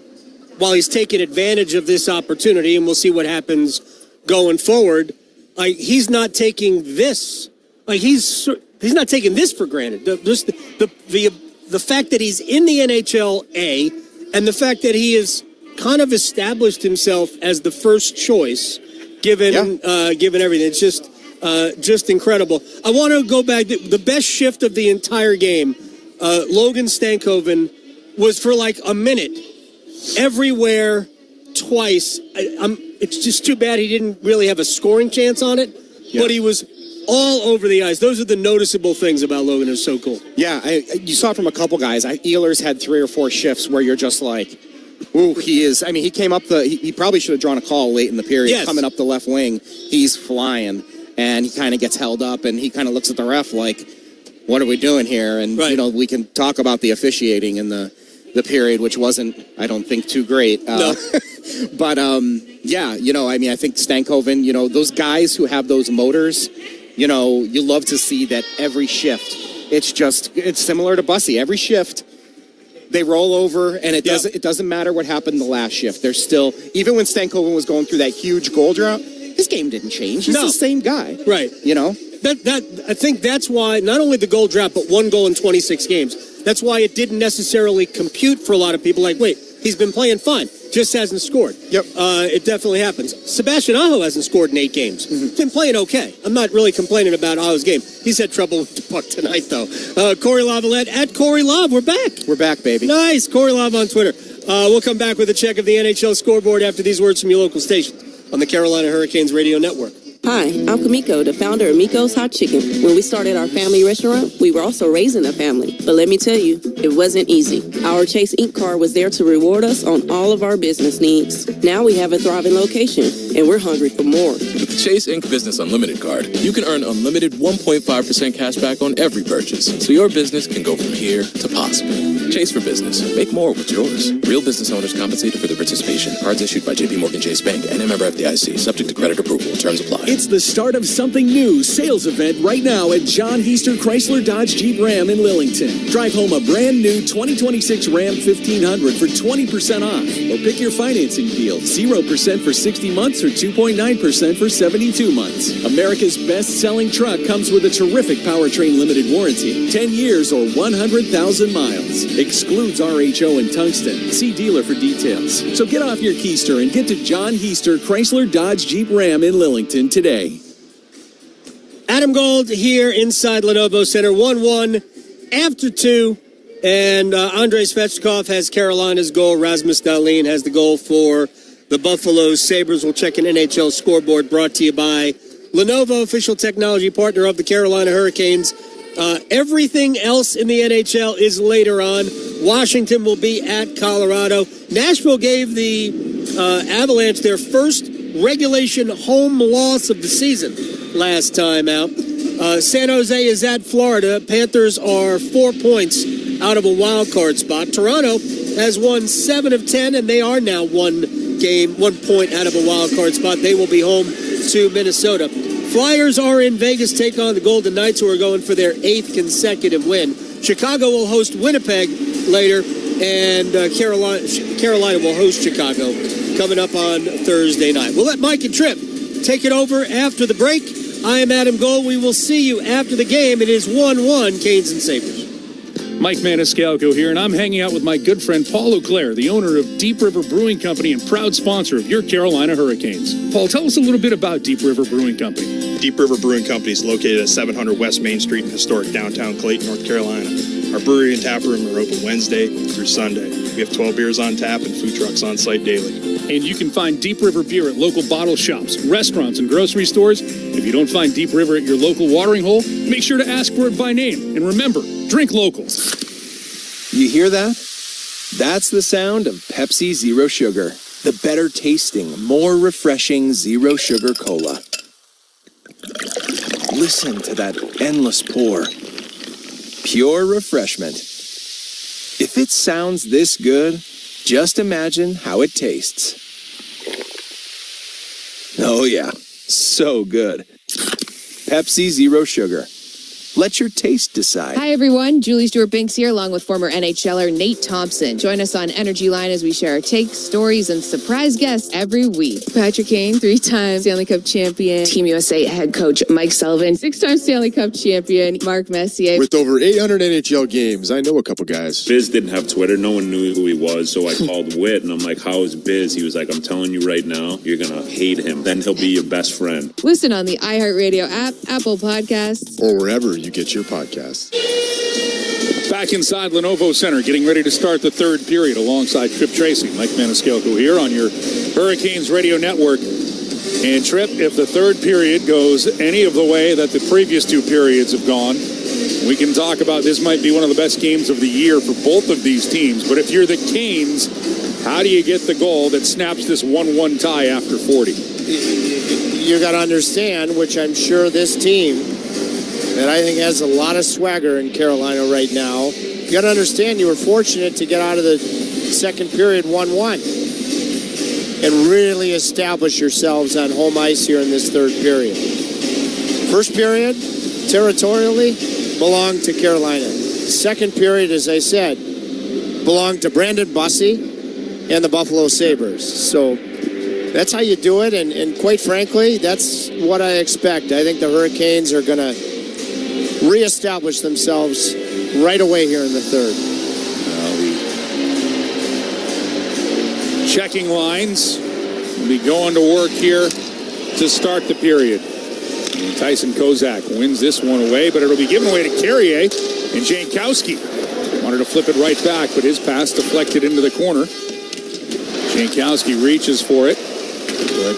while he's taking advantage of this opportunity, and we'll see what happens going forward, he's not taking this, he's not taking this for granted. The fact that he's in the NHL, and the fact that he has kind of established himself as the first choice, given everything, it's just incredible. I want to go back. The best shift of the entire game, Logan Stankoven, was for like a minute, everywhere, twice. It's just too bad he didn't really have a scoring chance on it, but he was all over the ice. Those are the noticeable things about Logan. It's so cool.
Yeah, you saw it from a couple guys. Ehlers had 3 or 4 shifts where you're just like, ooh, he is. I mean, he came up he probably should have drawn a call late in the period, coming up the left wing. He's flying, and he kind of gets held up, and he kind of looks at the ref like, what are we doing here? And, we can talk about the officiating in the period, which wasn't, I don't think, too great. No. But, I mean, I think Stankoven, those guys who have those motors, you love to see that every shift. It's similar to Bussy. Every shift, they roll over, and it doesn't matter what happened in the last shift. They're still, even when Stankoven was going through that huge goal drought, his game didn't change. He's the same guy.
Right. I think that's why not only the goal drought, but 1 goal in 26 games. That's why it didn't necessarily compute for a lot of people. Like, wait, he's been playing fine, just hasn't scored. Yep. It definitely happens. Sebastian Aho hasn't scored in 8 games. Mm-hmm. He's been playing okay. I'm not really complaining about Aho's game. He's had trouble with the puck tonight, though. Corey Lavalette at Corey Love. We're back.
We're back, baby.
Nice. Corey Love on Twitter. We'll come back with a check of the NHL scoreboard after these words from your local station on the Carolina Hurricanes Radio Network.
Hi, I'm Kamiko, the founder of Miko's Hot Chicken. When we started our family restaurant, we were also raising a family. But let me tell you, it wasn't easy. Our Chase Inc. card was there to reward us on all of our business needs. Now we have a thriving location, and we're hungry for more.
With the Chase Inc. Business Unlimited card, you can earn unlimited 1.5% cash back on every purchase, so your business can go from here to possible. Chase for business. Make more with yours. Real business owners compensated for their participation. Cards issued by JPMorgan Chase Bank and a member FDIC. Subject to credit approval. Terms apply.
It's the start of something new sales event right now at John Heister Chrysler Dodge Jeep Ram in Lillington. Drive home a brand new 2026 Ram 1500 for 20% off. Or pick your financing deal. 0% for 60 months or 2.9% for 72 months. America's best-selling truck comes with a terrific powertrain limited warranty. 10 years or 100,000 miles. Excludes RHO and tungsten. See dealer for details. So get off your keister and get to John Heister Chrysler Dodge Jeep Ram in Lillington today.
Adam Gold here inside Lenovo Center, 1-1 after 2. And Andrei Svechnikov has Carolina's goal. Rasmus Dahlin has the goal for the Buffalo Sabres. We'll check an NHL scoreboard brought to you by Lenovo, official technology partner of the Carolina Hurricanes. Everything else in the NHL is later on. Washington will be at Colorado. Nashville gave the Avalanche their first regulation home loss of the season last time out. San Jose is at Florida. Panthers are 4 points out of a wild card spot. Toronto has won 7 of 10, and they are now 1 point out of a wild card spot. They will be home to Minnesota. Flyers are in Vegas, take on the Golden Knights, who are going for their 8th consecutive win. Chicago will host Winnipeg later, and Carolina will host Chicago coming up on Thursday night. We'll let Mike and Trip take it over after the break. I am Adam Gold. We will see you after the game. It is 1-1, Canes and Sabres.
Mike Maniscalco here, and I'm hanging out with my good friend Paul Auclair, the owner of Deep River Brewing Company and proud sponsor of your Carolina Hurricanes. Paul, tell us a little bit about Deep River Brewing Company.
Deep River Brewing Company is located at 700 West Main Street in historic downtown Clayton, North Carolina. Our brewery and tap room are open Wednesday through Sunday. We have 12 beers on tap and food trucks on site daily.
And you can find Deep River beer at local bottle shops, restaurants, and grocery stores. If you don't find Deep River at your local watering hole, make sure to ask for it by name. And remember, drink local.
You hear that? That's the sound of Pepsi Zero Sugar, the better tasting, more refreshing zero sugar cola. Listen to that endless pour. Pure refreshment. If it sounds this good, just imagine how it tastes. Oh yeah, so good. Pepsi Zero Sugar. Let your taste decide.
Hi, everyone. Julie Stewart-Binks here, along with former NHLer Nate Thompson. Join us on Energy Line as we share our takes, stories, and surprise guests every week. Patrick Kane, 3-time Stanley Cup champion. Team USA head coach Mike Sullivan, 6-time Stanley Cup champion Mark Messier.
With over 800 NHL games, I know a couple guys.
Biz didn't have Twitter. No one knew who he was, so I called Whit, and I'm like, how is Biz? He was like, I'm telling you right now, you're going to hate him. Then he'll be your best friend.
Listen on the iHeartRadio app, Apple Podcasts,
or wherever you get your podcasts.
Back inside Lenovo Center, getting ready to start the third period alongside Trip Tracy. Mike Maniscalco here on your Hurricanes Radio Network. And Trip, if the third period goes any of the way that the previous two periods have gone, we can talk about this might be one of the best games of the year for both of these teams. But if you're the Canes, how do you get the goal that snaps this 1-1 tie after 40?
You got to understand, which I'm sure this team that I think has a lot of swagger in Carolina right now. You got to understand, you were fortunate to get out of the second period 1-1 and really establish yourselves on home ice here in this third period. First period, territorially, belonged to Carolina. Second period, as I said, belonged to Brandon Bussey and the Buffalo Sabres. So that's how you do it, and quite frankly, that's what I expect. I think the Hurricanes are going to reestablish themselves right away here in the third.
The checking lines will be going to work here to start the period. And Tyson Kozak wins this one away, but it'll be given away to Carrier, and Jankowski wanted to flip it right back, but his pass deflected into the corner. Jankowski reaches for it, but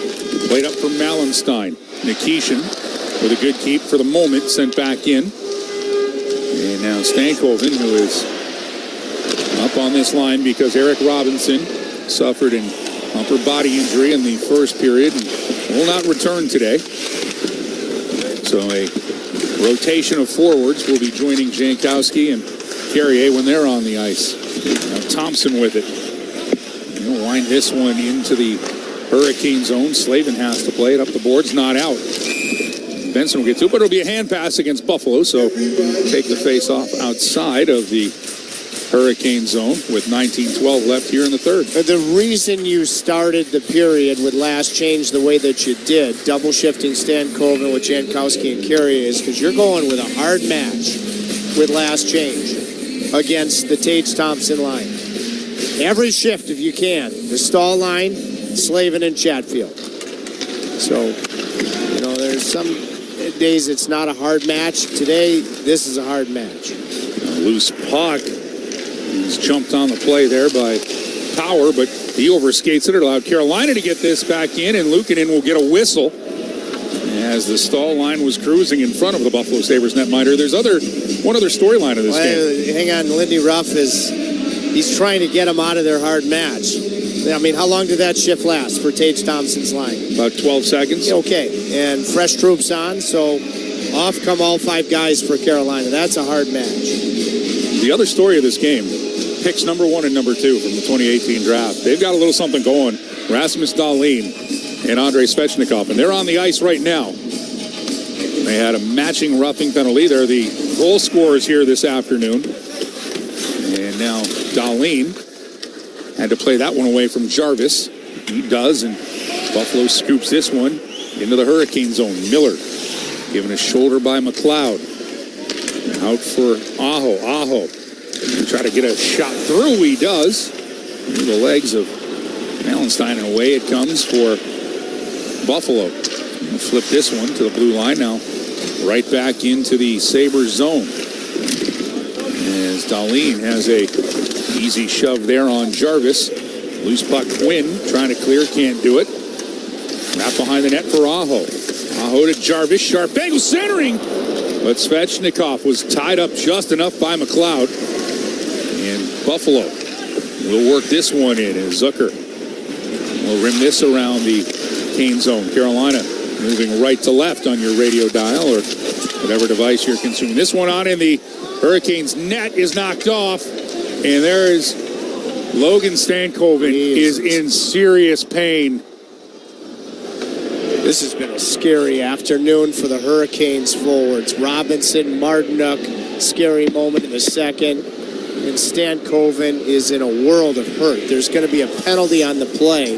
played up for Malenstein. Nikishin with a good keep for the moment, sent back in. And now Stankoven, who is up on this line because Eric Robinson suffered an upper body injury in the first period and will not return today. So a rotation of forwards will be joining Jankowski and Carrier when they're on the ice. Now Thompson with it. He'll wind this one into the Hurricane zone. Slavin has to play it up the boards, not out. Benson will get to it, but it'll be a hand pass against Buffalo, so take the face-off outside of the Hurricane zone with 19:12 left here in the third.
The reason you started the period with last change the way that you did, double shifting Stankoven with Jankowski and Carrier, is because you're going with a hard match with last change against the Tage Thompson line. Every shift, if you can. The Stahl line, Slavin and Chatfield. So, there's some days it's not a hard match. Today, this is a hard match.
A loose puck. He's jumped on the play there by Power, but he overskates it. It allowed Carolina to get this back in, and Luukkonen will get a whistle as the Stahl line was cruising in front of the Buffalo Sabres netminder. There's one other storyline of this game.
Hang on, Lindy Ruff he's trying to get them out of their hard match. I mean, how long did that shift last for Tage Thompson's line?
About 12 seconds.
Okay, and fresh troops on, so off come all 5 guys for Carolina. That's a hard match.
The other story of this game, picks number 1 and number 2 from the 2018 draft. They've got a little something going. Rasmus Dahlin and Andrei Svechnikov, and they're on the ice right now. They had a matching roughing penalty. They're the goal scorers here this afternoon. And now Dahlin had to play that one away from Jarvis. He does, and Buffalo scoops this one into the Hurricane zone. Miller given a shoulder by McLeod. Out for Aho. Try to get a shot through. He does. Through the legs of Malenstein, and away it comes for Buffalo. We'll flip this one to the blue line now. Right back into the Sabres zone. As Dahlin has a Easy shove there on Jarvis. Loose puck, Quinn trying to clear, can't do it. Wrap behind the net for Aho. Aho to Jarvis, sharp angle centering. But Svechnikov was tied up just enough by McLeod. And Buffalo will work this one in as Zucker will rim this around the Kane zone. Carolina moving right to left on your radio dial or whatever device you're consuming. This one on in the Hurricanes net is knocked off. And there is Logan Stankoven is in serious pain.
This has been a scary afternoon for the Hurricanes forwards. Robinson, Martinuk, scary moment in the second. And Stankoven is in a world of hurt. There's going to be a penalty on the play.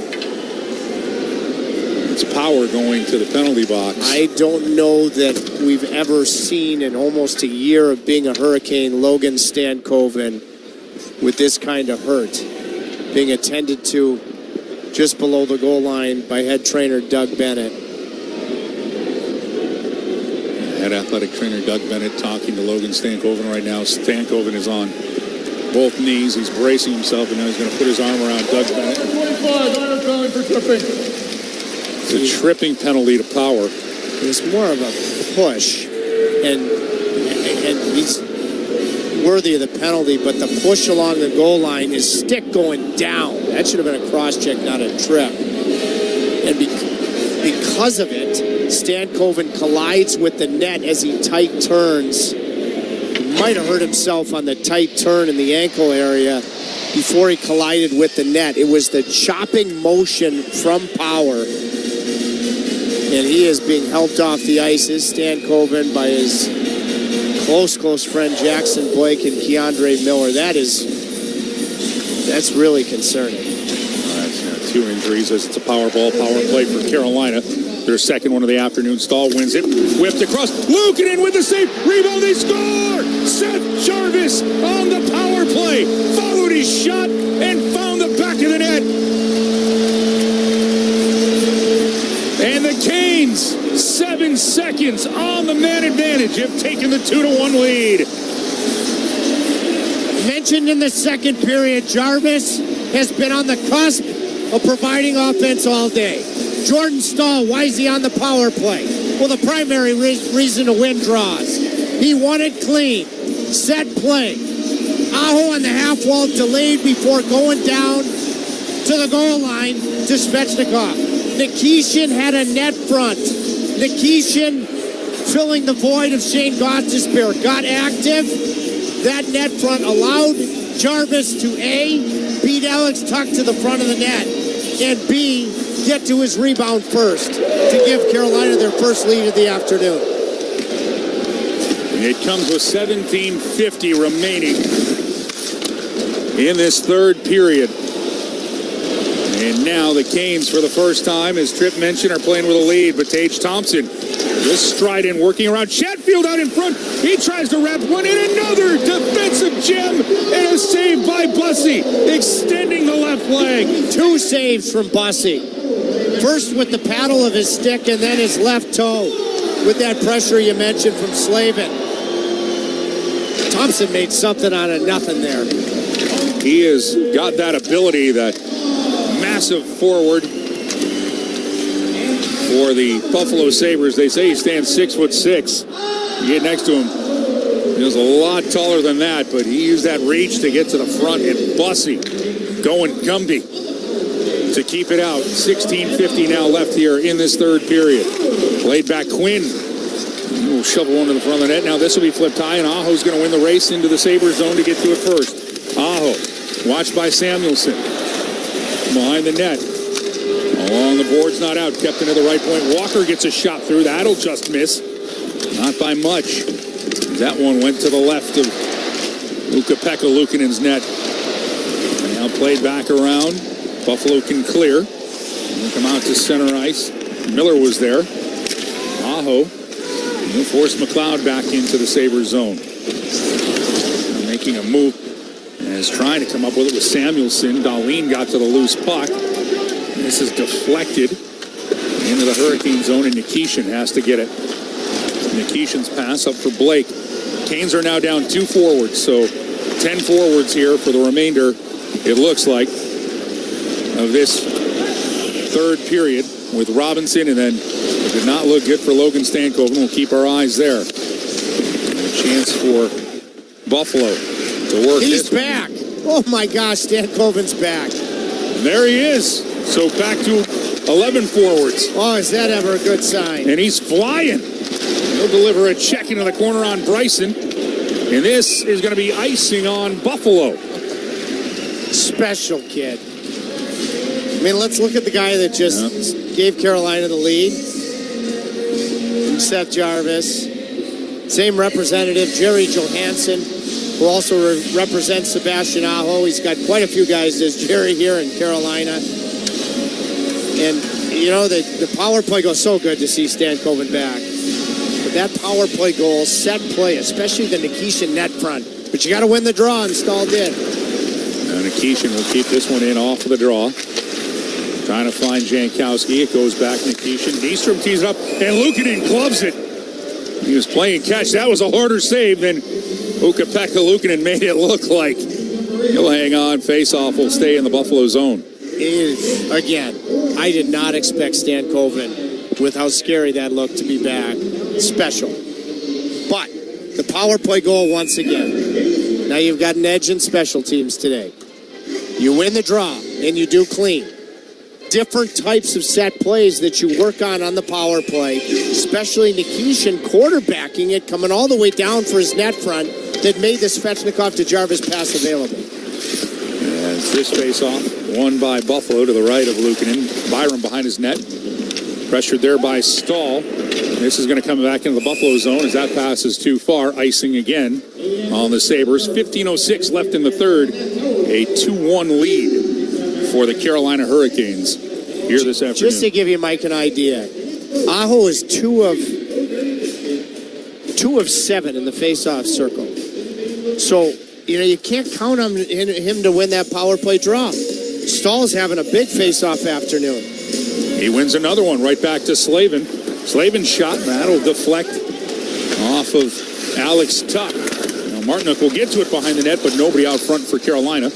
It's Power going to the penalty box.
I don't know that we've ever seen in almost a year of being a Hurricane Logan Stankoven with this kind of hurt. Being attended to just below the goal line by head trainer Doug Bennett.
Head athletic trainer Doug Bennett talking to Logan Stankoven right now. Stankoven is on both knees. He's bracing himself, and now he's going to put his arm around Doug Bennett. 25, iron calling for tripping. It's a tripping penalty to Power.
It's more of a push, and he's worthy of the penalty, but the push along the goal line is stick going down. That should have been a cross-check, not a trip. And because of it, Stankoven collides with the net as he tight turns. He might have hurt himself on the tight turn in the ankle area before he collided with the net. It was the chopping motion from Power. And he is being helped off the ice, is Stankoven, by his close friend Jackson Blake and Keandre Miller. That's really concerning.
That's two injuries as it's a power play for Carolina. Their second one of the afternoon. Stahl wins it. Whipped across. Luukkonen with the save. Rebound. They score. Seth Jarvis on the power play. Followed his shot and found the back of the net. And the Canes, 7 seconds on the man advantage, have taken the 2-1 lead.
Mentioned in the second period, Jarvis has been on the cusp of providing offense all day. Jordan Stahl, why is he on the power play? Well, the primary reason to win draws. He won it clean. Set play. Aho on the half wall delayed before going down to the goal line to Svechnikov. Nikishin had a net front. Nikishin filling the void of Shane Gostisbehere. Got active. That net front allowed Jarvis to A, beat Alex Tuck to the front of the net, and B, get to his rebound first to give Carolina their first lead of the afternoon.
It comes with 17:50 remaining in this third period. And now the Canes, for the first time, as Tripp mentioned, are playing with a lead. But Tage Thompson just stride in, working around Chatfield out in front. He tries to wrap one in. Another defensive gem and a save by Bussey, extending the left leg.
Two saves from Bussey. First with the paddle of his stick and then his left toe with that pressure you mentioned from Slavin. Thompson made something out of nothing there.
He has got that ability, that massive forward for the Buffalo Sabres. They say he stands 6'6". You get next to him, he was a lot taller than that, but he used that reach to get to the front, and Bussey going Gumby to keep it out. 16:50 now left here in this third period. Played back Quinn. We'll shovel one to the front of the net. Now this will be flipped high, and Aho's going to win the race into the Sabres zone to get to it first. Aho, watched by Samuelson. Behind the net. Along the boards, not out. Kept into the right point. Walker gets a shot through. That'll just miss. Not by much. That one went to the left of Ukko-Pekka Luukkonen's net. Now played back around. Buffalo can clear. And come out to center ice. Miller was there. Aho. He'll force McLeod back into the Sabres zone. Making a move. As trying to come up with it with Samuelson. Dahlin got to the loose puck. This is deflected into the Hurricane zone, and Nikishin has to get it. Nikishin's pass up for Blake. Canes are now down 2 forwards, so 10 forwards here for the remainder, it looks like, of this third period with Robinson, and then it did not look good for Logan Stankoven. We'll keep our eyes there. A chance for Buffalo to work.
He's back. Oh my gosh, Stankoven's back.
And there he is. So back to 11 forwards.
Oh, is that ever a good sign?
And he's flying. He'll deliver a check into the corner on Bryson. And this is going to be icing on Buffalo.
Special kid. I mean, let's look at the guy that just gave Carolina the lead. Seth Jarvis. Same representative, Jerry Johansson, who also represents Sebastian Aho. He's got quite a few guys. There's Jerry here in Carolina. And, you know, the power play goes so good to see Stankoven back. But that power play goal, set play, especially the Nikishin net front. But you got to win the draw, and Stahl did.
And Nikishin will keep this one in off of the draw. Trying to find Jankowski. It goes back Nikishin. Nystrom tees it up, and Luukkonen gloves it. He was playing catch. That was a harder save than Ukko-Pekka Luukkonen made it look like. He'll hang on. Face-off will stay in the Buffalo zone.
Again, I did not expect Stankoven, with how scary that looked, to be back. Special. But the power play goal once again. Now you've got an edge in special teams today. You win the draw, and you do clean. Different types of set plays that you work on the power play, especially Nikishin quarterbacking it, coming all the way down for his net front, that made the Svechnikov to Jarvis pass available.
As this face-off won by Buffalo to the right of Luukkonen. Byram behind his net. Pressured there by Stahl. This is going to come back into the Buffalo zone as that pass is too far. Icing again on the Sabres. 15:06 left in the third. A 2-1 lead for the Carolina Hurricanes here this afternoon.
Just to give you, Mike, an idea, Aho is 2 of 7 in the face-off circle. So, you know, you can't count on him to win that power play draw. Stahl's having a big face-off afternoon.
He wins another one right back to Slavin. Slavin's shot, that'll deflect off of Alex Tuck. Now Martinook will get to it behind the net, but nobody out front for Carolina.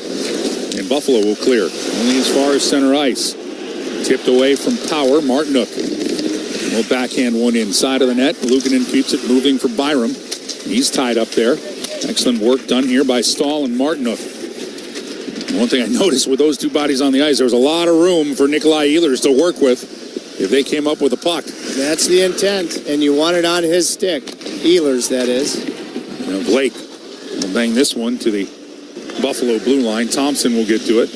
And Buffalo will clear. Only as far as center ice. Tipped away from Power. Martinook will backhand one inside of the net. Luukkonen keeps it moving for Byram. He's tied up there. Excellent work done here by Stahl and Martinook. One thing I noticed with those two bodies on the ice, there was a lot of room for Nikolai Ehlers to work with if they came up with a puck.
That's the intent, and you want it on his stick. Ehlers, that is.
Now Blake will bang this one to the Buffalo blue line. Thompson will get to it.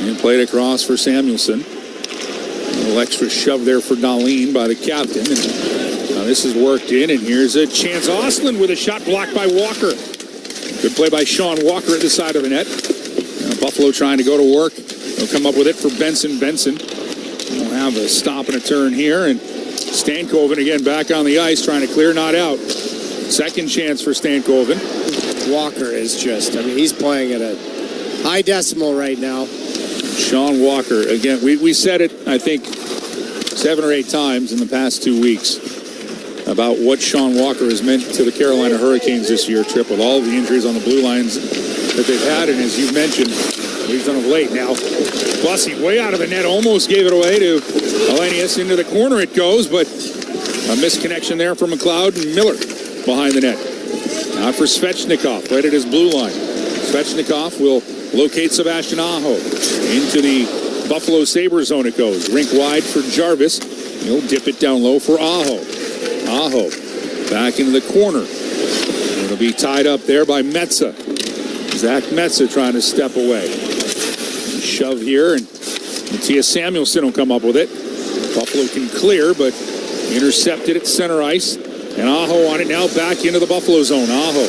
And played across for Samuelson. A little extra shove there for Dahlin by the captain. And now this is worked in, and here's a chance. Ostlund with a shot blocked by Walker. Good play by Sean Walker at the side of the net. Now Buffalo trying to go to work. They'll come up with it for Benson. We'll have a stop and a turn here, and Stankoven again back on the ice trying to clear, not out. Second chance for Stankoven.
Walker is just, I mean, he's playing at a high decimal right now.
Sean Walker, again, we said it, I think, 7 or 8 times in the past 2 weeks about what Sean Walker has meant to the Carolina Hurricanes this year, Trip, with all the injuries on the blue lines that they've had, and as you've mentioned, he's done of late. Now, Bussy way out of the net, almost gave it away to Elenius. Into the corner it goes, but a misconnection there for McLeod, and Miller behind the net. Now for Svechnikov, right at his blue line. Svechnikov will locate Sebastian Aho. Into the Buffalo Sabres zone it goes. Rink wide for Jarvis. He'll dip it down low for Aho. Aho back into the corner. It'll be tied up there by Metsa. Zach Metsa trying to step away. Shove here, and Matthias Samuelson will come up with it. Buffalo can clear, but intercepted at center ice. And Aho on it now back into the Buffalo zone. Aho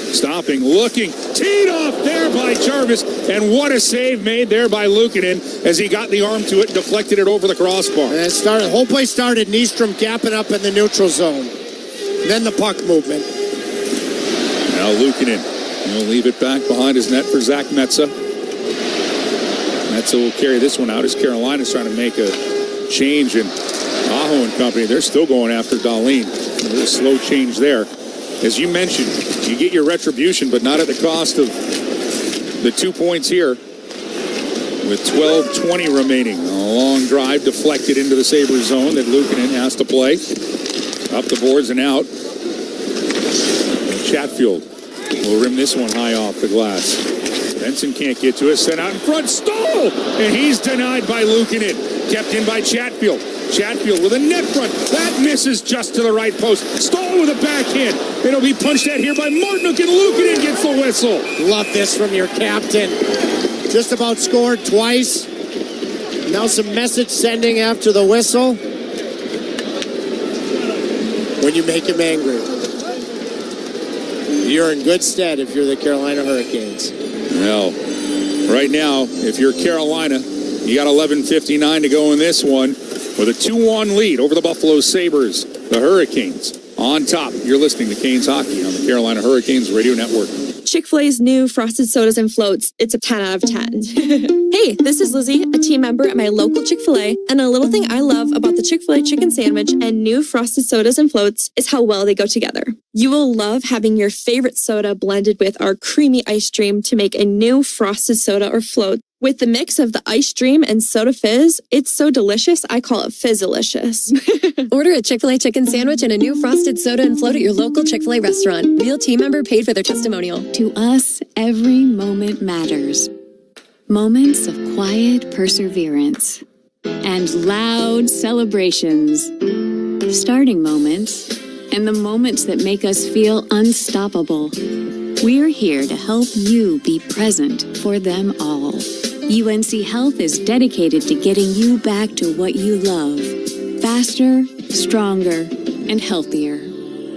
stopping, looking, teed off there by Jarvis. And what a save made there by Luukkonen as he got the arm to it, deflected it over the crossbar.
And it started, the whole play started Nystrom gapping up in the neutral zone. Then the puck movement.
Now Luukkonen will leave it back behind his net for Zach Metsa. Metsa will carry this one out as Carolina's trying to make a change, and Aho and company, they're still going after Dahlin. A little slow change there. as you mentioned, you get your retribution, but not at the cost of the 2 points here. With 12:20 remaining. A long drive deflected into the Sabres zone that Luukkonen has to play. Up the boards and out. Chatfield will rim this one high off the glass. Benson can't get to it. Sent out in front. Stole! And he's denied by Luukkonen. Kept in by Chatfield. Chatfield with a net front. That misses just to the right post. Stole with a backhand. It'll be punched at here by Martinook, and Luukkonen gets the whistle.
Love this from your captain. Just about scored twice. Now some message sending after the whistle. When you make him angry, you're in good stead if you're the Carolina Hurricanes.
Well, right now, if you're Carolina, you got 11:59 to go in this one with a 2-1 lead over the Buffalo Sabres. The Hurricanes on top. You're listening to Canes Hockey on the Carolina Hurricanes Radio Network.
Chick-fil-A's new frosted sodas and floats. It's a 10 out of 10. Hey, this is Lizzie, a team member at my local Chick-fil-A, and a little thing I love about the Chick-fil-A chicken sandwich and new frosted sodas and floats is how well they go together. You will love having your favorite soda blended with our creamy ice stream to make a new frosted soda or float. With the mix of the ice stream and soda fizz, it's so delicious, I call it Fizzalicious.
Order a Chick-fil-A chicken sandwich and a new frosted soda and float at your local Chick-fil-A restaurant. Real team member paid for their testimonial.
To us, every moment matters. Moments of quiet perseverance and loud celebrations. Starting moments and the moments that make us feel unstoppable. We're here to help you be present for them all. UNC Health is dedicated to getting you back to what you love. Faster, stronger, and healthier.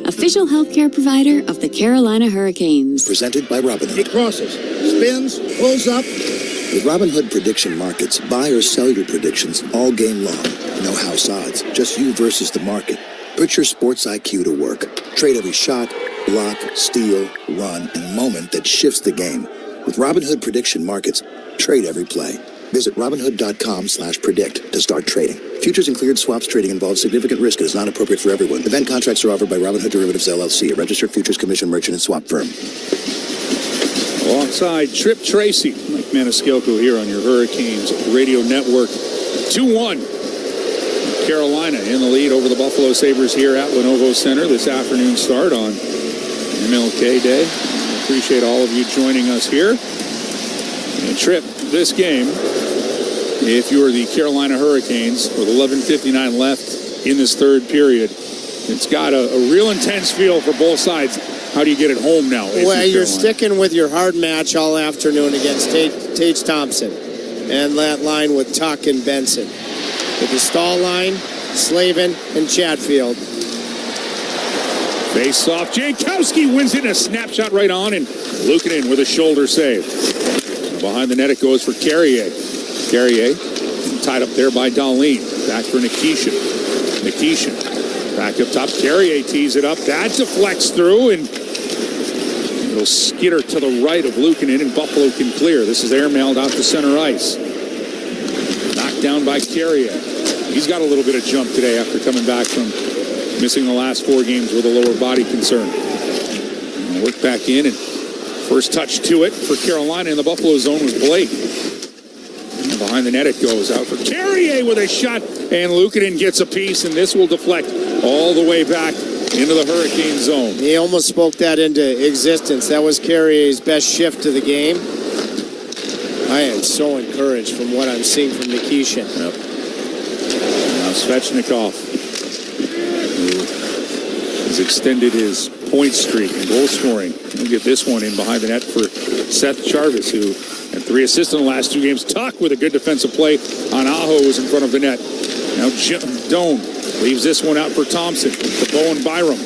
Official healthcare provider of the Carolina Hurricanes.
Presented by Robinhood.
He crosses, spins, pulls up.
With Robinhood prediction markets, buy or sell your predictions all game long. No house odds, just you versus the market. Put your sports IQ to work. Trade every shot, block, steal, run, and moment that shifts the game. With Robinhood prediction markets, trade every play. Visit Robinhood.com/predict to start trading. Futures and cleared swaps trading involves significant risk and is not appropriate for everyone. Event contracts are offered by Robinhood Derivatives LLC, a registered futures commission merchant and swap firm.
Alongside Trip Tracy, Mike Maniscalco here on your Hurricanes Radio Network. 2-1. Carolina in the lead over the Buffalo Sabres here at Lenovo Center. This afternoon start on MLK Day. Appreciate all of you joining us here. And Trip, this game, if you're the Carolina Hurricanes with 11:59 left in this third period, it's got a real intense feel for both sides. How do you get it home now?
Well, you're sticking with your hard match all afternoon against Tage Thompson and that line with Tuck and Benson. With the Stahl line, Slavin and Chatfield.
Face off. Jankowski wins it. A snapshot right on, and Luukkonen with a shoulder save. Behind the net it goes for Carrier. Carrier tied up there by Dahlin. Back for Nikishin. Nikishin back up top. Carrier tees it up. That deflects through, and it'll skitter to the right of Luukkonen, and Buffalo can clear. This is airmailed out to center ice. Knocked down by Carrier. He's got a little bit of jump today after coming back from missing the last 4 games with a lower body concern. And work back in, and first touch to it for Carolina in the Buffalo zone was Blake. And behind the net it goes out for Carrier with a shot, and Luukkonen gets a piece, and this will deflect all the way back into the Hurricane zone.
He almost spoke that into existence. That was Carrier's best shift to the game. I am so encouraged from what I'm seeing from Nikishin.
Yep. Now Svechnikov, who has extended his point streak and goal scoring. He'll get this one in behind the net for Seth Jarvis, who had 3 assists in the last 2 games. Tuck with a good defensive play on Aho, who's in front of the net. Now Doan leaves this one out for Thompson to Bowen Byram.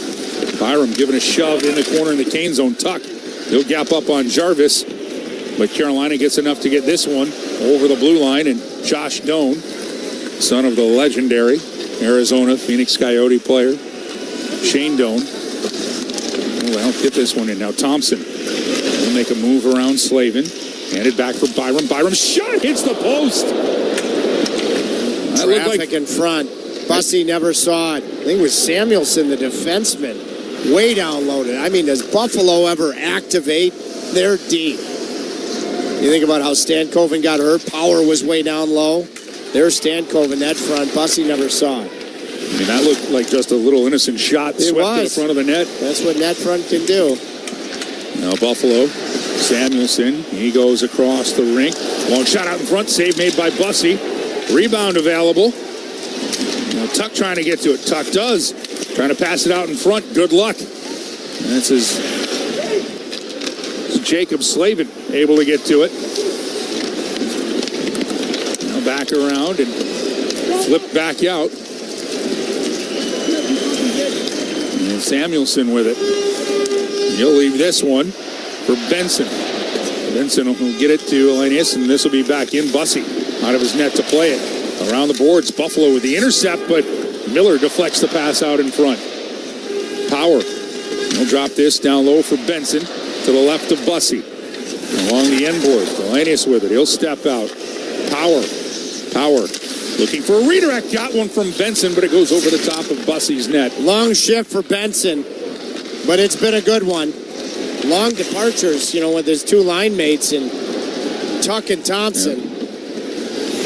Byram giving a shove in the corner in the Kane zone. Tuck, he'll gap up on Jarvis, but Carolina gets enough to get this one over the blue line, and Josh Doan, son of the legendary Arizona Phoenix Coyote player Shane Doan, well, get this one in. Now Thompson will make a move around Slavin. Handed back for Byram. Byram's shot hits the post.
Traffic in front. Bussy never saw it. I think it was Samuelson, the defenseman, way downloaded. I mean, does Buffalo ever activate their deep? You think about how Stankoven got hurt. Power was way down low. There's Stankoven, that front. Bussy never saw it.
I mean, that looked like just a little innocent shot swept to the front of the net.
That's what net front can do.
Now Buffalo, Samuelson, he goes across the rink. Long shot out in front, save made by Bussy. Rebound available. Now Tuck trying to get to it. Tuck does. Trying to pass it out in front. Good luck. And this is Jacob Slavin able to get to it. Now back around and flip back out. And Samuelson with it. He'll leave this one for Benson. Benson will get it to Elenius, and this will be back in. Bussy out of his net to play it. Around the boards, Buffalo with the intercept, but Miller deflects the pass out in front. Power. He'll drop this down low for Benson to the left of Bussy. Along the end board, Elenius with it. He'll step out. Power. Looking for a redirect. Got one from Benson, but it goes over the top of Bussy's net.
Long shift for Benson, but it's been a good one. Long departures, with his two line mates and Tuck and Thompson. Yeah.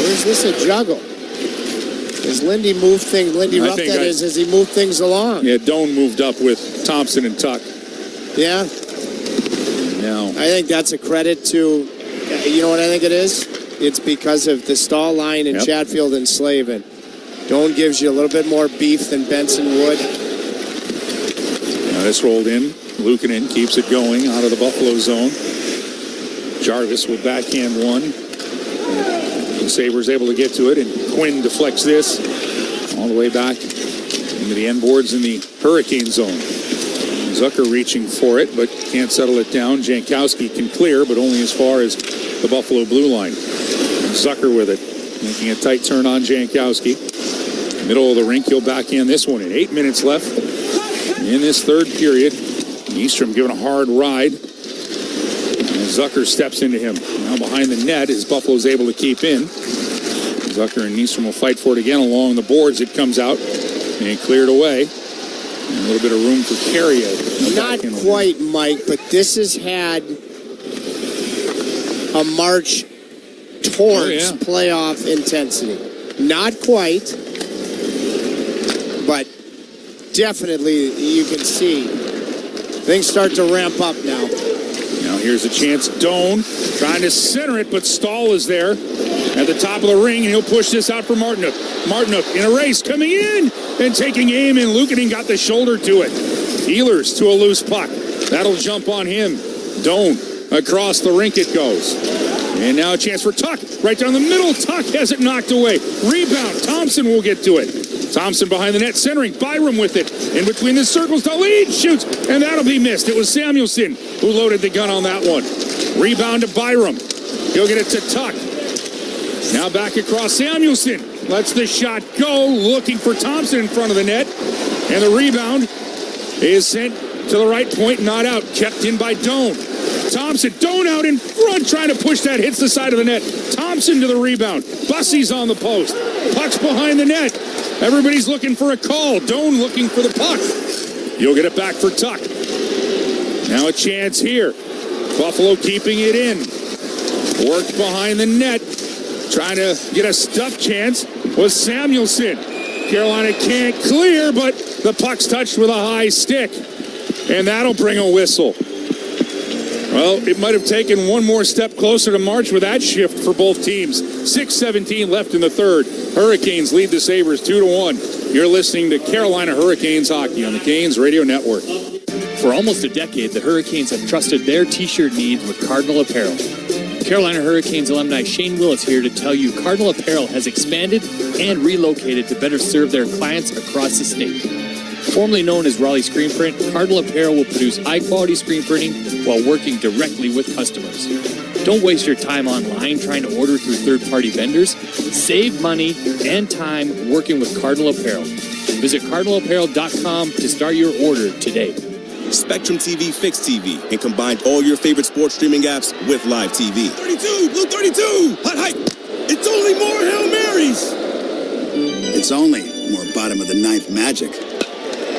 Or is this a juggle? Has Lindy moved things? Lindy Ruff, that is. Has he moved things along?
Yeah, Doan moved up with Thompson and Tuck.
Yeah.
No.
I think that's a credit to, you know what I think it is? It's because of the stall line in Chatfield and Slavin. Doan gives you a little bit more beef than Benson would.
Now this rolled in. Luukkonen keeps it going out of the Buffalo zone. Jarvis will backhand one. The Sabres able to get to it, and Quinn deflects this all the way back into the end boards in the Hurricane zone. Zucker reaching for it, but can't settle it down. Jankowski can clear, but only as far as the Buffalo blue line. Zucker with it, making a tight turn on Jankowski. Middle of the rink, he'll backhand this one in 8 minutes left in this third period. Eastrom giving a hard ride. And Zucker steps into him. Now behind the net as Buffalo's able to keep in. Zucker and Eastrom will fight for it again along the boards. It comes out and cleared away. And a little bit of room for Carrier.
Not quite, Mike, but this has had a march towards playoff intensity. Not quite, but definitely you can see things start to ramp up now.
Now here's a chance. Doan trying to center it, but Stahl is there at the top of the ring, and he'll push this out for Martinook. Martinook in a race coming in and taking aim, and Luukkonen got the shoulder to it. Ehlers to a loose puck. That'll jump on him. Doan across the rink it goes. And now a chance for Tuck. Right down the middle. Tuck has it knocked away. Rebound. Thompson will get to it. Thompson behind the net, centering. Byram with it. In between the circles. The lead shoots. And that'll be missed. It was Samuelson who loaded the gun on that one. Rebound to Byram. He'll get it to Tuck. Now back across Samuelson. Lets the shot go. Looking for Thompson in front of the net. And the rebound is sent to the right point. Not out. Kept in by Doan. Thompson, Doan out in front, trying to push that, hits the side of the net. Thompson to the rebound. Bussy's on the post. Puck's behind the net. Everybody's looking for a call. Doan looking for the puck. You'll get it back for Tuck. Now a chance here. Buffalo keeping it in. Worked behind the net. Trying to get a stuff chance was Samuelson. Carolina can't clear, but the puck's touched with a high stick. And that'll bring a whistle. Well, it might have taken one more step closer to March with that shift for both teams. 6:17 left in the third. Hurricanes lead the Sabres 2-1. You're listening to Carolina Hurricanes hockey on the Canes Radio Network.
For almost a decade, the Hurricanes have trusted their T-shirt needs with Cardinal Apparel. Carolina Hurricanes alumni Shane Willis here to tell you Cardinal Apparel has expanded and relocated to better serve their clients across the state. Formerly known as Raleigh Screen Print, Cardinal Apparel will produce high-quality screen printing while working directly with customers. Don't waste your time online trying to order through third-party vendors. Save money and time working with Cardinal Apparel. Visit cardinalapparel.com to start your order today.
Spectrum TV fixed TV and combined all your favorite sports streaming apps with live TV.
32, Blue 32, hot hype. It's only more Hail Marys.
It's only more bottom of the ninth magic.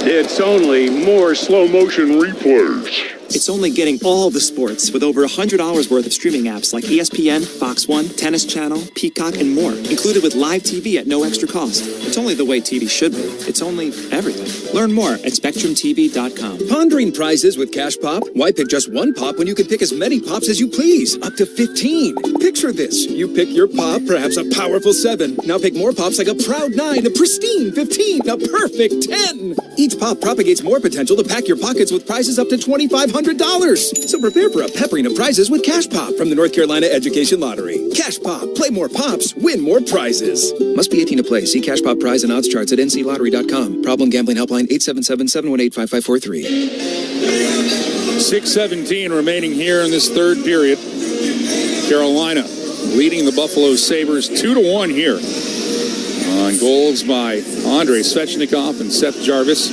It's only more slow motion replays.
It's only getting all the sports with over $100 worth of streaming apps like ESPN, Fox One, Tennis Channel, Peacock, and more, included with live TV at no extra cost. It's only the way TV should be. It's only everything. Learn more at SpectrumTV.com.
Pondering prizes with Cash Pop? Why pick just one pop when you can pick as many pops as you please? Up to 15. Picture this. You pick your pop, perhaps a powerful 7. Now pick more pops like a proud 9, a pristine 15, a perfect 10. Each pop propagates more potential to pack your pockets with prizes up to $2,500. So prepare for a peppering of prizes with Cash Pop from the North Carolina Education Lottery. Cash Pop. Play more pops. Win more prizes. Must be 18 to play. See Cash Pop prize and odds charts at nclottery.com. Problem gambling helpline 877-718-5543.
6:17 remaining here in this third period. Carolina leading the Buffalo Sabres 2-1 here. On goals by Andrei Svechnikov and Seth Jarvis.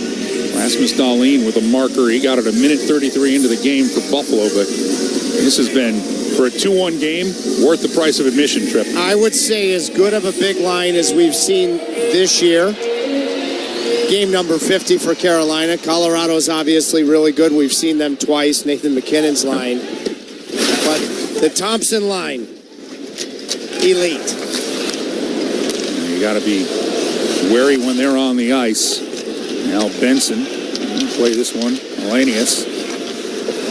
Rasmus Dahlin with a marker. He got it a minute 33 into the game for Buffalo, but this has been, for a 2-1 game, worth the price of admission, Trip.
I would say as good of a big line as we've seen this year. Game number 50 for Carolina. Colorado's obviously really good. We've seen them twice, Nathan McKinnon's line. But the Thompson line, elite.
You got to be wary when they're on the ice. Now Benson, play this one. Elenius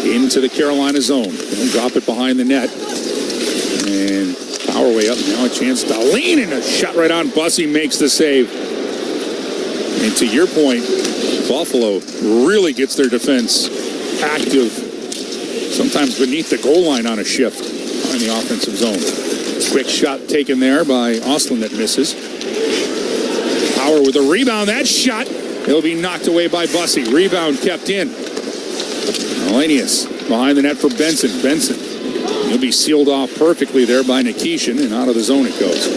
into the Carolina zone. Drop it behind the net. And power way up. Now a chance to lean and a shot right on. Bussey makes the save. And to your point, Buffalo really gets their defense active, sometimes beneath the goal line on a shift in the offensive zone. Quick shot taken there by Ostlund that misses. Power with a rebound. That shot. He'll be knocked away by Bussey. Rebound kept in. Elenius behind the net for Benson. Benson. He'll be sealed off perfectly there by Nikishin, and out of the zone it goes.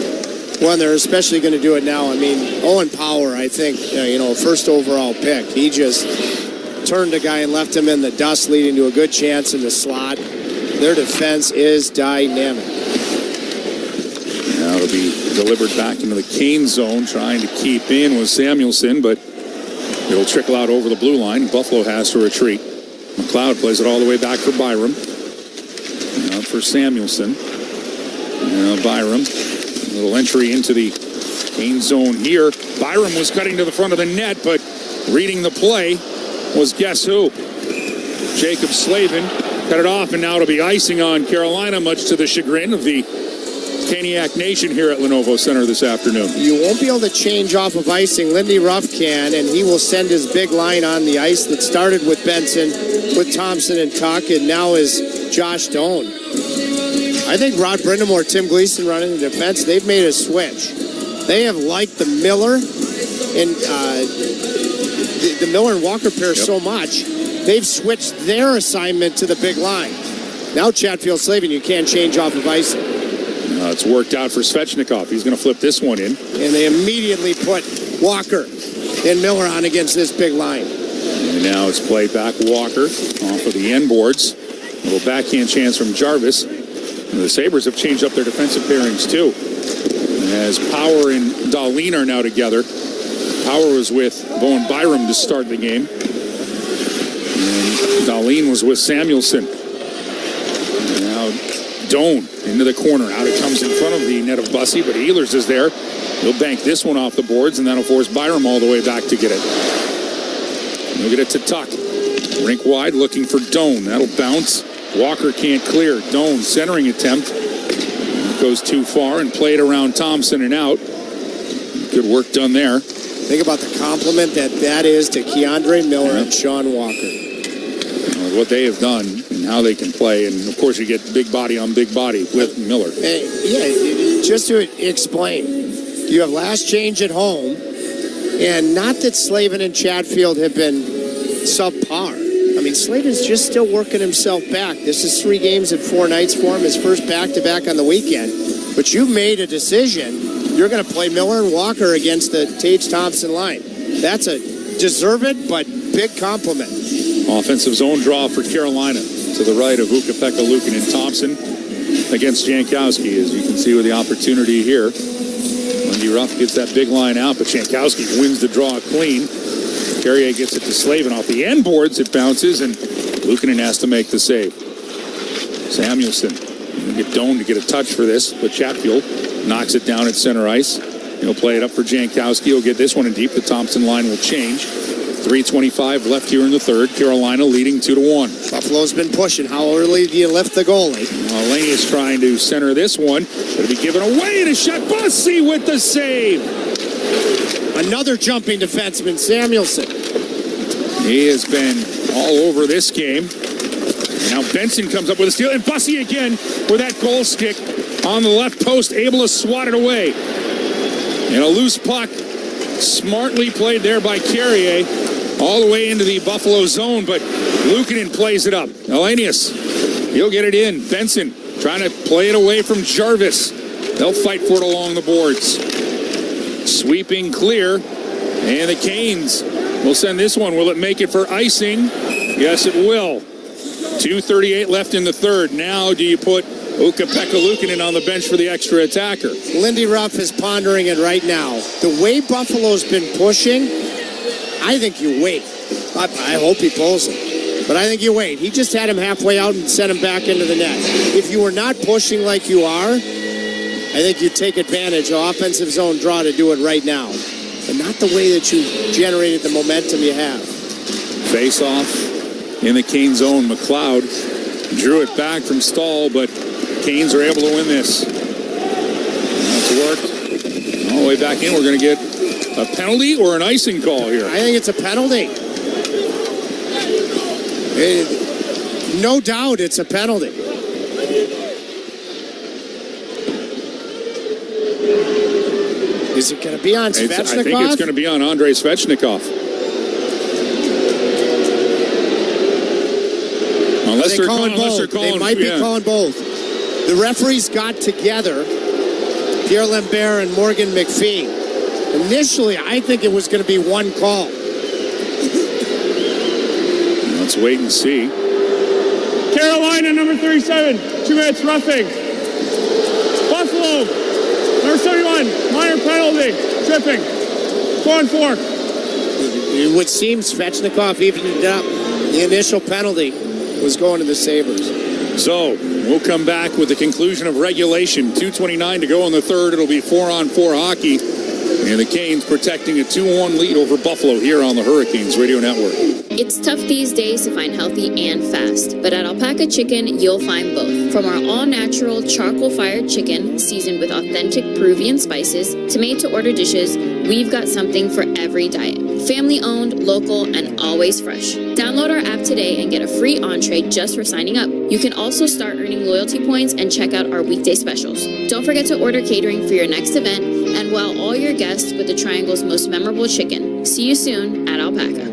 Well, they're especially going to do it now. I mean, Owen Power, I think, first overall pick. He just turned a guy and left him in the dust, leading to a good chance in the slot. Their defense is dynamic.
Now it'll be delivered back into the Kane zone, trying to keep in with Samuelson, but it'll trickle out over the blue line. Buffalo has to retreat. McLeod plays it all the way back for Byram. Now for Samuelson. Now Byram. A little entry into the Kane zone here. Byram was cutting to the front of the net, but reading the play was guess who? Jacob Slavin cut it off, and now it'll be icing on Carolina, much to the chagrin of the Caniac Nation here at Lenovo Center this afternoon.
You won't be able to change off of icing. Lindy Ruff can, and he will send his big line on the ice that started with Benson, with Thompson and Tuck, and now is Josh Doan. I think Rod Brindamore, Tim Gleason running the defense, they've made a switch. They have liked the Miller and the Miller and Walker pair so much, they've switched their assignment to the big line. Now Chatfield Slavin, you can't change off of icing.
It's worked out for Svechnikov. He's going to flip this one in.
And they immediately put Walker and Miller on against this big line.
And now it's played back Walker off of the end boards. A little backhand chance from Jarvis. And the Sabres have changed up their defensive pairings too. As Power and Dahlin are now together. Power was with Bowen Byram to start the game. And Dahlin was with Samuelson. And now Doan into the corner. Out it comes in front of the net of Bussey, but Ehlers is there. He'll bank this one off the boards, and that'll force Byram all the way back to get it. He'll get it to Tuck. Rink wide, looking for Doan. That'll bounce. Walker can't clear. Doan, centering attempt. Goes too far and played around Thompson and out. Good work done there.
Think about the compliment that is to Keandre Miller and Sean Walker.
What they have done and how they can play. And, of course, you get big body on big body with Miller.
Just to explain, you have last change at home, and not that Slavin and Chatfield have been subpar. I mean, Slavin's just still working himself back. This is 3 games and 4 nights for him, his first back-to-back on the weekend. But you made a decision. You're going to play Miller and Walker against the Tage Thompson line. That's a deserved but big compliment.
Offensive zone draw for Carolina to the right of Ukko-Pekka Luukkonen and Thompson against Jankowski, as you can see with the opportunity here. Lindy Ruff gets that big line out, but Jankowski wins the draw clean. Carrier gets it to Slavin off the end boards. It bounces, and Luukkonen has to make the save. Samuelson will get Doan to get a touch for this, but Chatfield knocks it down at center ice. He'll play it up for Jankowski. He'll get this one in deep. The Thompson line will change. 3:25 left here in the third. Carolina leading 2-1.
Buffalo's been pushing. How early do you lift the goalie?
Laney is trying to center this one. It'll be given away, and a shot. Bussy with the save.
Another jumping defenseman, Samuelson.
He has been all over this game. And now Benson comes up with a steal, and Bussy again with that goal stick on the left post, able to swat it away. And a loose puck, smartly played there by Carrier, all the way into the Buffalo zone, but Luukkonen plays it up. Elenius, he'll get it in. Benson trying to play it away from Jarvis. They'll fight for it along the boards. Sweeping clear, and the Canes will send this one. Will it make it for icing? Yes, it will. 2:38 left in the third. Now do you put Ukko-Pekka Luukkonen on the bench for the extra attacker?
Lindy Ruff is pondering it right now. The way Buffalo's been pushing, I think you wait. I hope he pulls him, but I think you wait. He just had him halfway out and sent him back into the net. If you were not pushing like you are, I think you take advantage of offensive zone draw to do it right now, but not the way that you generated the momentum you have.
Face off in the Canes zone. McLeod drew it back from Stahl, but Canes are able to win this. That's worked. All the way back in. We're going to get a penalty or an icing call here.
I think it's a penalty. No doubt it's a penalty. Is it going to be on Svechnikov?
I think it's going to be on Andrei Svechnikov. Unless they're calling both.
They might be calling both. The referees got together, Pierre Lambert and Morgan McPhee. Initially, I think it was going to be one call.
Let's wait and see.
Carolina, number 37, 2 minutes roughing. Buffalo, number 71, minor penalty, tripping. 4-4.
It would seem Svechnikov evened it up. The initial penalty was going to the Sabres.
So, we'll come back with the conclusion of regulation. 2:29 to go in the third. It'll be 4-on-4 hockey. And the Canes protecting a 2-1 lead over Buffalo here on the Hurricanes Radio Network.
It's tough these days to find healthy and fast, but at Alpaca Chicken, you'll find both. From our all-natural charcoal-fired chicken, seasoned with authentic Peruvian spices, to made-to-order dishes, we've got something for every diet. Family-owned, local, and always fresh. Download our app today and get a free entree just for signing up. You can also start earning loyalty points and check out our weekday specials. Don't forget to order catering for your next event and wow all your guests with the Triangle's most memorable chicken. See you soon at Alpaca.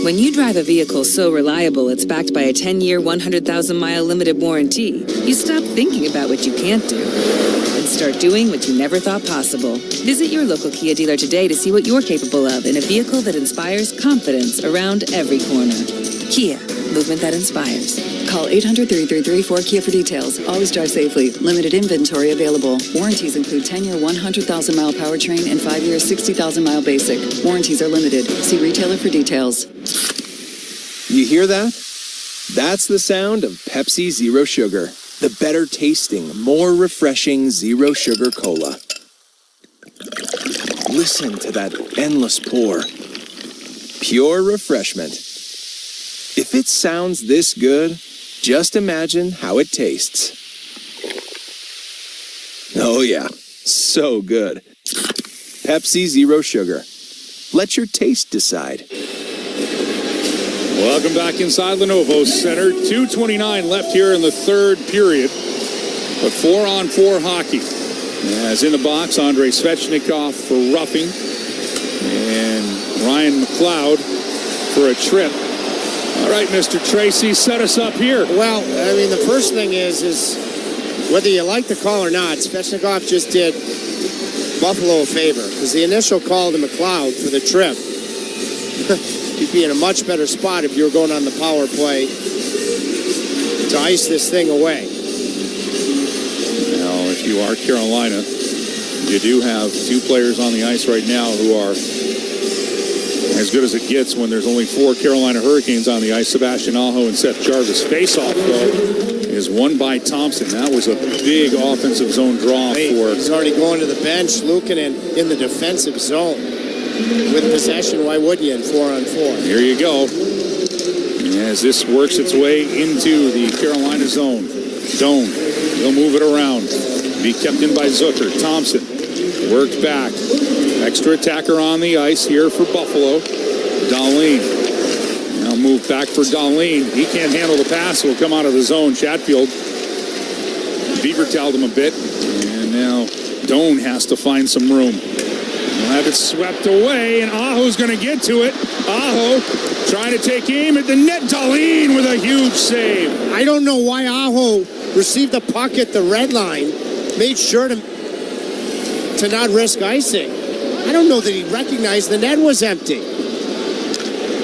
When you drive a vehicle so reliable it's backed by a 10-year, 100,000-mile limited warranty, you stop thinking about what you can't do and start doing what you never thought possible. Visit your local Kia dealer today to see what you're capable of in a vehicle that inspires confidence around every corner. Kia, movement that inspires.
Call 800-333-4KIA for details. Always drive safely. Limited inventory available. Warranties include 10-year, 100,000-mile powertrain and 5-year, 60,000-mile basic. Warranties are limited. See retailer for details.
You hear that? That's the sound of Pepsi Zero Sugar. The better tasting, more refreshing Zero Sugar Cola. Listen to that endless pour. Pure refreshment. If it sounds this good, just imagine how it tastes. Oh yeah, so good. Pepsi Zero Sugar. Let your taste decide.
Welcome back inside Lenovo Center. 2:29 left here in the third period. But 4-on-4 hockey. As in the box, Andrei Svechnikov for roughing. And Ryan McLeod for a trip. All right, Mr. Tracy, set us up here.
Well, I mean, the first thing is whether you like the call or not, Svechnikov just did Buffalo a favor. Because the initial call to McLeod for the trip, you'd be in a much better spot if you were going on the power play to ice this thing away.
Now, if you are Carolina, you do have two players on the ice right now who are as good as it gets when there's only 4 Carolina Hurricanes on the ice. Sebastian Aho and Seth Jarvis. Face-off, though, is won by Thompson. That was a big offensive zone draw for...
He's already going to the bench. Luukkonen in the defensive zone. With possession, why wouldn't you in 4-on-4?
Here you go. As this works its way into the Carolina zone. Domo, he'll move it around. Be kept in by Zucker. Thompson worked back. Extra attacker on the ice here for Buffalo. Dahlin. Now move back for Dahlin. He can't handle the pass. Will come out of the zone. Chatfield. Beaver-tailed him a bit. And now Doan has to find some room. He'll have it swept away, and Aho's going to get to it. Aho trying to take aim at the net. Dahlin with a huge save.
I don't know why Aho received the puck at the red line, made sure to not risk icing. I don't know that he recognized the net was empty.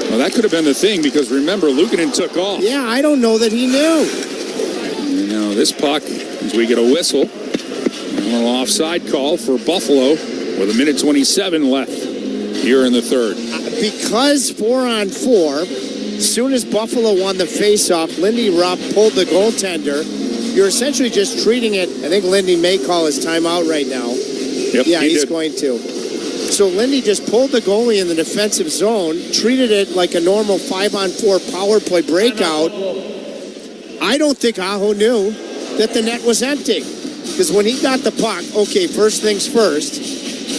Well, that could have been the thing, because remember, Luukkonen took off.
Yeah, I don't know that he knew.
Now this puck, as we get a whistle, a little offside call for Buffalo with 1:27 left here in the third.
Because 4-on-4, as soon as Buffalo won the faceoff, Lindy Rupp pulled the goaltender. You're essentially just treating it. I think Lindy may call his timeout right now.
Yep,
yeah, he's
did.
going to. So Lindy just pulled the goalie in the defensive zone, treated it like a normal 5-on-4 power play breakout. I don't think Aho knew that the net was empty. Because when he got the puck, okay, first things first,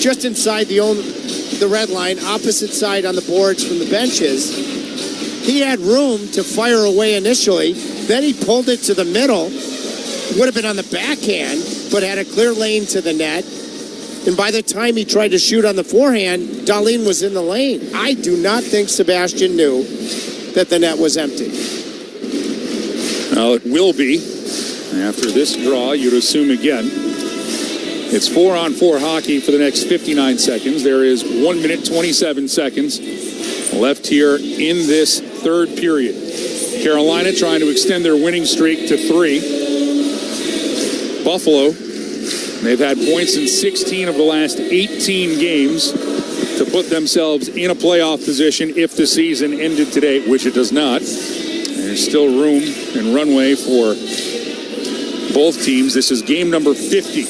just inside the red line, opposite side on the boards from the benches, he had room to fire away initially. Then he pulled it to the middle. Would have been on the backhand, but had a clear lane to the net. And by the time he tried to shoot on the forehand, Dahlin was in the lane. I do not think Sebastian knew that the net was empty.
Well, it will be. After this draw, you'd assume again. It's 4-on-4 hockey for the next 59 seconds. There is 1:27 left here in this third period. Carolina trying to extend their winning streak to 3. Buffalo, they've had points in 16 of the last 18 games to put themselves in a playoff position if the season ended today, which it does not. There's still room and runway for both teams. This is game number 50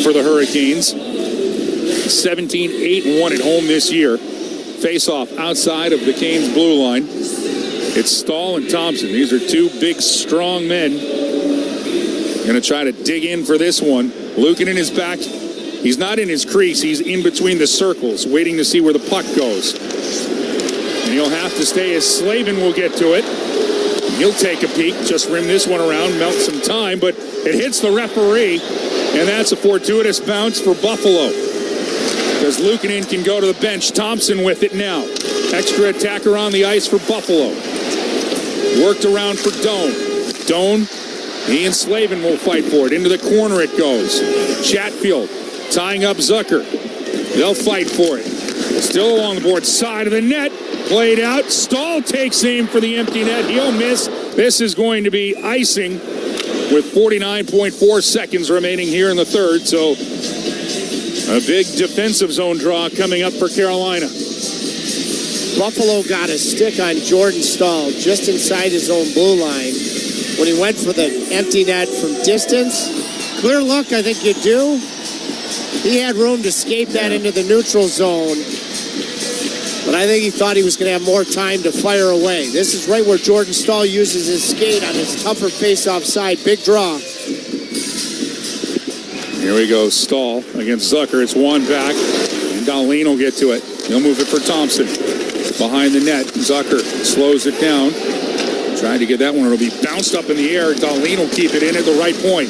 for the Hurricanes. 17-8-1 at home this year. Face-off outside of the Canes' blue line. It's Stahl and Thompson. These are two big, strong men. Going to try to dig in for this one. Luukkonen is back. He's not in his crease. He's in between the circles, waiting to see where the puck goes. And he'll have to stay as Slavin will get to it. He'll take a peek, just rim this one around, melt some time, but it hits the referee, and that's a fortuitous bounce for Buffalo. Because Luukkonen can go to the bench. Thompson with it now. Extra attacker on the ice for Buffalo. Worked around for Doan. He and Slavin will fight for it. Into the corner it goes. Chatfield tying up Zucker. They'll fight for it. Still along the board side of the net. Played out. Stahl takes aim for the empty net. He'll miss. This is going to be icing with 49.4 seconds remaining here in the third. So a big defensive zone draw coming up for Carolina.
Buffalo got a stick on Jordan Stahl just inside his own blue line when he went for the empty net from distance. Clear look, I think you do. He had room to escape that into the neutral zone, but I think he thought he was going to have more time to fire away. This is right where Jordan Stahl uses his skate on his tougher face-off side. Big draw.
Here we go. Stahl against Zucker. It's one back, and Dahlin will get to it. He'll move it for Thompson. Behind the net, Zucker slows it down. Trying to get that one. It'll be bounced up in the air. Dahlin will keep it in at the right point.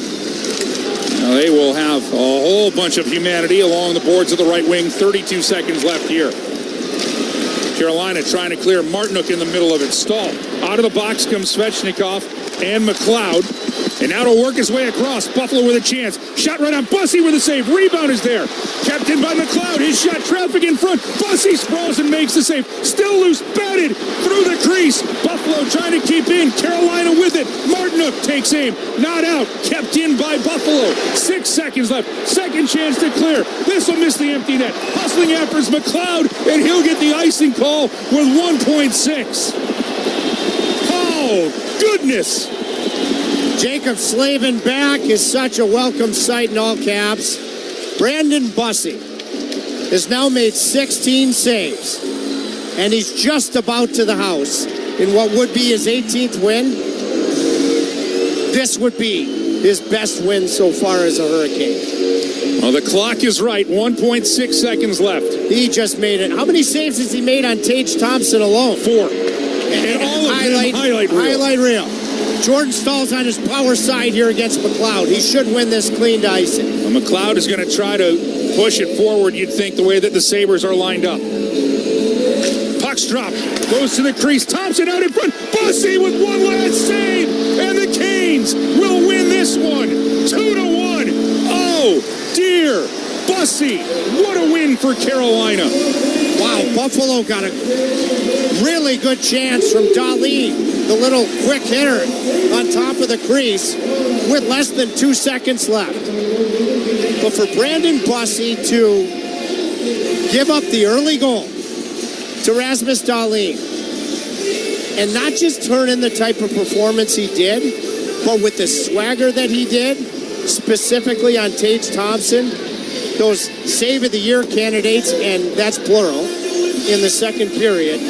Now they will have a whole bunch of humanity along the boards of the right wing. 32 seconds left here. Carolina trying to clear Martinook in the middle of it. Stahl. Out of the box comes Svechnikov and McLeod. And now to work his way across. Buffalo with a chance. Shot right on Bussy with a save. Rebound is there. Kept in by McLeod. His shot traffic in front. Bussy sprawls and makes the save. Still loose. Batted through the crease. Buffalo trying to keep in. Carolina with it. Martinook takes aim. Not out. Kept in by Buffalo. 6 seconds left. Second chance to clear. This will miss the empty net. Hustling efforts McLeod, and he'll get the icing call with 1.6. Oh, goodness.
Jacob Slavin back is such a welcome sight in all caps. Brandon Bussey has now made 16 saves, and he's just about to the house in what would be his 18th win. This would be his best win so far as a Hurricane.
Well, the clock is right. 1.6 seconds left.
He just made it. How many saves has he made on Tage Thompson alone?
4. And all of them highlight reel.
Jordan Stahl's on his power side here against McLeod. He should win this clean to icing.
Well, McLeod is going to try to push it forward, you'd think, the way that the Sabres are lined up. Puck's dropped. Goes to the crease. Thompson out in front. Bussey with one last save. And the Canes will win this one. 2-1. Oh, dear. Bussey. What a win for Carolina.
Wow, Buffalo got a really good chance from Darlene, the little quick hitter on top of the crease with less than 2 seconds left. But for Brandon Bussey to give up the early goal to Rasmus Dahlin and not just turn in the type of performance he did, but with the swagger that he did, specifically on Tage Thompson, those save of the year candidates, and that's plural, in the second period.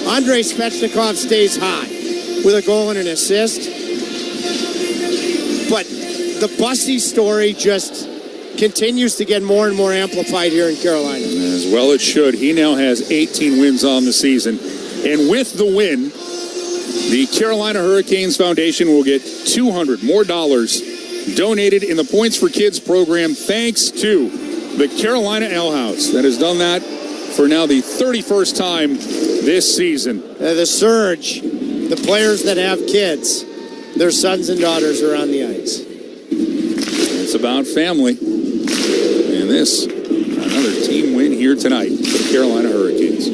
Andrei Svechnikov stays hot with a goal and an assist. But the Bussey story just continues to get more and more amplified here in Carolina.
As well it should. He now has 18 wins on the season. And with the win, the Carolina Hurricanes Foundation will get $200 more donated in the Points for Kids program, thanks to the Carolina Ale House that has done that for now the 31st time this season.
The Surge, the players that have kids, their sons and daughters are on the ice.
It's about family. And this, another team win here tonight for the Carolina Hurricanes.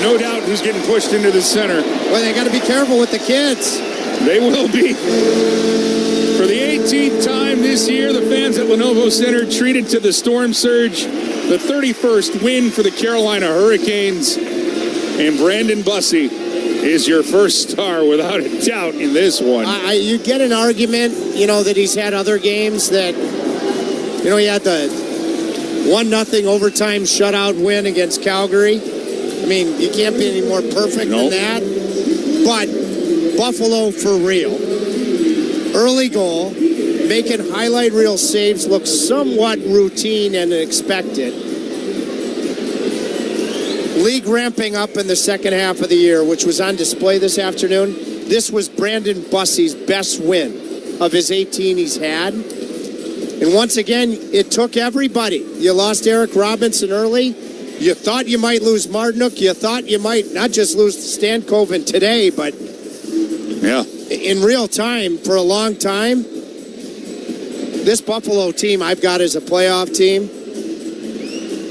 No doubt who's getting pushed into the center.
Well, they got to be careful with the kids.
They will be. For the 18th time this year, the fans at Lenovo Center treated to the Storm Surge, the 31st win for the Carolina Hurricanes. And Brandon Bussey is your first star without a doubt in this one.
You get an argument, that he's had other games that, he had the 1-0 overtime shutout win against Calgary. I mean, you can't be any more perfect than that. But Buffalo for real. Early goal, making highlight reel saves look somewhat routine and expected. League ramping up in the second half of the year, which was on display this afternoon. This was Brandon Bussey's best win of his 18 he's had. And once again, it took everybody. You lost Eric Robinson early. You thought you might lose Martinook. You thought you might not just lose Stankoven today, but in real time for a long time. This Buffalo team I've got as a playoff team.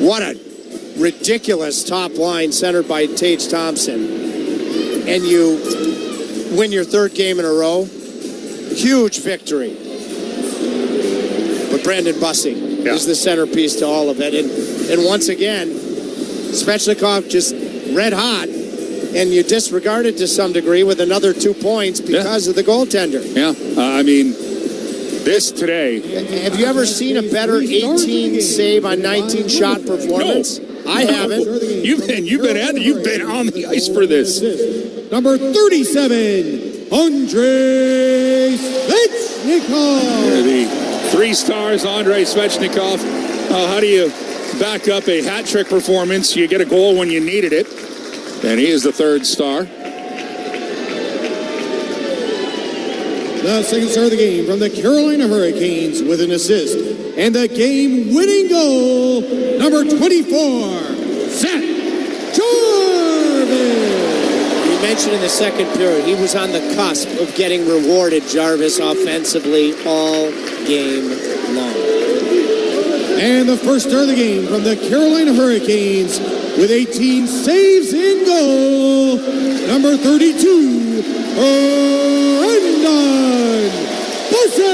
What a ridiculous top line centered by Tage Thompson. And you win your third game in a row. Huge victory. But Brandon Bussey is the centerpiece to all of it. And once again, Svechnikov just red hot, and you disregard it to some degree with another 2 points because of the goaltender.
I mean, this today.
Have you ever seen a better 18 save on 19 shot performance?
No.
I haven't.
You've been on the ice for this.
Number 37, Andrei Svechnikov.
The 3 stars, Andrei Svechnikov. How do you back up a hat trick performance? You get a goal when you needed it. And he is the 3rd star.
The second star of the game from the Carolina Hurricanes with an assist. And the game-winning goal, number 24, Zach Jarvis.
You mentioned in the second period, he was on the cusp of getting rewarded, Jarvis, offensively all game long.
And the first star of the game from the Carolina Hurricanes, with 18 saves in goal, number 32, Brendan Bussey.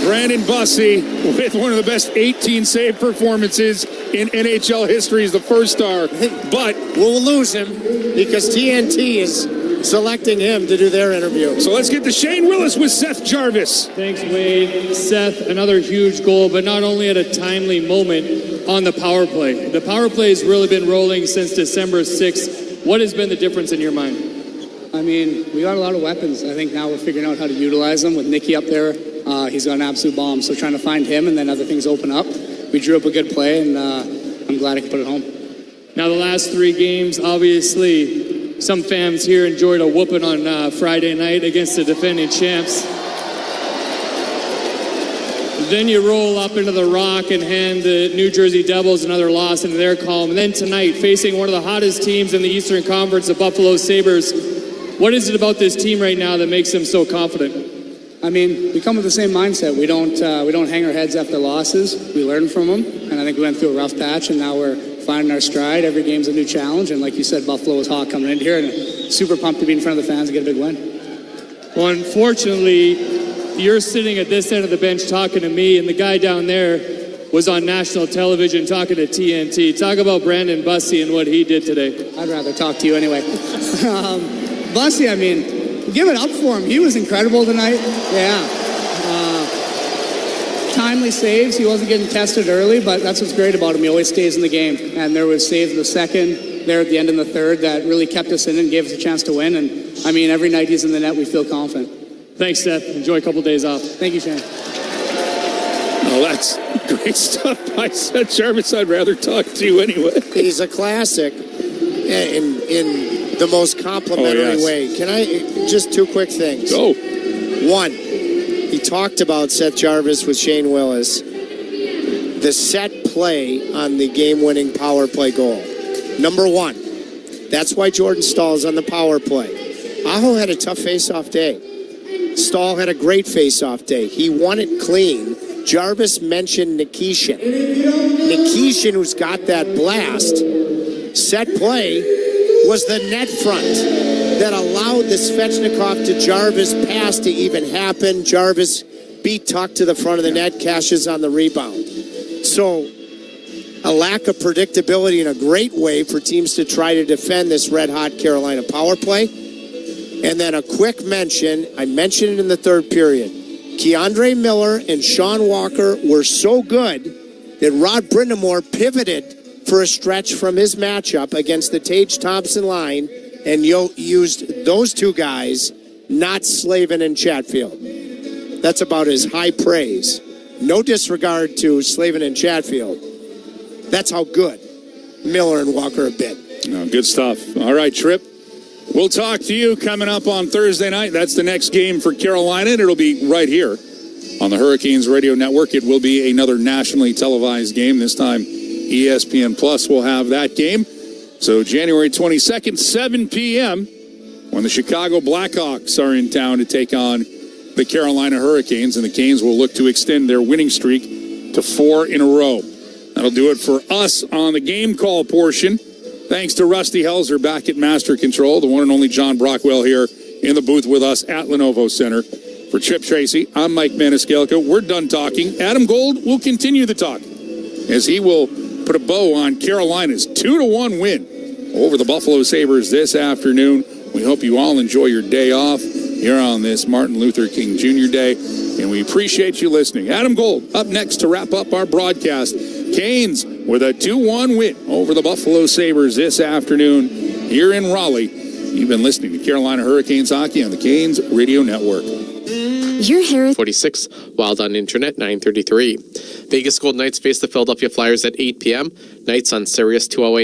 Brandon Bussey with one of the best 18 save performances in NHL history is the first star, but
we'll lose him because TNT is selecting him to do their interview.
So let's get to Shane Willis with Seth Jarvis.
Thanks, Wade. Seth, another huge goal, but not only at a timely moment on the power play. The power play has really been rolling since December 6th. What has been the difference in your mind?
I mean, we got a lot of weapons. I think now we're figuring out how to utilize them with Nicky up there. He's got an absolute bomb, so trying to find him and then other things open up. We drew up a good play, and I'm glad I could put it home.
Now, the last 3 games, obviously, some fans here enjoyed a whooping on Friday night against the defending champs. Then you roll up into the Rock and hand the New Jersey Devils another loss into their column. And then tonight, facing one of the hottest teams in the Eastern Conference, the Buffalo Sabres. What is it about this team right now that makes them so confident?
I mean, we come with the same mindset. We don't hang our heads after losses. We learn from them, and I think we went through a rough patch, and now we're finding our stride. Every game's a new challenge, and like you said, Buffalo was hot coming in here, and super pumped to be in front of the fans and get a big win.
Well, unfortunately, you're sitting at this end of the bench talking to me, and the guy down there was on national television talking to TNT. Talk about Brandon Bussey and what he did today.
I'd rather talk to you anyway. Bussey, I mean, give it up for him. He was incredible tonight. Yeah. Timely saves. He wasn't getting tested early, but that's what's great about him. He always stays in the game. And there was saves in the second, there at the end in the third, that really kept us in and gave us a chance to win. And, I mean, every night he's in the net, we feel confident.
Thanks, Seth. Enjoy a couple days off.
Thank you, Shane.
Oh, that's great stuff by Seth Jarvis. I'd rather talk to you anyway.
He's a classic in the most complimentary way. Can I just 2 quick things?
Go.
1, he talked about Seth Jarvis with Shane Willis. The set play on the game-winning power play goal. Number 1. That's why Jordan Stahl's on the power play. Aho had a tough face-off day. Stahl had a great face-off day. He won it clean. Jarvis mentioned Nikishin. Nikishin, who's got that blast. Set play was the net front that allowed the Svechnikov to Jarvis pass to even happen. Jarvis beat Tuck to the front of the net, cashes on the rebound. So a lack of predictability in a great way for teams to try to defend this red-hot Carolina power play. And then a quick mention, I mentioned it in the third period. Keandre Miller and Sean Walker were so good that Rod Brindamore pivoted for a stretch from his matchup against the Tage Thompson line and used those 2 guys, not Slavin and Chatfield. That's about as high praise. No disregard to Slavin and Chatfield. That's how good Miller and Walker have been.
Oh, good stuff. All right, Tripp. We'll talk to you coming up on Thursday night. That's the next game for Carolina, and it'll be right here on the Hurricanes Radio Network. It will be another nationally televised game. This time, ESPN Plus will have that game. So January 22nd, 7 p.m., when the Chicago Blackhawks are in town to take on the Carolina Hurricanes, and the Canes will look to extend their winning streak to 4 in a row. That'll do it for us on the game call portion. Thanks to Rusty Helzer back at Master Control, the one and only John Brockwell here in the booth with us at Lenovo Center. For Chip Tracy, I'm Mike Maniscalco. We're done talking. Adam Gold will continue the talk as he will put a bow on Carolina's 2-1 win over the Buffalo Sabres this afternoon. We hope you all enjoy your day off here on this Martin Luther King Jr. Day, and we appreciate you listening. Adam Gold up next to wrap up our broadcast. Canes with a 2-1 win over the Buffalo Sabres this afternoon here in Raleigh. You've been listening to Carolina Hurricanes hockey on the Canes Radio Network.
Your Harris
46, Wild on Internet 933. Vegas Golden Knights face the Philadelphia Flyers at 8 p.m. Knights on Sirius 208.